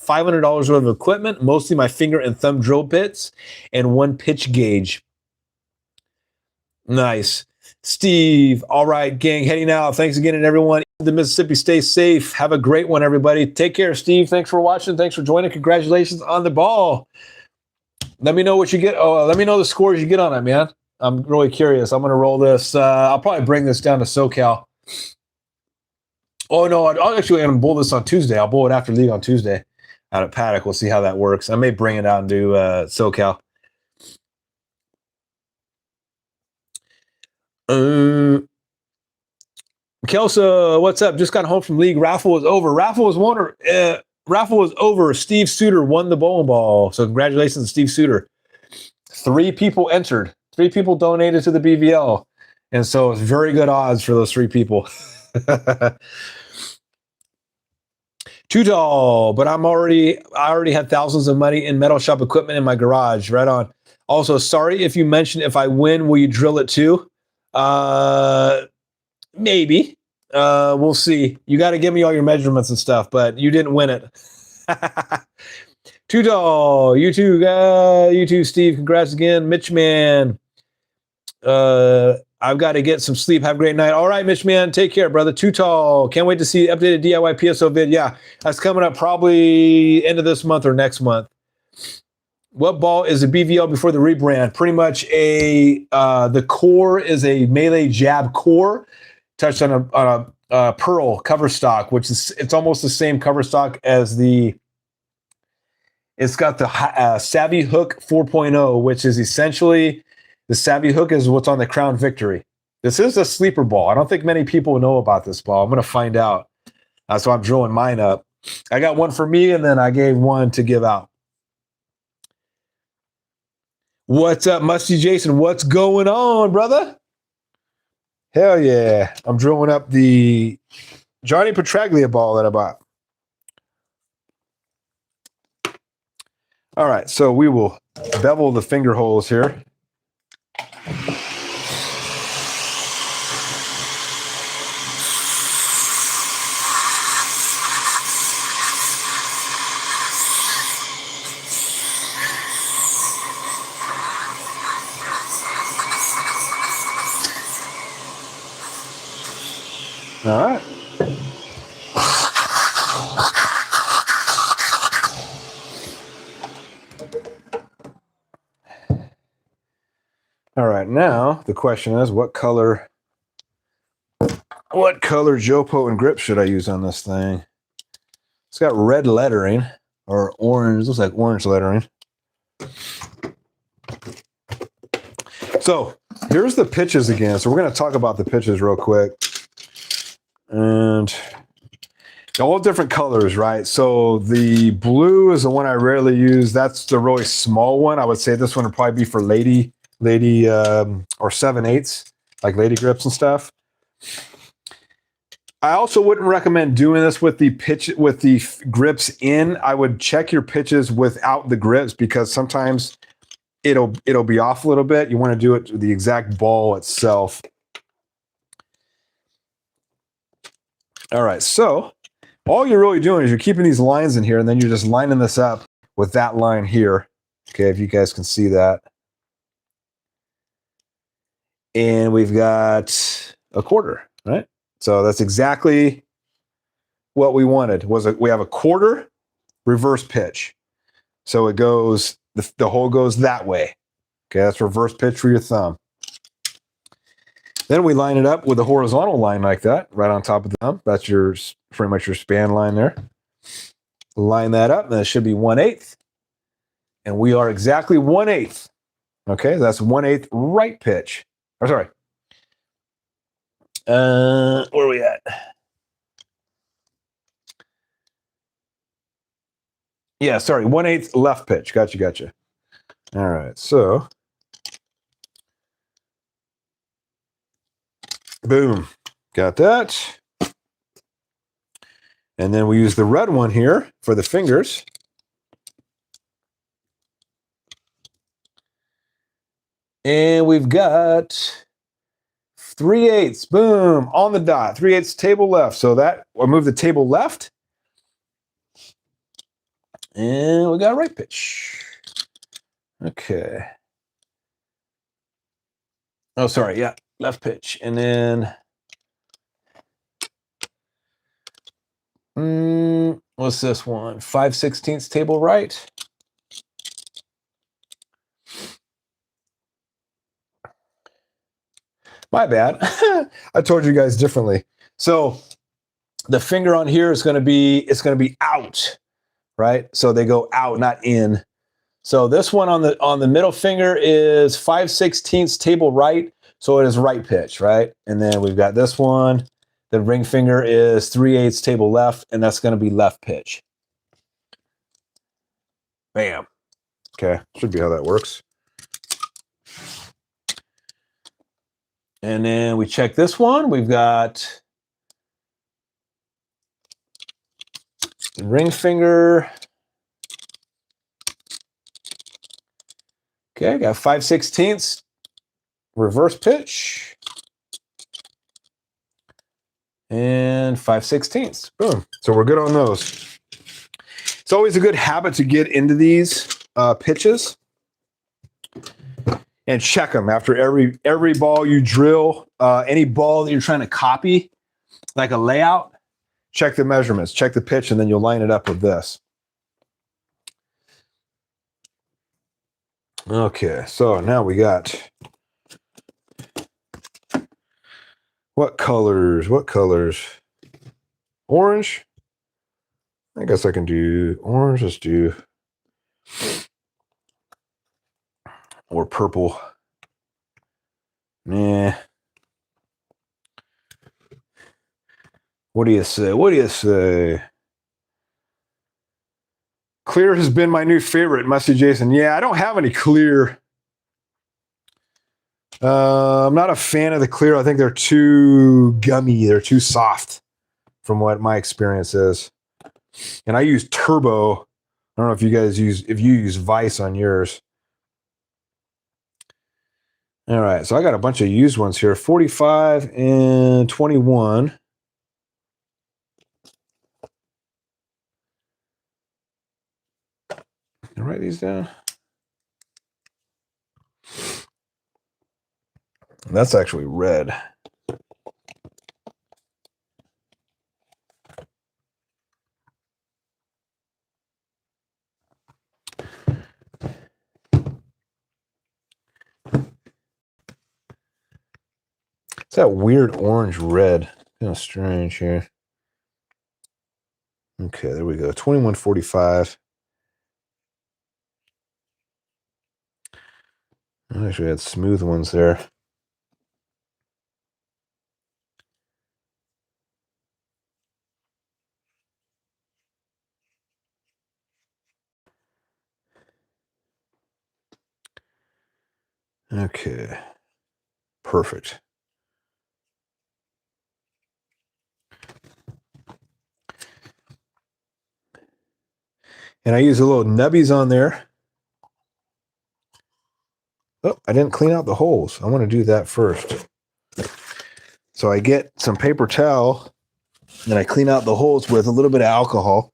$500 worth of equipment, mostly my finger and thumb drill bits, and one pitch gauge. Nice. Steve, all right, gang, heading out. Thanks again, and everyone in the Mississippi, stay safe. Have a great one, everybody. Take care, Steve. Thanks for watching. Thanks for joining. Congratulations on the ball. Let me know what you get. Oh, let me know the scores you get on it, man. I'm really curious. I'm going to roll this. I'll probably bring this down to SoCal. Oh, no, I'll actually I'm going to bowl this on Tuesday. I'll bowl it after league on Tuesday out at Paddock. We'll see how that works. I may bring it out and do SoCal. Kelsa, what's up? Just got home from league. Raffle was over. Raffle was over. Steve Suter won the bowling ball. So congratulations to Steve Suter. 3 people entered. 3 people donated to the BVL. And so it's very good odds for those 3 people. Too Tall, but I already had thousands of money in metal shop equipment in my garage. Right on. Also, sorry if you mentioned if I win, will you drill it too? Maybe. We'll see. You got to give me all your measurements and stuff, but you didn't win it. Too Tall, you too, Steve. Congrats again, Mitch Man. I've got to get some sleep. Have a great night. All right, Mitch Man, take care, brother. Too Tall. Can't wait to see the updated DIY PSO vid. Yeah, that's coming up probably end of this month or next month. What ball is a BVL before the rebrand? Pretty much the core is a melee jab core touched on a pearl cover stock, which is it's almost the same cover stock as it's got the Savvy Hook 4.0, which is essentially the Savvy Hook is what's on the Crown Victory. This is a sleeper ball. I don't think many people know about this ball. I'm going to find out. That's why I'm drilling mine up. I got one for me, and then I gave one to give out. What's up, Musty Jason? What's going on, brother? Hell yeah. I'm drilling up the Johnny Petraglia ball that I bought. All right, so we will bevel the finger holes here. All right. All right, now the question is, what color Jopo and grip should I use on this thing? It's got red lettering, or orange, looks like orange lettering. So here's the pitches again. So we're going to talk about the pitches real quick. And all different colors, right? So the blue is the one I rarely use. That's the really small one. I would say this one would probably be for lady or 7/8, like lady grips and stuff. I also wouldn't recommend doing this with the grips in. I would check your pitches without the grips because sometimes it'll be off a little bit. You want to do it to the exact ball itself. All right, so all you're really doing is you're keeping these lines in here, and then you're just lining this up with that line here. Okay, if you guys can see that. And we've got a quarter, right? So that's exactly what we wanted. We have a quarter reverse pitch. So it goes, the hole goes that way. Okay, that's reverse pitch for your thumb. Then we line it up with a horizontal line like that, right on top of the thumb. That's pretty much your span line there. Line that up, and that should be 1/8. And we are exactly 1/8. Okay, that's 1/8 right pitch. Or sorry. Where are we at? Yeah, sorry, 1/8 left pitch. Gotcha. All right, so boom, got that. And then we use the red one here for the fingers. And we've got 3/8, boom, on the dot. 3/8 table left. So that I'll move the table left. And we got a right pitch. Okay. Oh, sorry, yeah, left pitch. And then what's this one? 5/16 table right. My bad. I told you guys differently. So the finger on here is going to be out, right? So they go out, not in. So this one on the middle finger is 5/16 table right. So it is right pitch, right? And then we've got this one. The ring finger is 3/8 table left, and that's going to be left pitch. Bam. Okay, should be how that works. And then we check this one. We've got ring finger. Okay, got 5/16 reverse pitch. And 5/16. Boom. So we're good on those. It's always a good habit to get into these pitches and check them after every ball you drill. Any ball that you're trying to copy, like a layout, check the measurements, check the pitch, and then you'll line it up with this. Okay, so now we got what colors? Orange. I guess I can do orange. Let's do or purple. Nah. What do you say? Clear has been my new favorite, Musty Jason. Yeah, I don't have any clear. I'm not a fan of the clear. I think they're too gummy. They're too soft from what my experience is. And I use Turbo. I don't know if you use Vice on yours. All right, so I got a bunch of used ones here, 45 and 21. Can I write these down? That's actually red. It's that weird orange red. Kind of strange here. Okay, there we go. 2145. I actually had smooth ones there. Okay. Perfect. And I use a little nubbies on there. Oh, I didn't clean out the holes. I want to do that first. So I get some paper towel and I clean out the holes with a little bit of alcohol.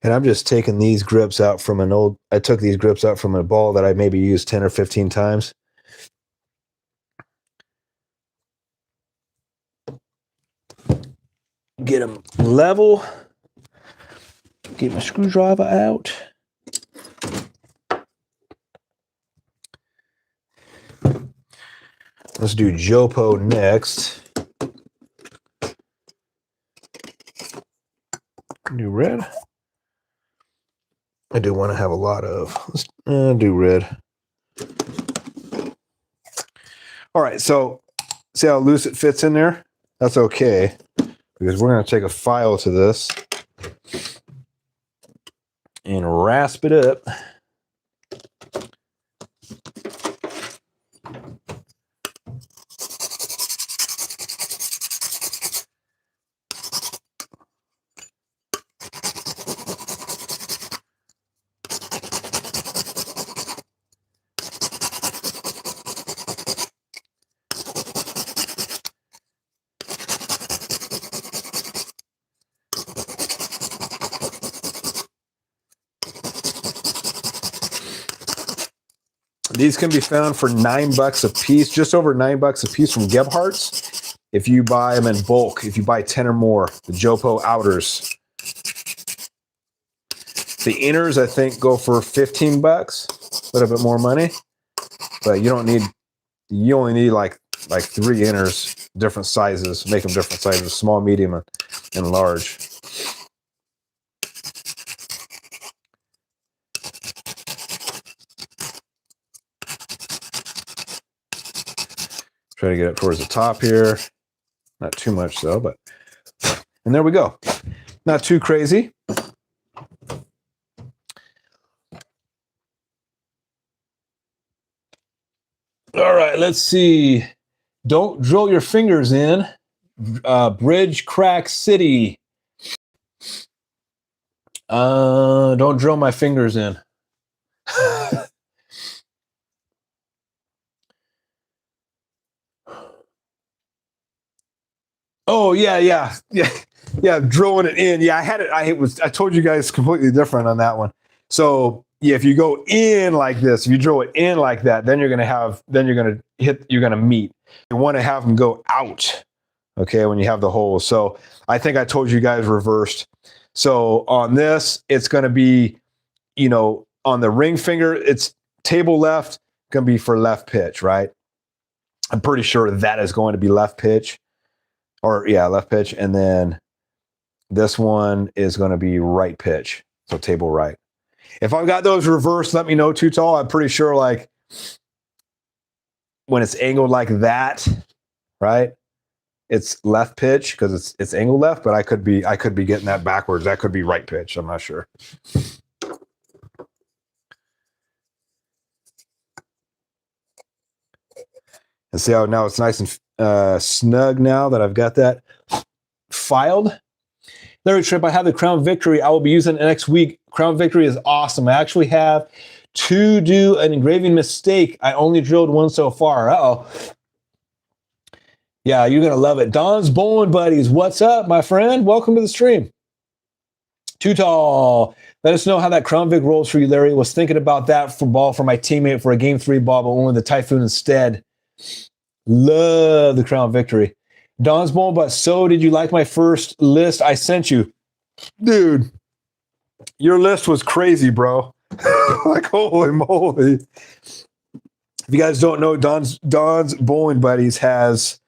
And I'm just taking these grips out from I took these grips out from a ball that I maybe used 10 or 15 times. Get them level. Get my screwdriver out. Let's do Jopo next. Do red. I do want to have a lot of. Let's do red. All right, so see how loose it fits in there? That's okay, because we're going to take a file to this and rasp it up. These can be found for $9 a piece, just over $9 a piece from Gebhardt's. If you buy them in bulk, if you buy 10 or more, the Jopo outers. The inners, I think, go for $15, a little bit more money, but you don't need. You only need like 3 inners, different sizes. Make them different sizes: small, medium, and large. Try to get it towards the top here. Not too much though, but and there we go. Not too crazy. All right, let's see. Don't drill your fingers in. Bridge Crack City. Don't drill my fingers in. Oh yeah, drilling it in. Yeah, I had it. I told you guys completely different on that one. So yeah, if you go in like this, if you drill it in like that, then you're gonna meet. You want to have them go out, okay, when you have the holes. So I think I told you guys reversed. So on this, it's gonna be, on the ring finger, it's table left, gonna be for left pitch, right? I'm pretty sure that is going to be left pitch. Left pitch. And then this one is going to be right pitch. So table right. If I've got those reversed, let me know, Too Tall. I'm pretty sure like when it's angled like that, right? It's left pitch because it's angled left, but I could be getting that backwards. That could be right pitch. I'm not sure. And see how now it's nice and snug now that I've got that filed. Larry Tripp, I have the Crown Victory. I will be using it next week. Crown Victory is awesome. I actually have to do an engraving mistake. I only drilled one so far. Uh-oh. Yeah, you're going to love it. Don's Bowling Buddies, what's up, my friend? Welcome to the stream. Too Tall. Let us know how that Crown Vic rolls for you, Larry. Was thinking about that ball for my teammate for a Game 3 ball, but went with the Typhoon instead. Love the Crown Victory. Don's Bowl, but so did you like my first list I sent you? Dude, your list was crazy, bro. Like, holy moly. If you guys don't know, Don's Bowling Buddies has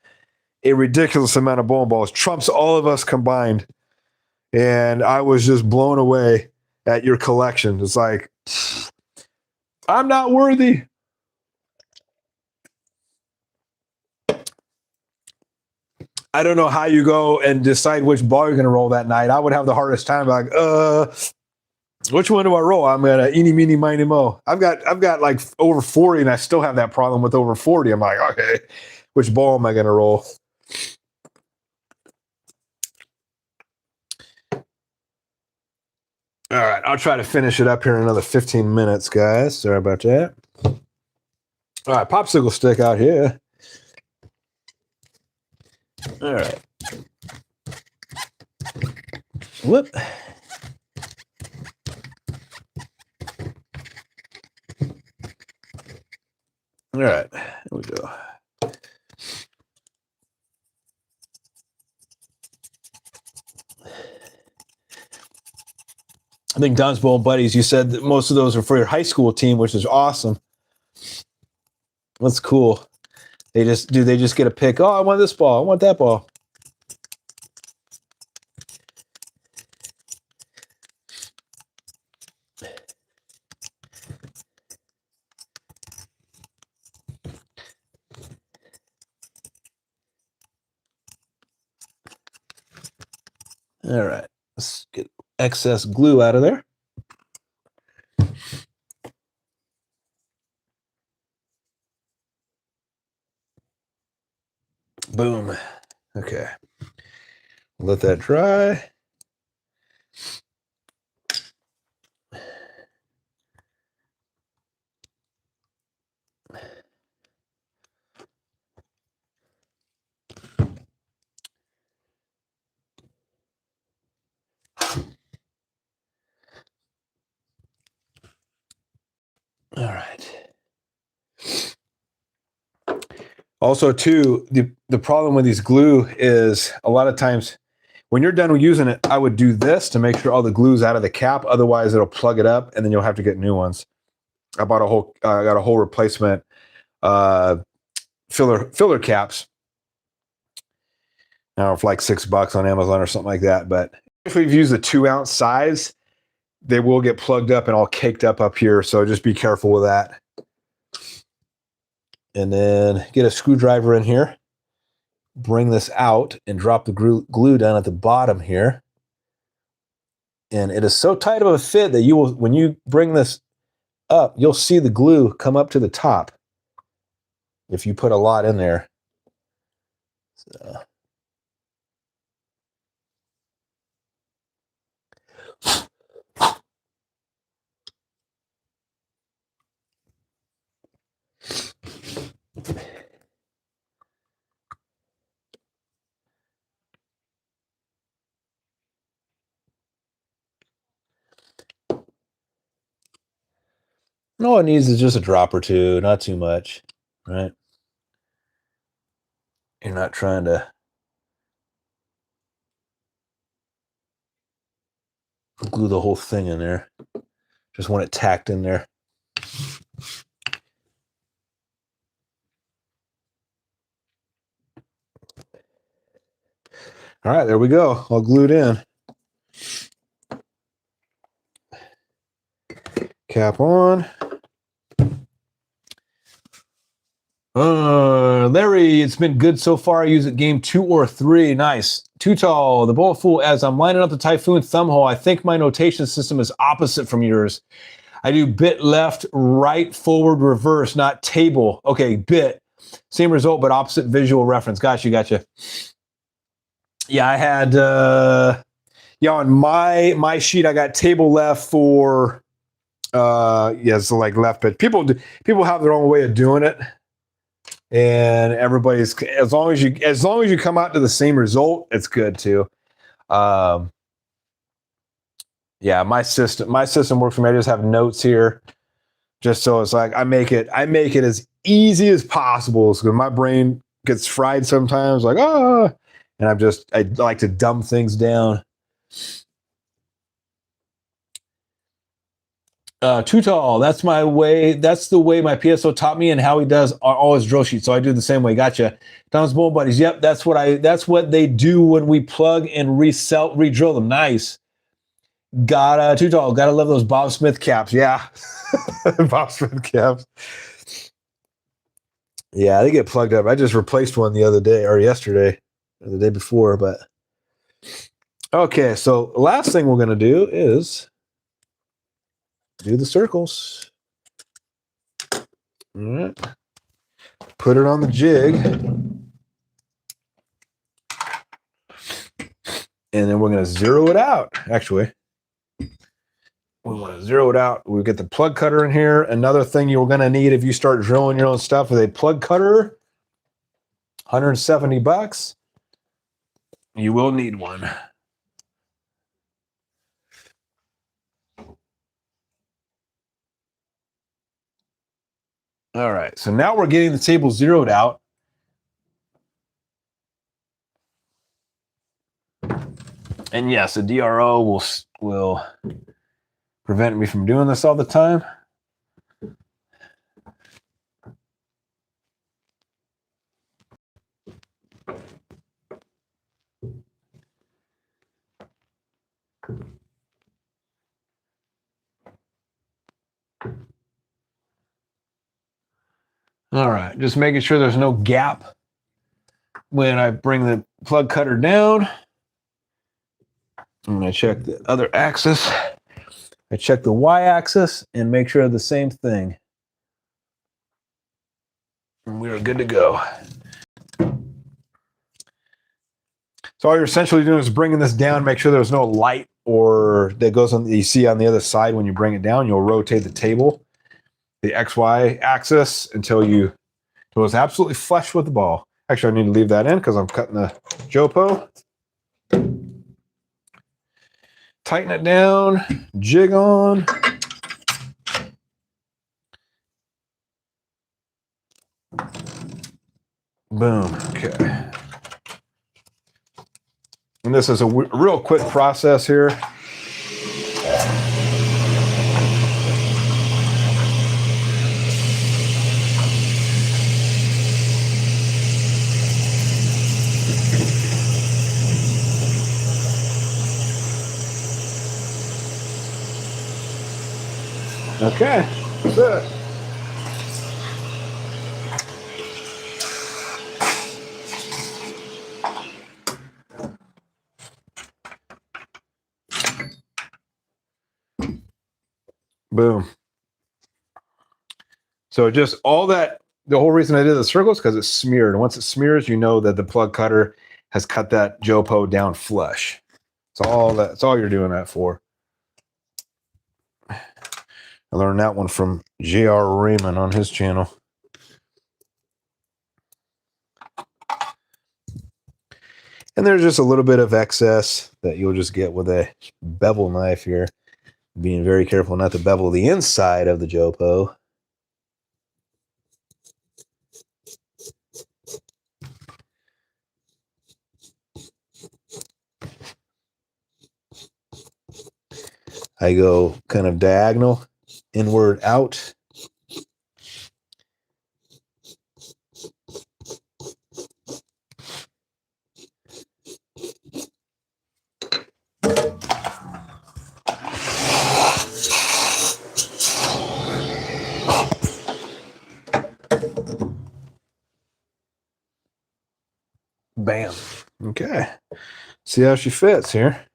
a ridiculous amount of bowling balls. Trumps all of us combined. And I was just blown away at your collection. It's like, I'm not worthy. I don't know how you go and decide which ball you're going to roll that night. I would have the hardest time. Like, which one do I roll? I'm going to eeny, meeny, miny, mo. I've got like over 40, and I still have that problem with over 40. I'm like, okay, which ball am I going to roll? All right, I'll try to finish it up here in another 15 minutes, guys. Sorry about that. All right, popsicle stick out here. All right. Whoop. All right, here we go. I think Don's Bowl Buddies, you said that most of those are for your high school team, which is awesome. That's cool. They just get a pick. Oh, I want this ball. I want that ball. All right, let's get excess glue out of there. Boom. Okay. Let that dry. All right. Also, too, the problem with these glue is a lot of times when you're done using it, I would do this to make sure all the glue's out of the cap. Otherwise, it'll plug it up, and then you'll have to get new ones. I bought got a whole replacement filler caps. Now for like $6 on Amazon or something like that. But if we've used a 2-ounce size, they will get plugged up and all caked up here. So just be careful with that. And then get a screwdriver in here. Bring this out and drop the glue down at the bottom here. And it is so tight of a fit that you will, when you bring this up, you'll see the glue come up to the top if you put a lot in there. So. All it needs is just a drop or two, not too much, right? You're not trying to glue the whole thing in there. Just want it tacked in there. All right, there we go. All glued in. Cap on. Larry, it's been good so far. I use it game 2 or 3. Nice. Too tall. The bullet fool. As I'm lining up the Typhoon thumb hole, I think my notation system is opposite from yours. I do bit left, right, forward, reverse, not table. Okay, bit. Same result, but opposite visual reference. Gotcha. Yeah, I had on my sheet I got table left for so like left, but people have their own way of doing it. And everybody's, as long as you come out to the same result, it's good too. Yeah, my system works for me. I just have notes here, just so it's like I make it as easy as possible. So my brain gets fried sometimes, like and I like to dumb things down. Too tall. That's my way. That's the way my PSO taught me, and how he does all his drill sheets. So I do the same way. Gotcha. Don's Bowl Buddies. Yep, that's what they do when we plug and re-drill them. Nice. Got too tall. Gotta love those Bob Smith caps. Yeah, Bob Smith caps. Yeah, they get plugged up. I just replaced one the other day or yesterday, or the day before. But okay, so the last thing we're gonna do is do the circles. All right. Put it on the jig. And then we're going to zero it out. Actually, we want to zero it out. We get the plug cutter in here. Another thing you're going to need if you start drilling your own stuff is a plug cutter. $170. You will need one. All right, so now we're getting the table zeroed out. And yes, the DRO will prevent me from doing this all the time. All right, just making sure there's no gap when I bring the plug cutter down. I'm going to check the other axis. I check the y-axis and make sure the same thing. And we are good to go. So all you're essentially doing is bringing this down, make sure there's no light or that goes on, you see on the other side when you bring it down. You'll rotate the table, the XY axis until it's absolutely flush with the ball. Actually, I need to leave that in because I'm cutting the Jopo. Tighten it down, jig on. Boom, okay. And this is a real quick process here. Okay, that's it. Boom. So just all that, the whole reason I did the circles because it's smeared. And once it smears, you know that the plug cutter has cut that Jopo down flush. That's all you're doing that for. I learned that one from J.R. Raymond on his channel. And there's just a little bit of excess that you'll just get with a bevel knife here. Being very careful not to bevel the inside of the Jopo. I go kind of diagonal, inward out. Bam. Okay. See how she fits here.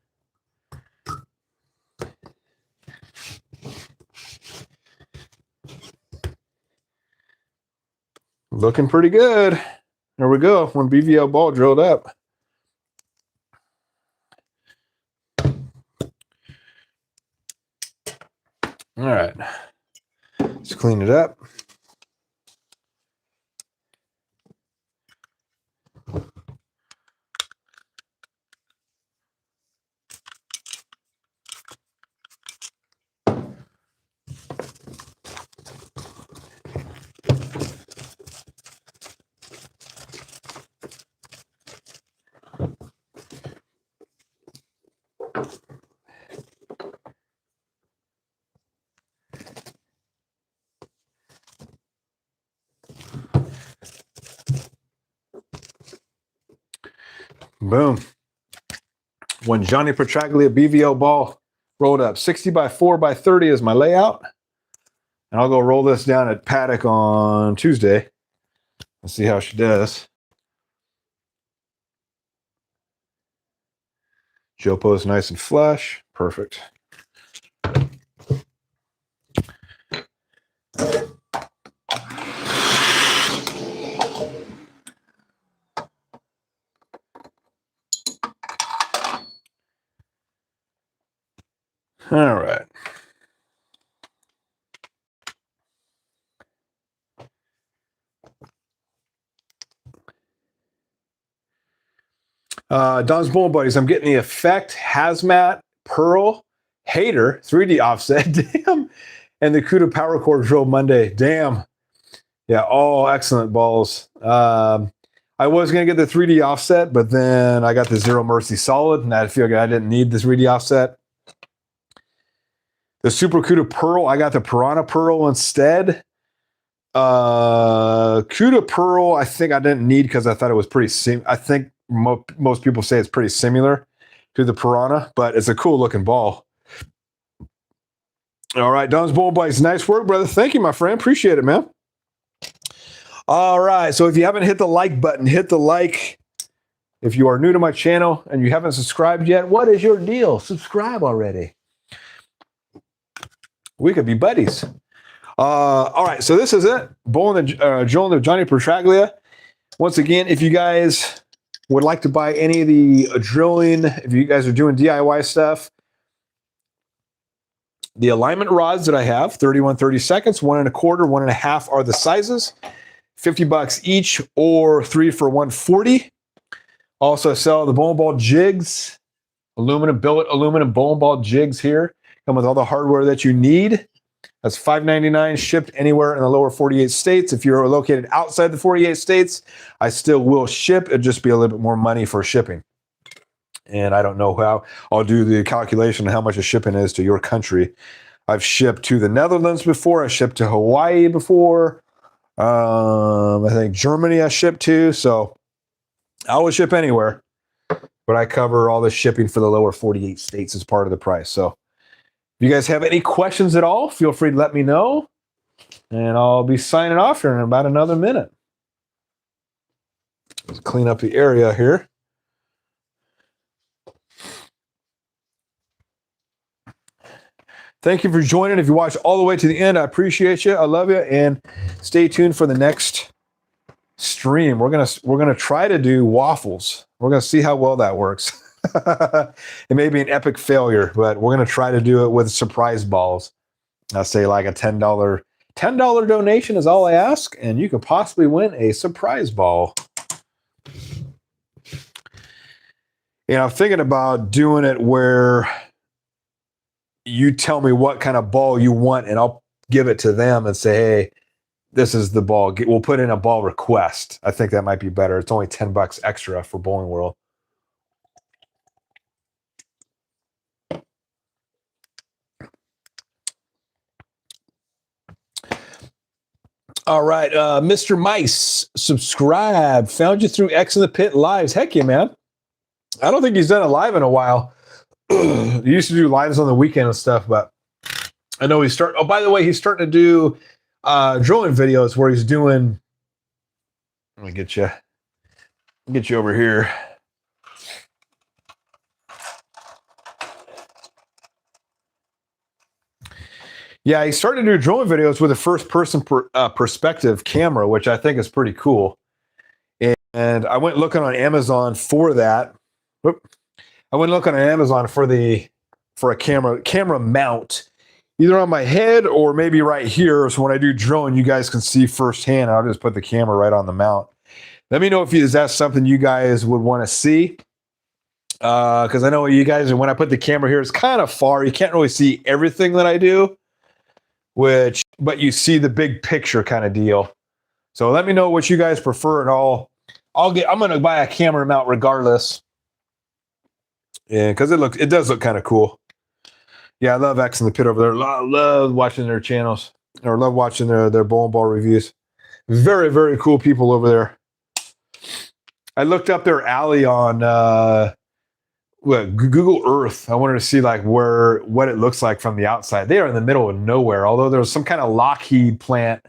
Looking pretty good. There we go. One BVL ball drilled up. All right. Let's clean it up. Boom. One Johnny Petraglia BVL ball rolled up. 60 by 4 by 30 is my layout. And I'll go roll this down at Paddock on Tuesday. Let's see how she does. Jopo is nice and flush. Perfect. All right. Don's Bowling Buddies. I'm getting the Effect Hazmat Pearl Hater 3D offset. Damn. And the CUDA Power Core Drill Monday. Damn. Yeah, all excellent balls. I was going to get the 3D offset, but then I got the Zero Mercy Solid, and I feel like I didn't need the 3D offset. The Super Cuda Pearl, I got the Piranha Pearl instead. Cuda Pearl, I think I didn't need because I thought it was pretty I think most people say it's pretty similar to the Piranha, but it's a cool looking ball. All right, Don's Bowl Bites. Nice work, brother. Thank you, my friend. Appreciate it, man. All right, so if you haven't hit the like button, hit the like. If you are new to my channel and you haven't subscribed yet, what is your deal? Subscribe already. We could be buddies. All right, so this is it. Joel and the Johnny Petraglia. Once again, if you guys would like to buy any of the drilling, if you guys are doing DIY stuff, the alignment rods that I have, 31 32, 1 1/4, 1 1/2 are the sizes. $50 each or 3 for $140. Also sell the bowling ball jigs, billet aluminum bowling ball jigs here. Come with all the hardware that you need. That's $5.99 shipped anywhere in the lower 48 states. If you're located outside the 48 states, I still will ship. It'd just be a little bit more money for shipping. And I don't know how I'll do the calculation of how much a shipping is to your country. I've shipped to the Netherlands before. I shipped to Hawaii before. I think Germany I shipped to. So I will ship anywhere. But I cover all the shipping for the lower 48 states as part of the price. So if you guys have any questions at all, feel free to let me know. And I'll be signing off here in about another minute. Let's clean up the area here. Thank you for joining. If you watch all the way to the end, I appreciate you. I love you. And stay tuned for the next stream. We're gonna try to do waffles. We're gonna see how well that works. It may be an epic failure, but we're gonna try to do it with surprise balls. I say like a $10 donation is all I ask, and you could possibly win a surprise ball. And I'm thinking about doing it where you tell me what kind of ball you want, and I'll give it to them and say, hey, this is the ball. We'll put in a ball request. I think that might be better. It's only $10 extra for Bowling World. All right, Mr. Mice, subscribe. Found you through X in the Pit Lives. Heck yeah, man. I don't think he's done a live in a while. He used to do lives on the weekend and stuff, but I know he's starting. Oh, by the way, he's starting to do drilling videos where he's doing. Let me get you over here. Yeah, he started to do drilling videos with a first-person perspective camera, which I think is pretty cool. And I went looking on Amazon for that. I went looking on Amazon for a camera mount, either on my head or maybe right here. So when I do drilling, you guys can see firsthand. I'll just put the camera right on the mount. Let me know if that's something you guys would want to see. Because I know you guys, and when I put the camera here, it's kind of far. You can't really see everything that I do, but you see the big picture kind of deal. So let me know what you guys prefer, and I'm gonna buy a camera mount regardless. Yeah, because it does look kind of cool. Yeah, I love X in the Pit over there. Love watching their channels, or love watching their bowling ball reviews. Very, very cool people over there. I looked up their alley on Google Earth. I wanted to see like what it looks like from the outside. They are in the middle of nowhere, although there's some kind of Lockheed plant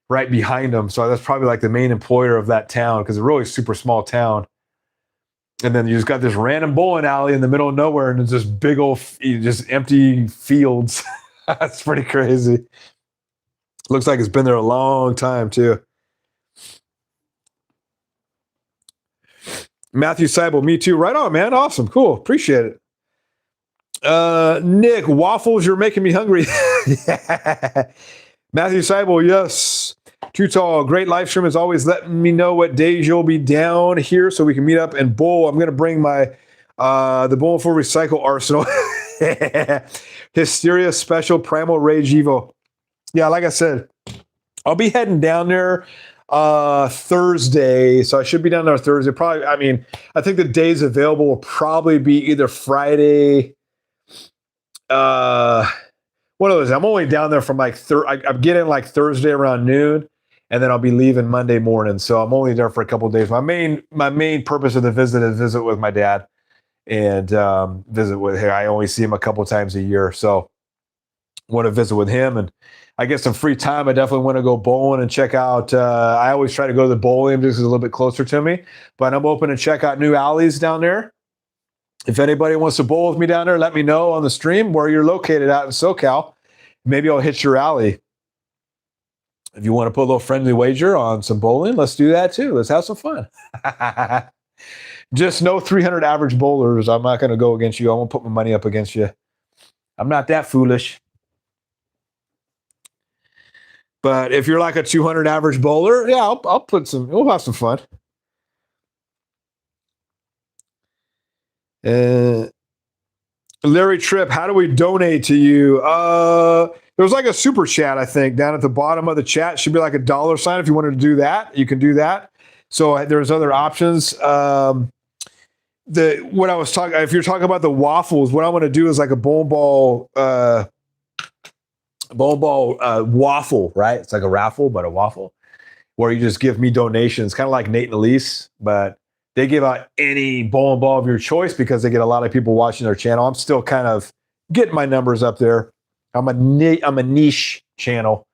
right behind them. So that's probably like the main employer of that town, because it's a really super small town. And then you just got this random bowling alley in the middle of nowhere, and it's just big old, just empty fields. That's pretty crazy. Looks like it's been there a long time too. Matthew Seibel, me too. Right on, man. Awesome. Cool. Appreciate it. Nick, waffles, you're making me hungry. Yeah. Matthew Seibel, yes. Too Tall, great live stream. As always, letting me know what days you'll be down here so we can meet up and bowl. I'm going to bring my the Bowl for Recycle arsenal. Hysteria Special Primal Rage Evo. Yeah, like I said, I'll be heading down there Thursday. So I should be down there Thursday. Probably, I mean, I think the days available will probably be either Friday. One of those. I'm only down there from like I'm getting like Thursday around noon, and then I'll be leaving Monday morning. So I'm only there for a couple of days. My main purpose of the visit is visit with my dad and visit with him. I only see him a couple times a year, so want to visit with him and I get some free time. I definitely want to go bowling and check out. I always try to go to the bowling because it's a little bit closer to me, but I'm open to check out new alleys down there. If anybody wants to bowl with me down there, let me know on the stream where you're located out in SoCal. Maybe I'll hit your alley. If you want to put a little friendly wager on some bowling, let's do that too. Let's have some fun. Just no 300 average bowlers. I'm not going to go against you. I won't put my money up against you. I'm not that foolish. But if you're like a 200 average bowler, yeah, I'll put some. We'll have some fun. Larry Tripp, how do we donate to you? There's like a super chat, I think, down at the bottom of the chat. Should be like a $sign. If you wanted to do that, you can do that. So there's other options. What I was talking, if you're talking about the waffles, what I want to do is like a bowling ball waffle, right? It's like a raffle, but a waffle, where you just give me donations, kind of like Nate and Elise, but they give out any bowling ball of your choice because they get a lot of people watching their channel. I'm still kind of getting my numbers up there. I'm a niche channel.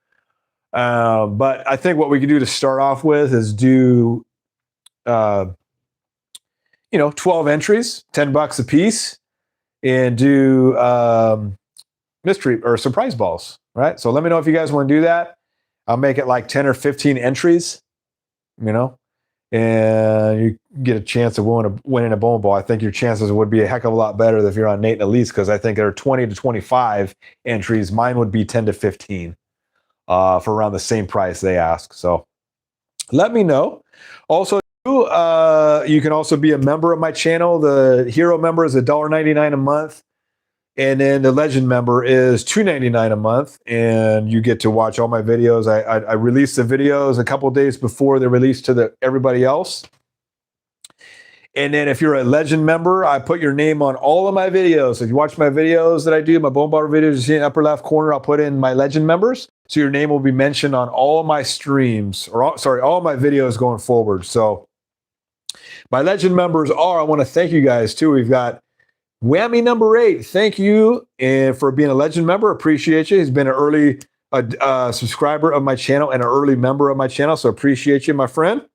But I think what we could do to start off with is do, 12 entries, $10 a piece, and do mystery or surprise balls, right? So let me know if you guys want to do that. I'll make it like 10 or 15 entries, and you get a chance of winning a bowling ball. I think your chances would be a heck of a lot better if you're on Nate and Elise, because I think there are 20 to 25 entries. Mine would be 10 to 15 for around the same price they ask. So let me know. Also, you can also be a member of my channel. The Hero member is $1.99 a month. And then the Legend member is $2.99 a month, and you get to watch all my videos. I release the videos a couple of days before they're released to everybody else. And then if you're a Legend member, I put your name on all of my videos. So if you watch my videos that I do, my bowling ball videos, you see in the upper left corner, I'll put in my Legend members. So your name will be mentioned on all of my streams, all of my videos going forward. So my Legend members I want to thank you guys too. We've got Whammy number 8, thank you and for being a Legend member. Appreciate you. He's been an early subscriber of my channel and an early member of my channel, so appreciate you, my friend.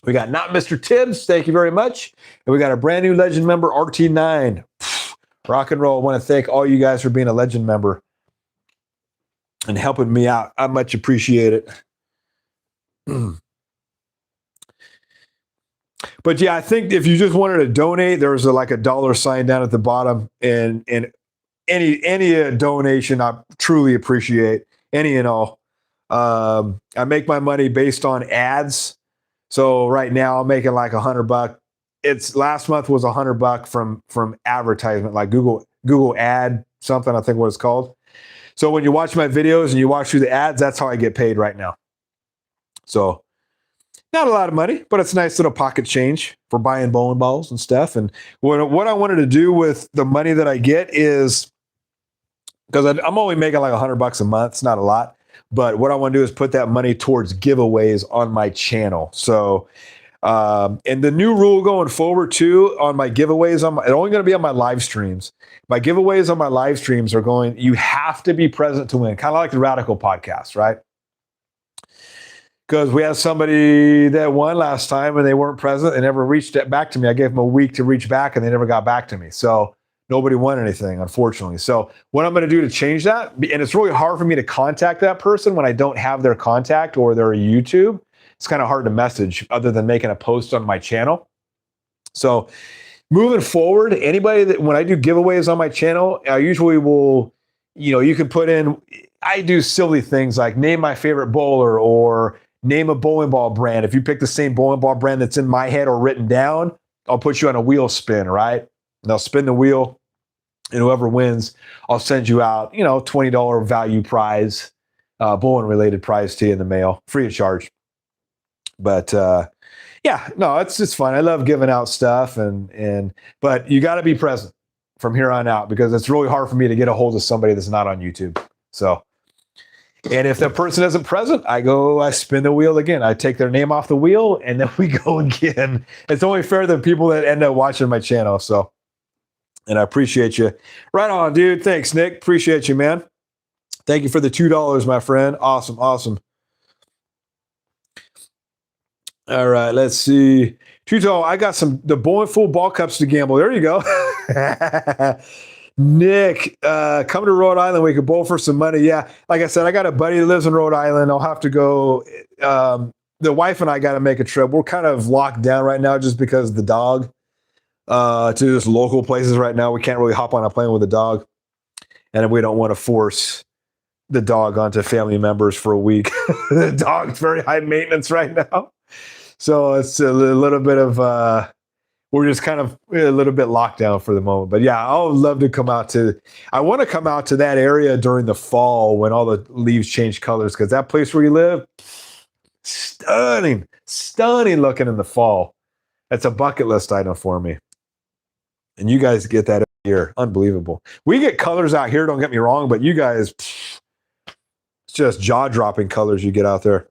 We got Not Mr. Tibbs, thank you very much. And we got a brand new Legend member, RT9. Rock and roll. I want to thank all you guys for being a Legend member and helping me out. I much appreciate it. But yeah, I think if you just wanted to donate, there's like a $sign down at the bottom, and any donation I truly appreciate, any and all. I make my money based on ads. So right now I'm making like $100. It's last month was $100 from advertisement, like Google ad something, I think what it's called. So when you watch my videos and you watch through the ads, that's how I get paid right now. So not a lot of money, but it's nice little pocket change for buying bowling balls and stuff. And what I wanted to do with the money that I get is, because I'm only making like $100 a month. It's not a lot. But what I want to do is put that money towards giveaways on my channel. So, and the new rule going forward too on my giveaways, it's only going to be on my live streams. My giveaways on my live streams are you have to be present to win. Kind of like the Radical podcast, right? Because we had somebody that won last time and they weren't present. They never reached back to me. I gave them a week to reach back and they never got back to me. So nobody won anything, unfortunately. So what I'm going to do to change that, and it's really hard for me to contact that person when I don't have their contact or their YouTube. It's kind of hard to message other than making a post on my channel. So moving forward, anybody that, when I do giveaways on my channel, I usually will, you can put in, I do silly things like name my favorite bowler or name a bowling ball brand. If you pick the same bowling ball brand that's in my head or written down, I'll put you on a wheel spin, right? And I'll spin the wheel, and whoever wins, I'll send you out, $20 value prize bowling related prize to you in the mail, free of charge. But yeah, no, it's just fun. I love giving out stuff, but you got to be present from here on out because it's really hard for me to get a hold of somebody that's not on YouTube. So, and if that person isn't present, I spin the wheel again. I take their name off the wheel, and then we go again. It's only fair to people that end up watching my channel. So, and I appreciate you. Right on, dude. Thanks, Nick. Appreciate you, man. Thank you for the $2, my friend. Awesome, awesome. All right, let's see. Tuto, I got the bowling full ball cups to gamble. There you go. Nick, come to Rhode Island. We could bowl for some money. Yeah, like I said, I got a buddy that lives in Rhode Island. I'll have to go. The wife and I got to make a trip. We're kind of locked down right now just because of the dog. To just local places right now. We can't really hop on a plane with a dog. And we don't want to force the dog onto family members for a week. The dog's very high maintenance right now. So it's a little bit of, we're just kind of a little bit locked down for the moment. But yeah, I would love to I want to come out to that area during the fall when all the leaves change colors, because that place where you live, stunning looking in the fall. That's a bucket list item for me. And you guys get that here. Unbelievable. We get colors out here, don't get me wrong, but you guys, it's just jaw-dropping colors you get out there.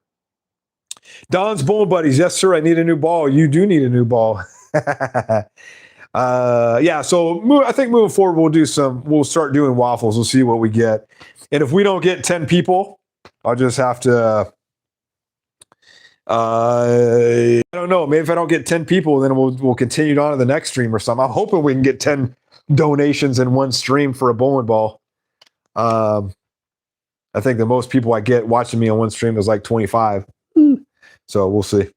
Don's Bowling Buddies. Yes, sir. I need a new ball. You do need a new ball. Yeah. So I think moving forward, we'll start doing waffles. We'll see what we get. And if we don't get 10 people, I'll just have to, I don't know. Maybe if I don't get 10 people, then we'll continue on to the next stream or something. I'm hoping we can get 10 donations in one stream for a bowling ball. I think the most people I get watching me on one stream is like 25. So we'll see.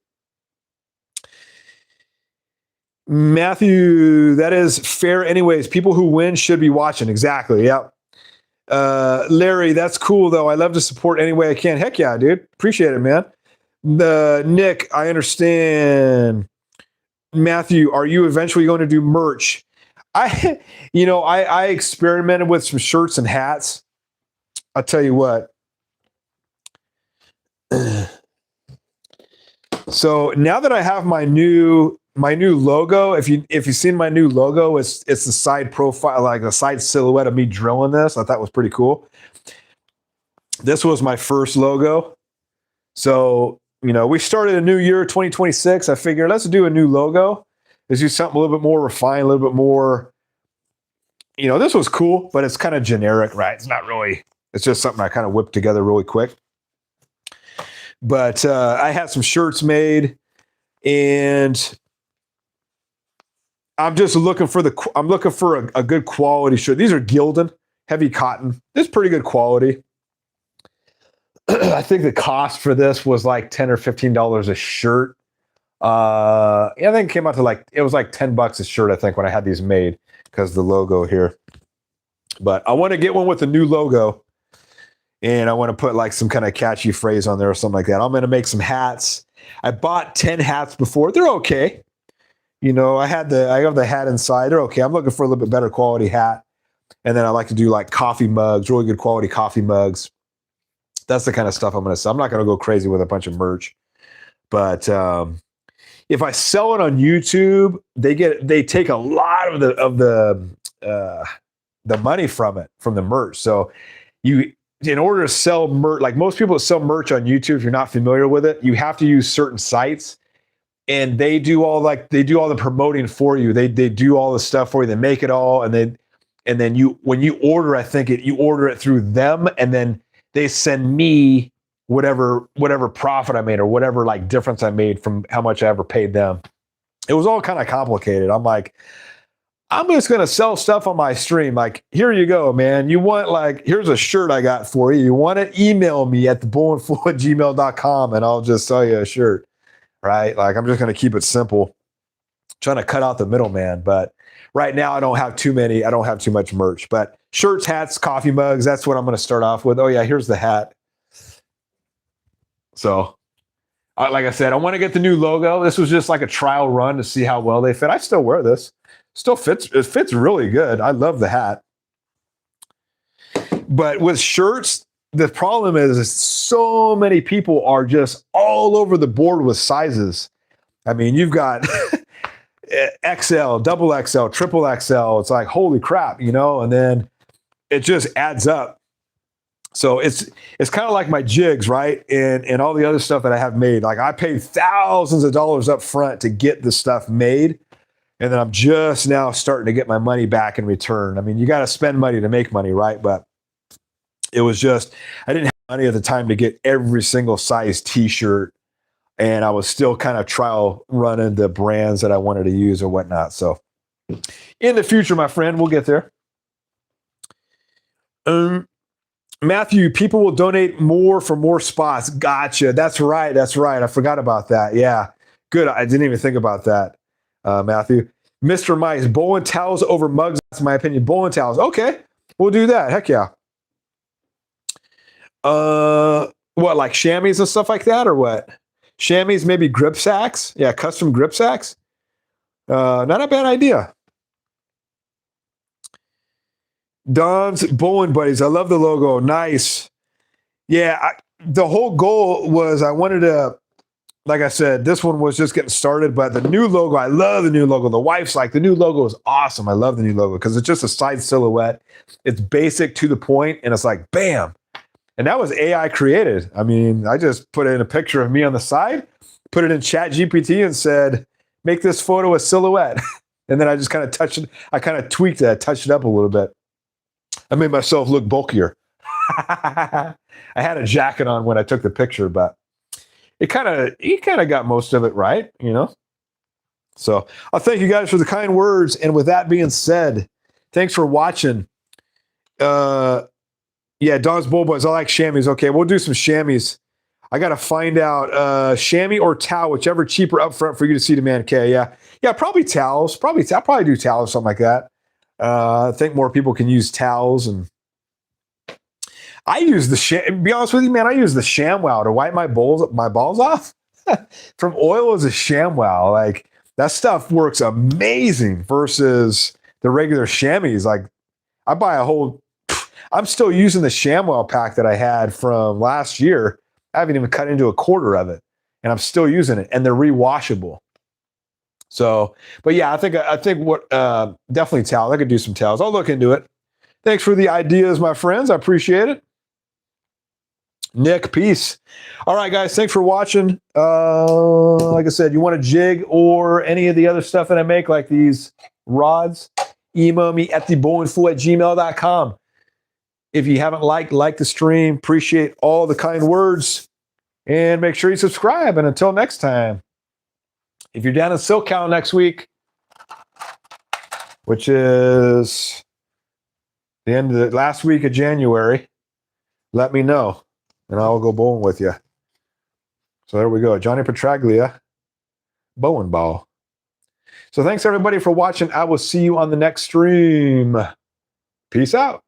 Matthew, that is fair anyways. People who win should be watching. Exactly. Yep. Larry, that's cool though. I love to support any way I can. Heck yeah, dude. Appreciate it, man. Nick, I understand. Matthew, are you eventually going to do merch? I experimented with some shirts and hats. I'll tell you what. So now that I have my new logo, if you've seen my new logo, it's the side profile, like the side silhouette of me drilling this. I thought was pretty cool. This was my first logo. So, we started a new year, 2026. I figured let's do a new logo. Let's do something a little bit more refined, a little bit more, this was cool, but it's kind of generic, right? It's not really, it's just something I kind of whipped together really quick. But I had some shirts made, and I'm just looking for a good quality shirt. These are Gildan, heavy cotton. This is pretty good quality. I think the cost for this was like $10 or $15 a shirt. I think it came out to it was like $10 a shirt, I think, when I had these made because of the logo here. But I want to get one with the new logo. And I want to put like some kind of catchy phrase on there or something like that. I'm going to make some hats. I bought 10 hats before. They're okay. I have the hat inside. They're okay. I'm looking for a little bit better quality hat. And then I like to do like coffee mugs, really good quality coffee mugs. That's the kind of stuff I'm going to sell. I'm not going to go crazy with a bunch of merch. But if I sell it on YouTube, they take a lot of the money from the merch. So in order to sell merch, like most people that sell merch on YouTube, if you're not familiar with it, you have to use certain sites, and they do all the promoting for you. They do all the stuff for you. They make it all, and then when you order, I think you order it through them, and then they send me whatever profit I made or whatever like difference I made from how much I ever paid them. It was all kind of complicated. I'm like, I'm just going to sell stuff on my stream. Like, here you go, man. You want here's a shirt I got for you. You want it? Email me at thebowlingfool@gmail.com and I'll just sell you a shirt, right? Like, I'm just going to keep it simple, trying to cut out the middleman. But right now I don't have too much merch, but shirts, hats, coffee mugs, that's what I'm going to start off with. Oh yeah, here's the hat. So like I said, I want to get the new logo. This was just like a trial run to see how well they fit. I still wear this. Still fits. It fits really good. I love the hat. But with shirts, the problem is so many people are just all over the board with sizes. I mean, you've got XL, double XL, triple XL. It's like, holy crap, you know, and then it just adds up. So it's kind of like my jigs, right? And all the other stuff that I have made. Like I paid thousands of dollars up front to get the stuff made. And then I'm just now starting to get my money back in return. I mean, you got to spend money to make money, right? But it was just, I didn't have money at the time to get every single size t-shirt. And I was still kind of trial running the brands that I wanted to use or whatnot. So in the future, my friend, we'll get there. Matthew, people will donate more for more spots. Gotcha. That's right. That's right. I forgot about that. Yeah. Good. I didn't even think about that, Matthew. Mr. Mice, bowling towels over mugs. That's my opinion. Bowling towels. Okay. We'll do that. Heck yeah. What, like chamois and stuff like that or what? Chamois, maybe grip sacks. Yeah. Custom grip sacks. Not a bad idea. Don's Bowling Buddies. I love the logo. Nice. Yeah, the whole goal was I wanted to, like I said, this one was just getting started, but the new logo, I love the new logo. The wife's like, the new logo is awesome. I love the new logo because it's just a side silhouette. It's basic to the point, and it's like, bam. And that was AI created. I mean, I just put in a picture of me on the side, put it in Chat GPT and said, make this photo a silhouette. And then I just kind of touched it. I kind of tweaked it, touched it up a little bit. I made myself look bulkier. I had a jacket on when I took the picture, but he kind of got most of it right, you know? So I'll thank you guys for the kind words. And with that being said, thanks for watching. Yeah, Don's Bull Boys. I like chamois. Okay, we'll do some chamois. I got to find out chamois or towel, whichever cheaper up front for you to see the man K. Yeah, probably towels. I'll probably do towels, something like that. I think more people can use towels, and I use be honest with you, man, I use the ShamWow to wipe my balls off. From oil as a ShamWow. Like that stuff works amazing versus the regular chamois. Like I buy I'm still using the ShamWow pack that I had from last year. I haven't even cut into a quarter of it, and I'm still using it, and they're rewashable. So, but yeah, I think what definitely towels. I could do some towels. I'll look into it. Thanks for the ideas, my friends. I appreciate it. Nick, peace. All right, guys, thanks for watching. Like I said, you want a jig or any of the other stuff that I make, like these rods, email me at thebowlingfool@gmail.com. If you haven't like the stream, appreciate all the kind words, and make sure you subscribe. And until next time. If you're down in SoCal next week, which is the end of the last week of January, let me know, and I'll go bowling with you. So there we go. Johnny Petraglia, bowling ball. So thanks, everybody, for watching. I will see you on the next stream. Peace out.